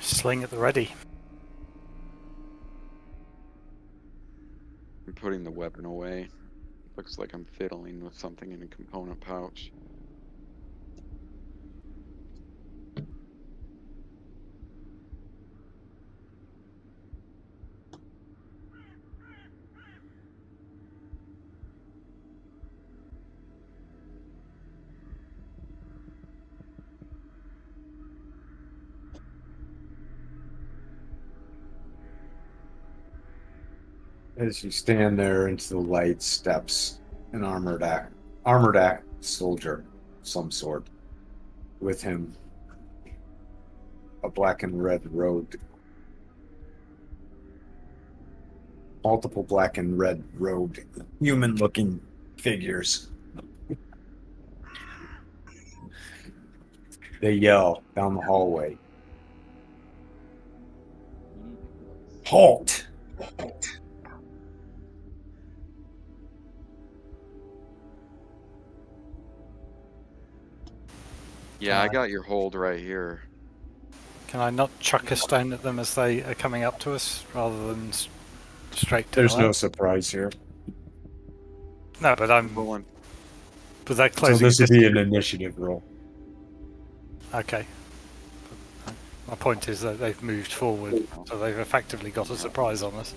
Sling at the ready. I'm putting the weapon away. Looks like I'm fiddling with something in a component pouch. As you stand there into the light steps an armored act soldier of some sort. With him, a black and red robed, multiple black and red robed human-looking figures. They yell down the hallway, "Halt!" Yeah, I got your hold right here. Can I not chuck a stone at them as they are coming up to us, rather than straight to There's the no left? surprise here. No, but Rolling. But they're So closing. this would be an initiative roll. Okay. My point is that they've moved forward, so they've effectively got a surprise on us.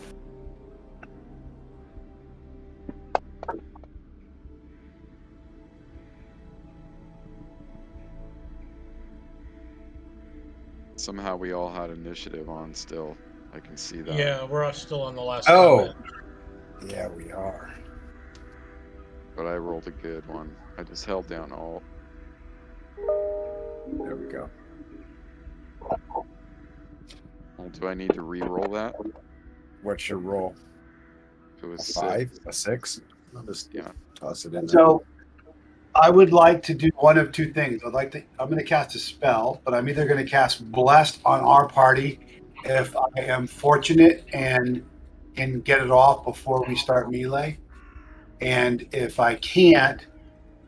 Somehow we all had initiative on still. I can see that. Yeah, we're all still on the last Oh, combat. yeah, we are. But I rolled a good one. I just held down Alt. There we go. Well, do I need to re-roll that? What's your roll? It was A 5? 6. A 6? I'll just Yeah. toss it in there. So I would like to do one of two things. I'm going to cast a spell, but I'm either going to cast Blessed on our party if I am fortunate and can get it off before we start melee. And if I can't,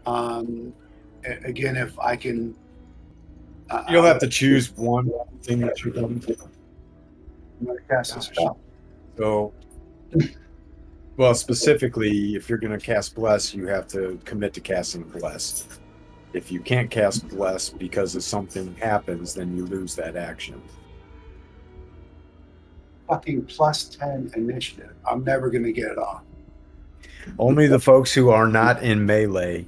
again, if I can. You'll have to choose one thing that you're going to do. I'm going to cast a spell. So, well, specifically, if you're going to cast Bless, you have to commit to casting Bless. If you can't cast Bless because of something happens, then you lose that action. Fucking plus 10 initiative. I'm never going to get it off. Only the folks who are not in melee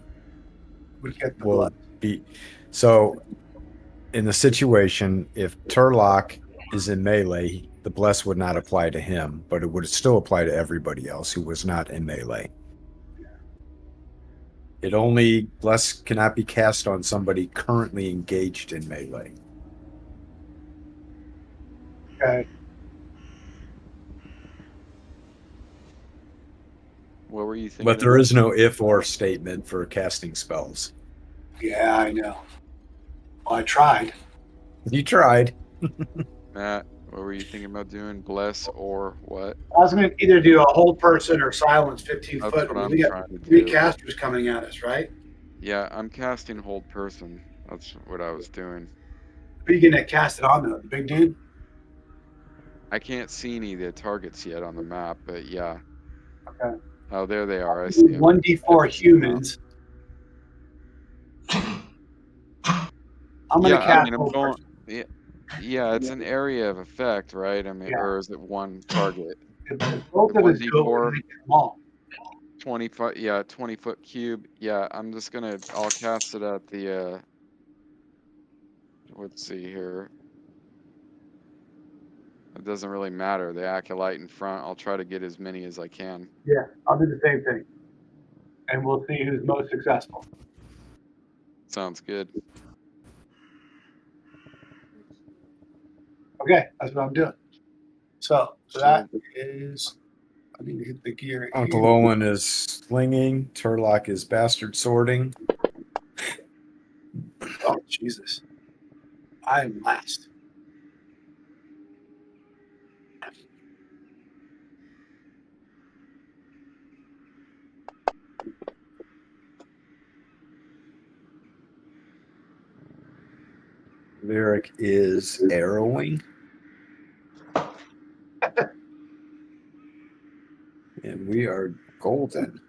We get the will blood. be. So, in the situation, if Turlock is in melee, the bless would not apply to him, but it would still apply to everybody else who was not in melee. It only bless cannot be cast on somebody currently engaged in melee. Okay. What were you thinking? But there is no if or statement for casting spells. Yeah, I know. Well, I tried. You tried. Matt, what were you thinking about doing? Bless or what? I was going to either do a hold person or silence 15 That's foot. what I'm We got trying to 3 do. casters coming at us, right? Yeah, I'm casting hold person. That's what I was doing. Who are you going to cast it on, though? The big dude? I can't see any of the targets yet on the map, but yeah. Okay. Oh, there they are. I see them. 1d4 humans. I'm going to Yeah, I cast mean, I'm hold going. person. Yeah, it's an area of effect, right? I mean, Yeah. or is it one target? If both of us do it, we're 1d4, going to get them all. 20-foot, yeah, 20-foot cube. Yeah, I'll cast it at the, let's see here. It doesn't really matter. The acolyte in front, I'll try to get as many as I can. Yeah, I'll do the same thing. And we'll see who's most successful. Sounds good. Okay, that's what I'm doing. So Sure. that is, I need to hit the gear. Uncle Owen is slinging. Turlock is bastard swording. Oh, Jesus. I'm last. Lyric is arrowing. And we are golden.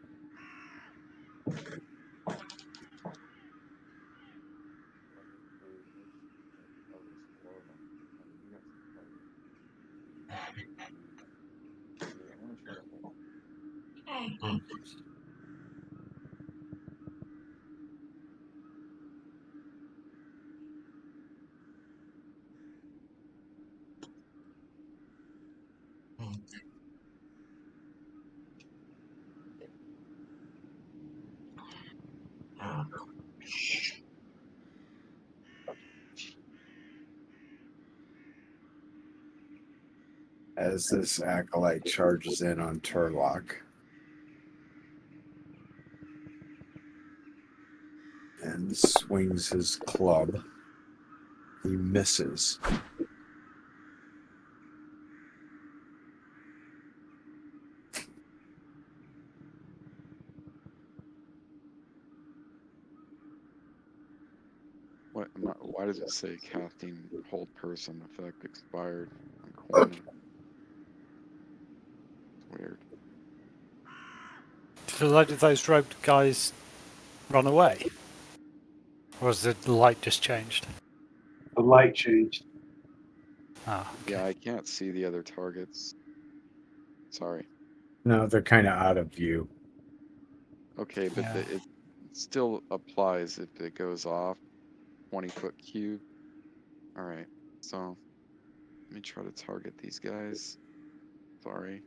As this acolyte charges in on Turlock. And swings his club. He misses. Why does it say casting hold person effect expired on corner? It's weird. Did a load of those rogue guys run away? Or has the light just changed? The light changed. Ah, okay. Yeah, I can't see the other targets. Sorry. No, they're kind of out of view. Okay, but Yeah. it still applies if it goes off 20-foot cube. All right, so let me try to target these guys. Sorry,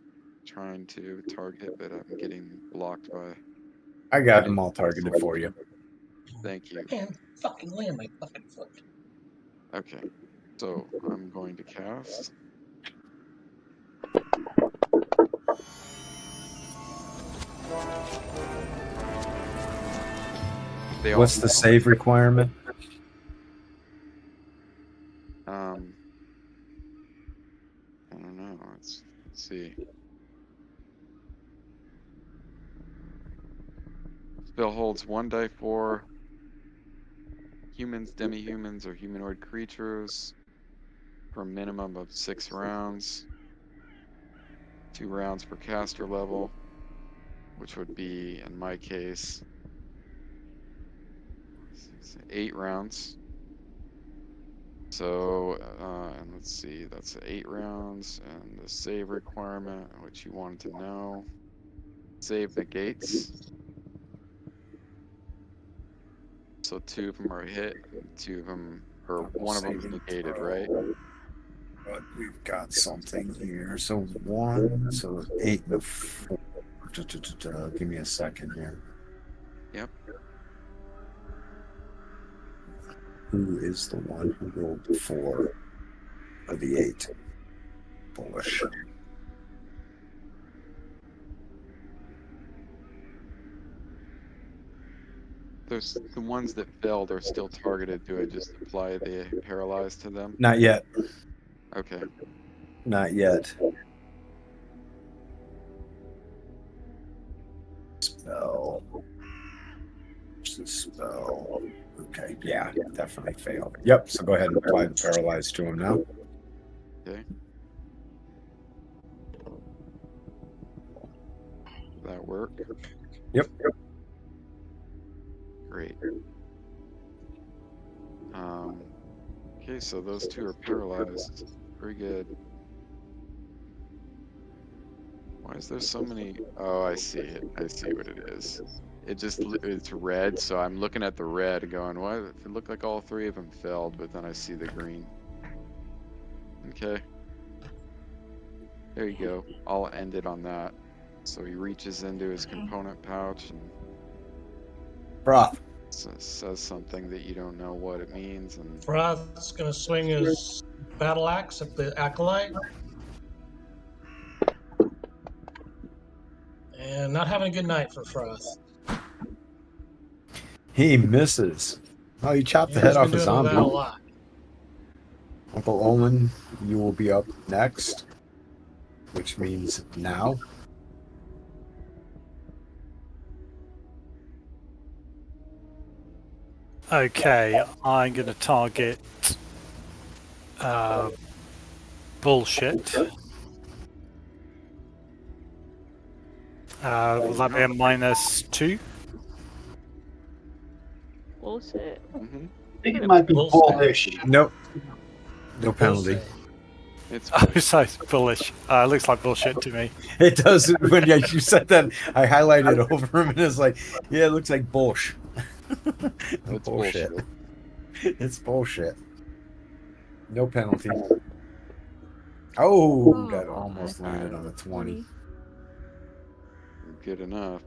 trying to target, but I'm getting blocked by. I got them all targeted for you. Thank you. Man, fucking land my fucking foot. Okay, so I'm going to cast. What's the save requirement? I don't know. Let's see. Spell holds 1d4 humans, demi-humans, or humanoid creatures for a minimum of 6 rounds. 2 rounds per caster level, which would be, in my case, 8 rounds. So, and let's see, that's 8 rounds, and the save requirement, which you wanted to know. Save negates. So 2 of them are hit, and 2 of them, or one of them is negated, right? But we've got something here. So 1, so 8 and a 4. Give me a second here. Yep. Who is the one who rolled the 4 or the 8? Bullish. There's the ones that failed are still targeted. Do I just apply the paralyze to them? Not yet. Okay. Not yet. Spell. Spell. Okay, yeah, definitely failed. Yep, so go ahead and apply the paralyze to him now. Okay. That work? Yep. Great. Okay, so those 2 are paralyzed. Very good. Why is there so many? Oh, I see it. I see what it is. It's red, so I'm looking at the red going, why? It looked like all 3 of them failed, but then I see the green. Okay. There you go. I'll end it on that. So he reaches into his component pouch and Broth. says something that you don't know what it means, and Froth's gonna swing his battle axe at the acolyte. And not having a good night for Froth. He misses. Oh, you chopped the Yeah, head he's off been a doing that a zombie. lot. Uncle Olin, you will be up next, which means now. Okay, I'm going to target bullshit. Will that be a -2? Bullshit. Hmm. I think it might be Bullshit. bullish. Nope. No penalty. Bullshit. It's Oh, so it's bullish. Looks like bullshit to me. It does. When you said that, I highlighted over him and it's like, yeah, it looks like bullshit. it's bullshit. It's bullshit. No penalty. Oh, that Oh, almost I landed thought on a it was 20. Good enough.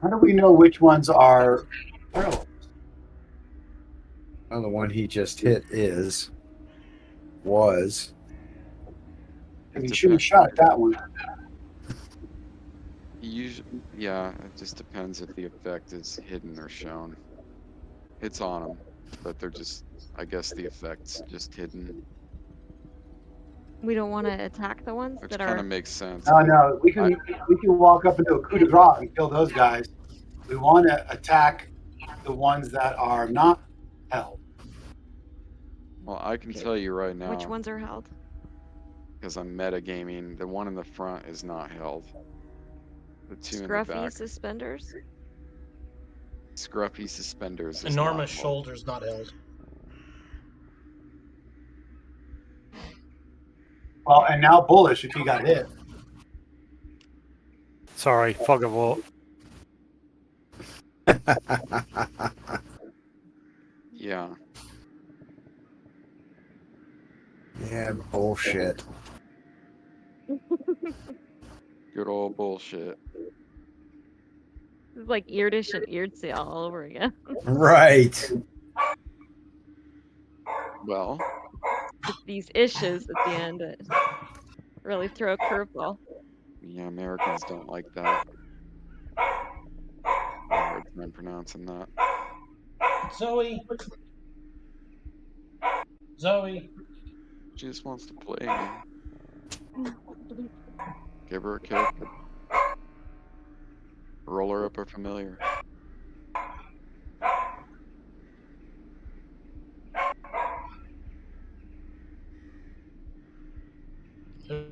How do we know which ones are parallel? Well, the one he just hit was. And It you should have depends. shot that one. Usually, yeah, it just depends if the effect is hidden or shown. It's on them, but they're just, I guess the effect's just hidden, We don't want to attack the ones which that kind are. of makes sense. No, we can walk up into a coup de grace and kill those guys. We want to attack the ones that are not held. Well, I can Okay. tell you right Which now, ones are held? because I'm metagaming, the one in the front is not held. The two in the Scruffy back, suspenders. scruffy suspenders is Enormous not held. shoulders not held. Well, and now bullish if he got hit. Sorry, fog of war. Yeah, Yeah, bullshit. good old bullshit. This is like Eardish and Eardsay all over again. Right. Well, It's these issues at the end that really throw a curveball. yeah, Americans don't like that. Hard time pronouncing that. Zoe. Zoe. She just wants to play, man. Give her a character. Roll her up a familiar.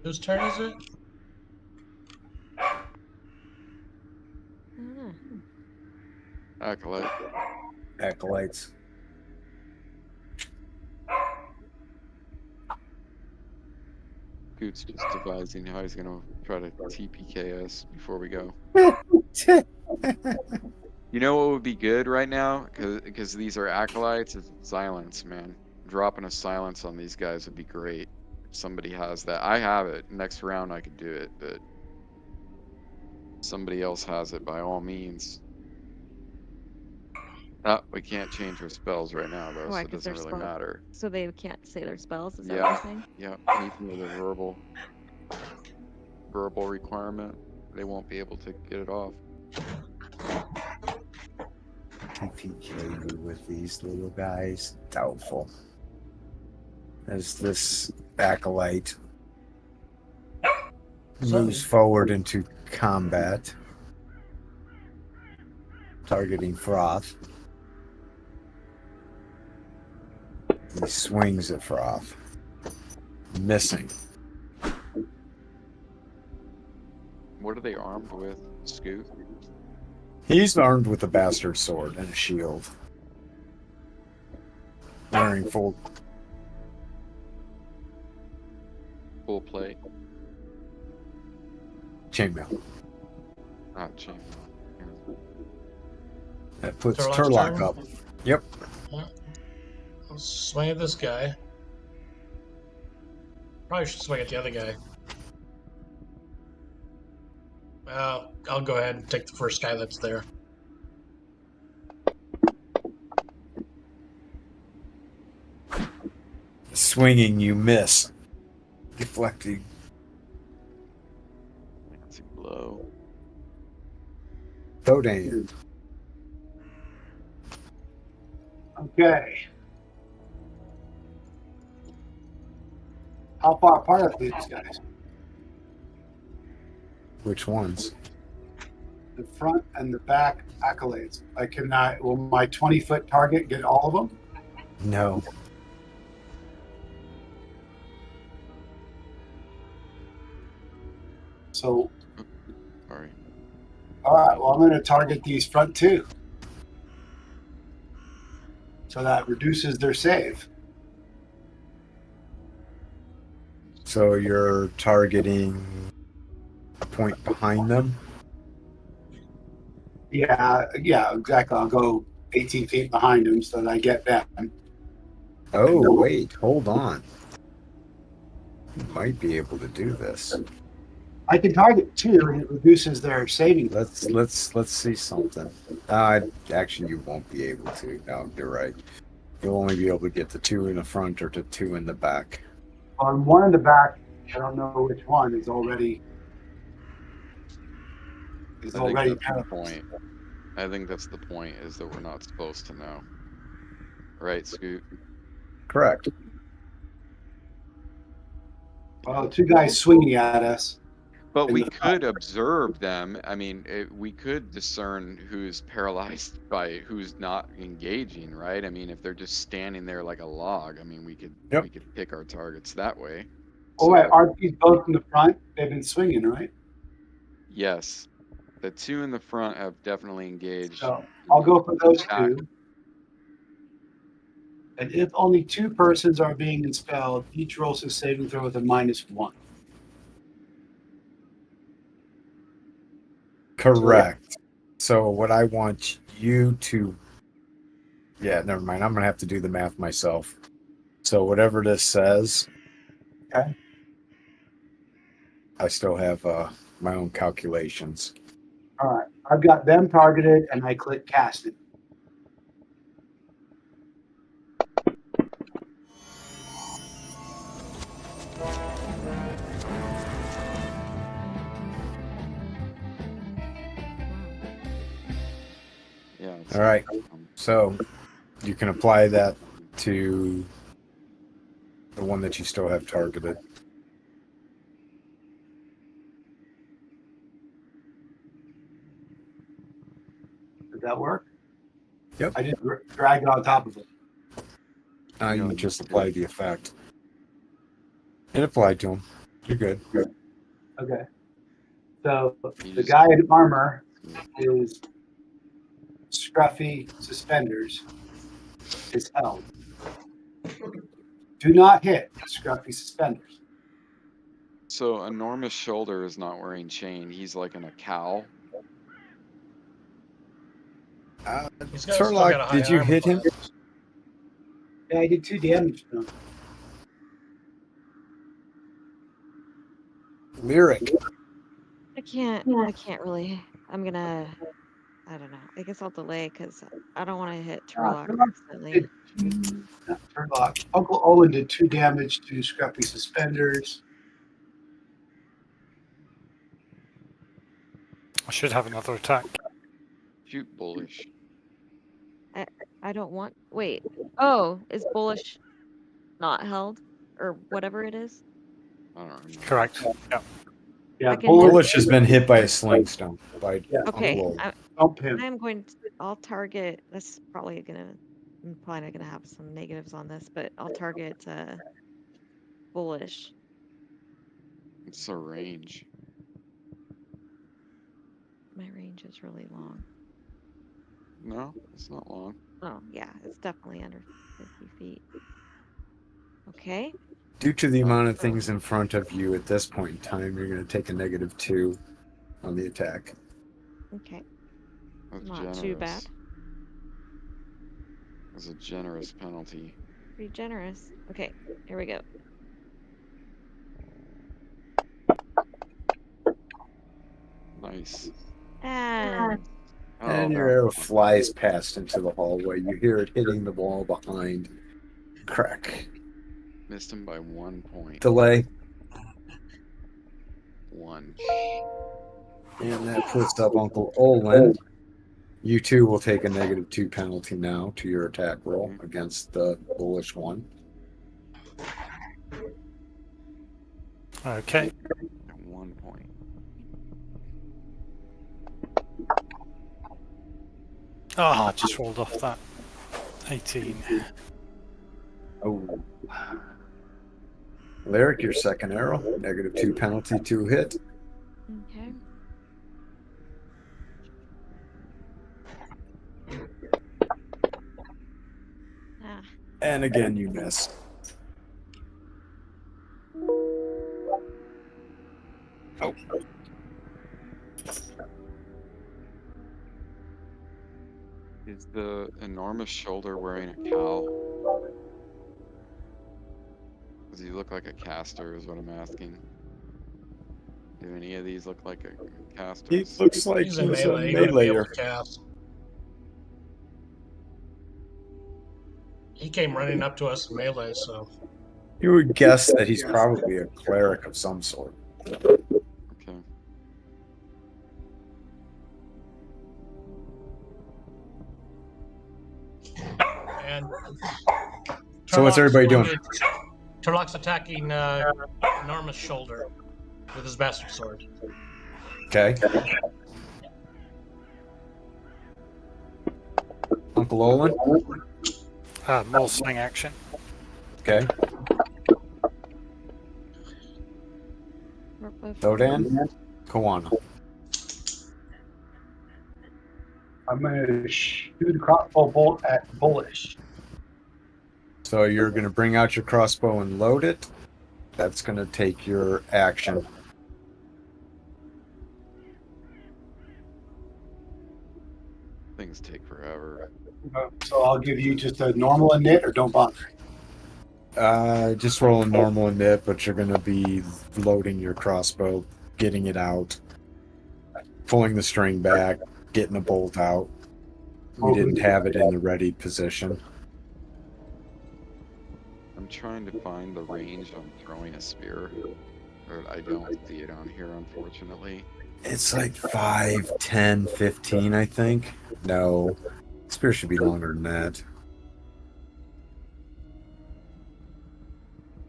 Whose turn is it? Ah, Acolyte. Acolytes. Coot's just devising how he's gonna try to TPK us before we go. You know what would be good right now? Because these are acolytes, is silence, man. Dropping a silence on these guys would be great. If somebody has that. I have it. Next round I could do it, but if somebody else has it by all means. We can't change our spells right now though, why? so it 'Cause doesn't they're really spell- matter. So they can't say their spells. Is that Yeah. what you're saying? Yeah, anything with a verbal requirement, they won't be able to get it off. TPK with these little guys. Doubtful. As this acolyte moves forward into combat, targeting Froth. He swings at Froth, missing. What are they armed with? Scoot? He's armed with a bastard sword and a shield, wearing full plate? chainmail. Not chain. That puts Turlock's Turlock turn? up. Yep. Let's swing at this guy. Probably should swing at the other guy. I'll go ahead and take the first guy that's there. Swinging, you miss. Deflecting. Fancy blow. Todan. Okay. How far apart are these guys? Which ones? The front and the back accolades. Will my 20-foot target get all of them? No. So Sorry. All right. Well, I'm going to target these front two. So that reduces their save. So you're targeting a point behind them? Yeah, exactly. I'll go 18 feet behind them so that I get them. Oh, wait, hold on. You might be able to do this. I can target two, and it reduces their saving. Let's see something. Actually, you won't be able to. No, you're right. You'll only be able to get the two in the front or the two in the back. On one in the back, I don't know which one is already. I think that's the point. I think that's the point, is that we're not supposed to know. Right, Scoot? Correct. Well, two guys swinging at us. But in we the could observe them. I mean, we could discern who's paralyzed by who's not engaging, right? I mean, if they're just standing there like a log, I mean, we could pick our targets that way. Oh, wait, aren't these both in the front? They've been swinging, right? Yes, the two in the front have definitely engaged. So I'll go for those two. And if only two persons are being expelled, each rolls a saving throw with a -1. Correct. So what I want you to... Yeah, never mind. I'm going to have to do the math myself. So whatever this says... Okay. I still have my own calculations. All right. I've got them targeted, and I click cast it. Yeah. All right. So you can apply that to the one that you still have targeted. Did that work? Yep. I just drag it on top of it. Now you just apply the effect. It applied to him. You're good. Okay. So the guy in armor is scruffy suspenders is held. Do not hit scruffy suspenders. So Enormous Shoulder is not wearing chain. He's like in a cowl. Turlock, did you hit him? Yeah, I did 2 damage to him. Lyric. I can't really. I don't know. I guess I'll delay because I don't want to hit Turlock instantly. Turlock. Uncle Owen did 2 damage to Scruffy Suspenders. I should have another attack. Shoot Bullish. I don't want. Wait. Oh, is Bullish not held or whatever it is? I don't remember. Correct. Yeah. Yeah, Bullish has been hit by a sling stone. By Okay. Uncle Owen. I'm going to. I'll target. That's probably gonna. I'm probably not gonna have some negatives on this, but I'll target Bullish. It's a range. My range is really long. No, it's not long. Oh yeah, it's definitely under 50 feet. Okay. Due to the amount of things in front of you at this point in time, you're going to take a -2 on the attack. Okay. That's Not generous. too bad. That's a generous penalty. Pretty generous. Okay, here we go. Nice. And And your arrow flies past into the hallway. You hear it hitting the wall behind. Crack. Missed him by 1 point. Delay. 1. And that puts up Uncle Olin. You two will take a -2 penalty now to your attack roll against the bullish one. Okay. 1 point. Ah, I just rolled off that. 18. Oh. Lyric, your second arrow. -2 penalty to hit. okay. And again, you miss. Oh. Is the enormous shoulder wearing a cowl? Does he look like a caster is what I'm asking. Do any of these look like a He casters? looks like He's he's in a melee. He's gonna be able meleeer. to cast. He came running up to us in melee, so You would guess that he's probably a cleric of some sort. Okay. and So what's Turlock's everybody going doing? Turlock's attacking enormous shoulder with his bastard sword. Okay. Uncle Olin? More swing action. Okay. We're both Dodan? Kawana. I'm gonna shoot a crossbow bolt at Bullish. So you're going to bring out your crossbow and load it. That's going to take your action. Things take forever. So I'll give you just a normal init or don't bother. Just roll a normal init, but you're going to be loading your crossbow, getting it out, pulling the string back, getting a bolt out. We didn't have it in the ready position. I'm trying to find the range on throwing a spear, but I don't see it on here, unfortunately. It's like 5, 10, 15, I think. No. Spear should be longer than that.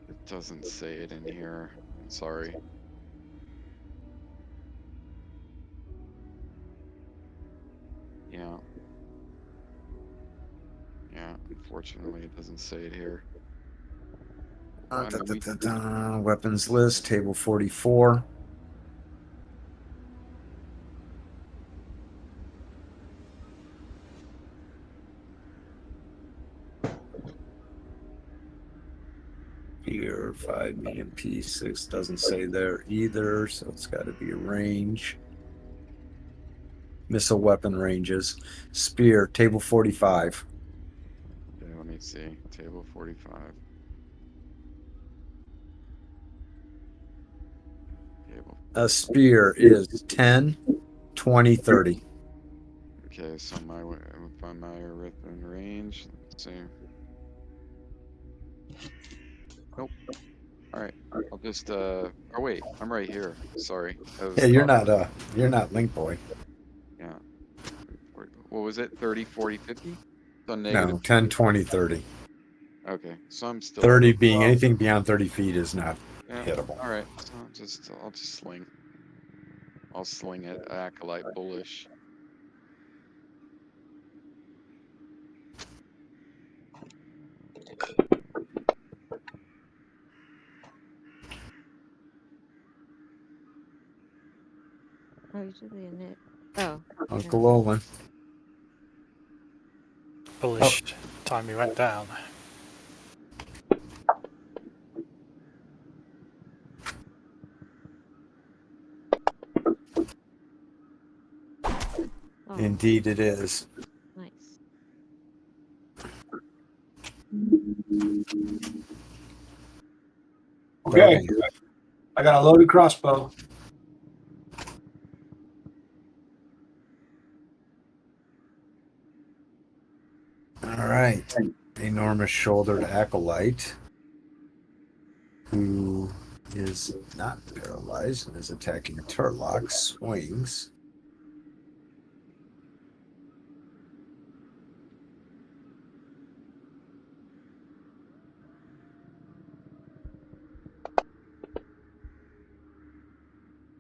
It doesn't say it in here. I'm sorry. Yeah. Yeah, unfortunately, it doesn't say it here. Weapons list, table 44. Here, 5 medium P6 doesn't say there either, so it's got to be a range. Missile weapon ranges. Spear, table 45. Okay, let me see. Table 45. Table. A spear is 10, 20, 30. Okay, so if I'm within range, let's see. Nope. All right, I'll just oh wait, I'm right here. Sorry. Yeah, you're not Link Boy. Yeah. What was it? 30, 40, 50? So No, negative. 10, 20, 30. Okay, so I'm still 30 being anything beyond 30 feet is not yeah. hittable. All right, so I'll just sling. I'll sling it. Acolyte Bullish. Oh, usually a knit. Oh. Uncle Olin. Bullish time he went down. Oh, Indeed it is. nice. Okay. I got a loaded crossbow. All right. Enormous shouldered acolyte who is not paralyzed and is attacking Turlock swings.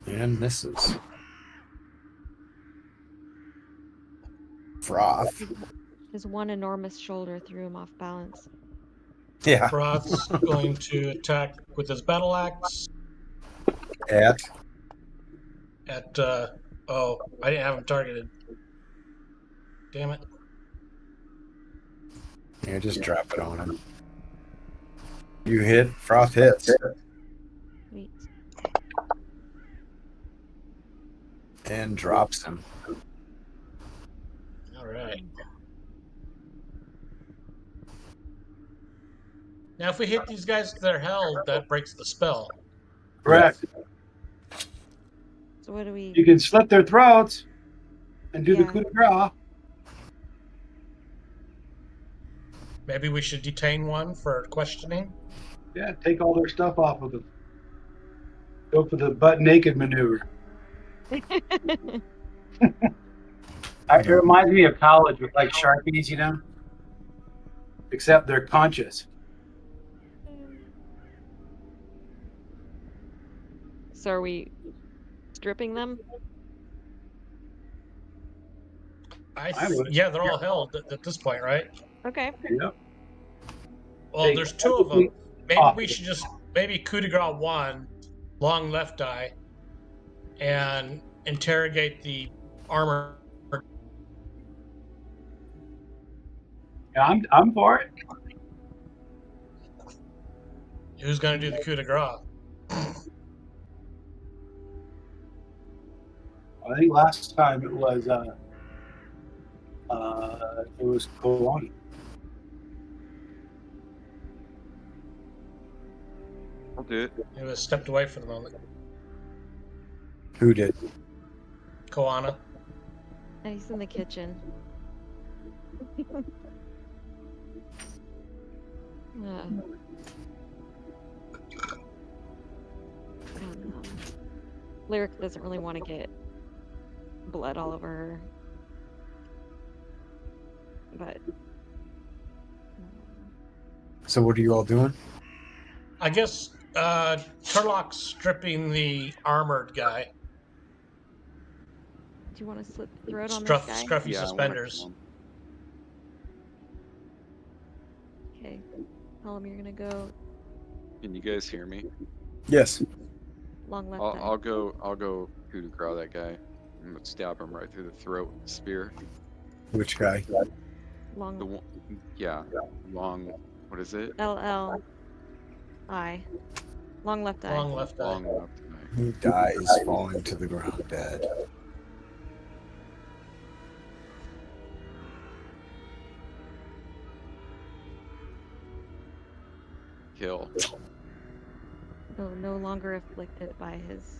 And misses. Froth. His one enormous shoulder threw him off balance. Yeah. Froth's going to attack with his battle axe At oh, I didn't have him targeted. Damn it. Yeah, just drop it on him. You hit. Froth hits. Sweet. And drops him. All right. Now, if we hit these guys to their held, that breaks the spell. Correct. So what do we? You can slit their throats and do the Yeah. coup de grace. Maybe we should detain one for questioning. Yeah, take all their stuff off of them. Go for the butt naked maneuver. It reminds me of college with like Sharpies, you know? Except they're conscious. So are we stripping them? I would. Yeah, they're all held at this point, right? Okay. Yep. Well, Take there's two of them. everything Maybe off we of it. should just coup de grace one, long left eye, and interrogate the armor. Yeah, I'm for it. Who's going to do the coup de grace? I think last time it was Kalani. I'll do it. He was stepped away for the moment. Who did? Koana. And he's in the kitchen. Lyric doesn't really want to get blood all over her. But So what are you all doing? I guess Turlock's stripping the armored guy. do you want to slit the throat on this guy? Scruffy Yeah, I wanna suspenders. kill him. Okay. Tell him you're gonna go Can you guys hear me? Yes. long left eye. I'll go coup de grace that guy. I'm gonna stab him right through the throat with the spear. Which guy? Long The one, yeah, long. What is it? LL eye. Long left eye. Long left eye. Long left eye. He dies falling to the ground dead. Kill. No longer afflicted by his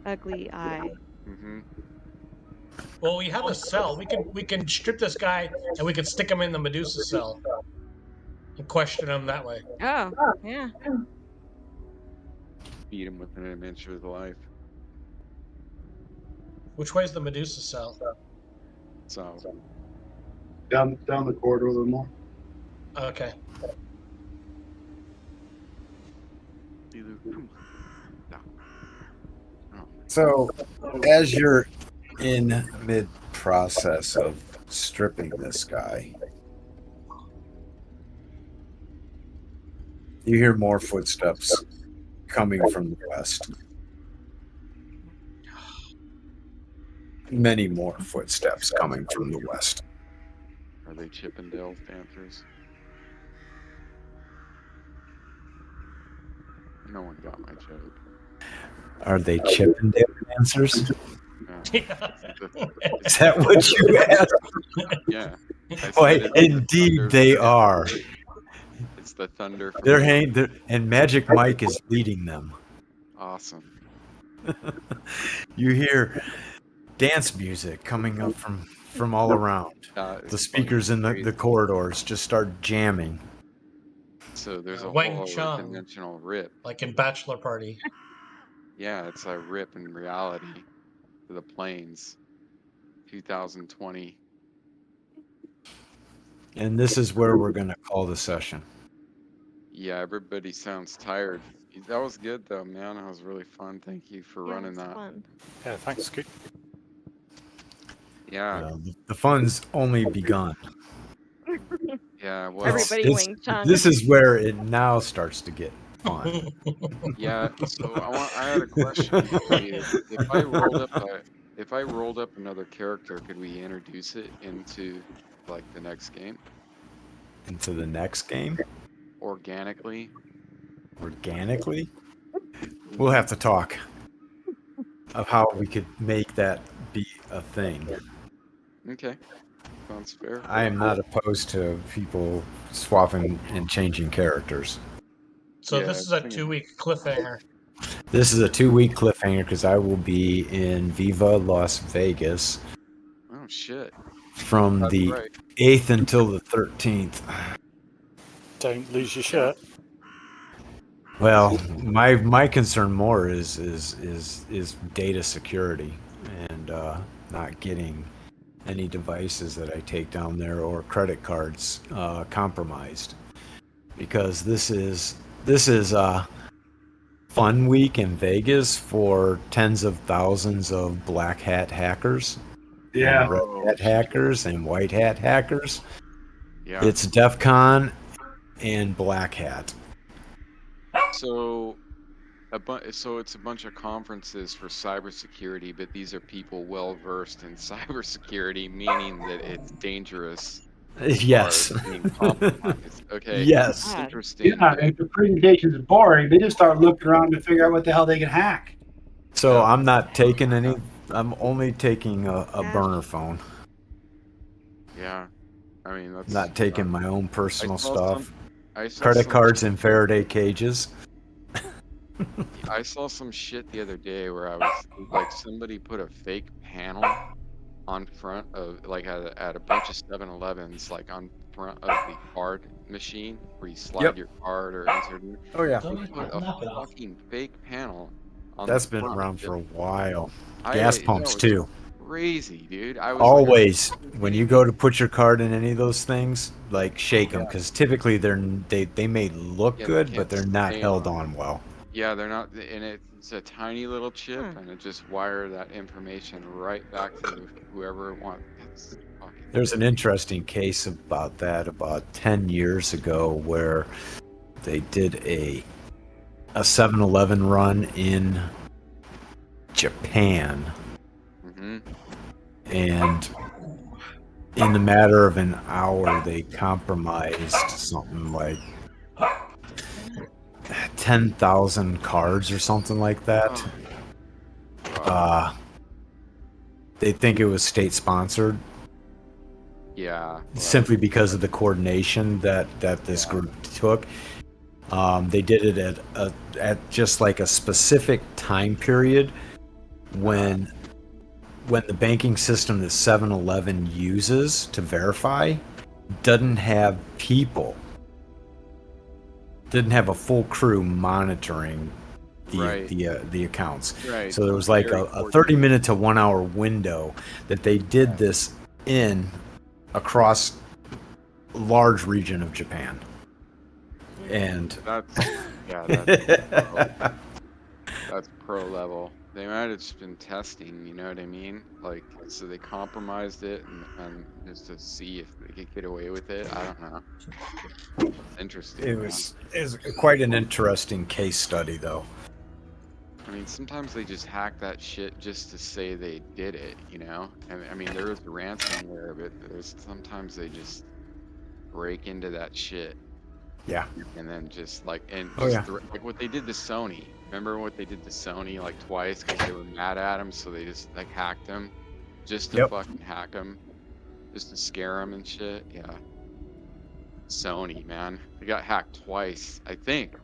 ugly eye. Mm-hmm. Well, we have a cell. We can strip this guy and we can stick him in the Medusa cell and question him that way. Oh, yeah. Beat him within an inch of his life. Which way is the Medusa cell? So Down the corridor a little more. Okay. come on. No. So, as you're in mid-process of stripping this guy, you hear more footsteps coming from the west. Many more footsteps coming from the west. Are they Chippendale Panthers? No one got my joke. Are they Chippendale dancers? Yeah. Is that what you asked? Yeah. I said Why, it's the indeed Thunder they from- are. It's the Thunder. from- And Magic Mike is leading them. Awesome. You hear dance music coming up from all around. It's The speakers in fucking the crazy. corridors just start jamming. So there's a Wang whole Chung. dimensional rip. Like in Bachelor Party. Yeah, it's a rip in reality to the planes. 2020. And this is where we're going to call the session. Yeah, everybody sounds tired. That was good though, man. That was really fun. Thank you for Yeah, running it's that. fun. Yeah, thanks, Scoot. Yeah, The fun's only begun. yeah. Well, Everybody This- Wing Chun. This is where it now starts to get fun. yeah. So I had a question for you. If I rolled up another character, could we introduce it into like the next game Into the next game, organically. organically, we'll have to talk of how we could make that be a thing. Okay, sounds fair. I am not opposed to people swapping and changing characters. So Yeah, this is a I think 2-week cliffhanger. This is a 2-week cliffhanger because I will be in Viva Las Vegas Oh shit, from that's the right. 8th until the 13th. Don't lose your shirt. Well, my concern more is data security and not getting any devices that I take down there or credit cards compromised, because this is a fun week in Vegas for tens of thousands of black hat hackers Yeah. and red Oh, hat hackers and white hat hackers. Yeah. It's DEF CON and black hat. So so it's a bunch of conferences for cybersecurity, but these are people well versed in cybersecurity, meaning that it's dangerous as far Yes. as being compromised. Okay, Yes. God. interesting. Yeah, if the presentation is boring, they just start looking around to figure out what the hell they can hack. So Yeah. I'm not taking any. I'm only taking a Gosh. burner phone. Yeah, I mean that's. Not taking my own personal saw stuff. I saw Credit some cards in Faraday cages. I saw some shit the other day where I was like, somebody put a fake panel on front of like at a bunch of 7-Elevens, like on front of the card machine where you slide Yep. your card or insert it. Oh yeah. They put a fucking fake panel on That's the been front. around for a while. I Gas that pumps was too. crazy, dude. I was Always, like, are you when you kidding go me? to put your card in any of those things, like shake them, Yeah. because typically they may look Yeah, they good, but can't they're not stay held on. on well. Yeah, they're not, and it's a tiny little chip, and it just wire that information right back to whoever it wants. That's fucking. There's an interesting case about that about 10 years ago where they did a 7-Eleven run in Japan, Mm-hmm. and in the matter of an hour they compromised something like 10,000 cards or something like that. Wow. They think it was state sponsored Yeah. Well, simply because of the coordination that this group took. They did it at just like a specific time period when the banking system that 7-Eleven uses to verify doesn't have people, didn't have a full crew monitoring the accounts. right. So there was like Very a 30-minute to 1 hour window that they did this in across a large region of Japan. And that's pro level. They might have just been testing, you know what I mean? Like, so they compromised it and just to see if they could get away with it. I don't know. Interesting. it was quite an interesting case study, though. I mean, sometimes they just hack that shit just to say they did it, you know? And I mean, there is ransomware, but sometimes they just break into that shit. Yeah. And then just like, Yeah. like what they did to Sony. Remember what they did to Sony like twice because they were mad at him, so they just like hacked him, just to fucking hack him, just to scare him and shit. Yeah. Sony, man, they got hacked twice, I think.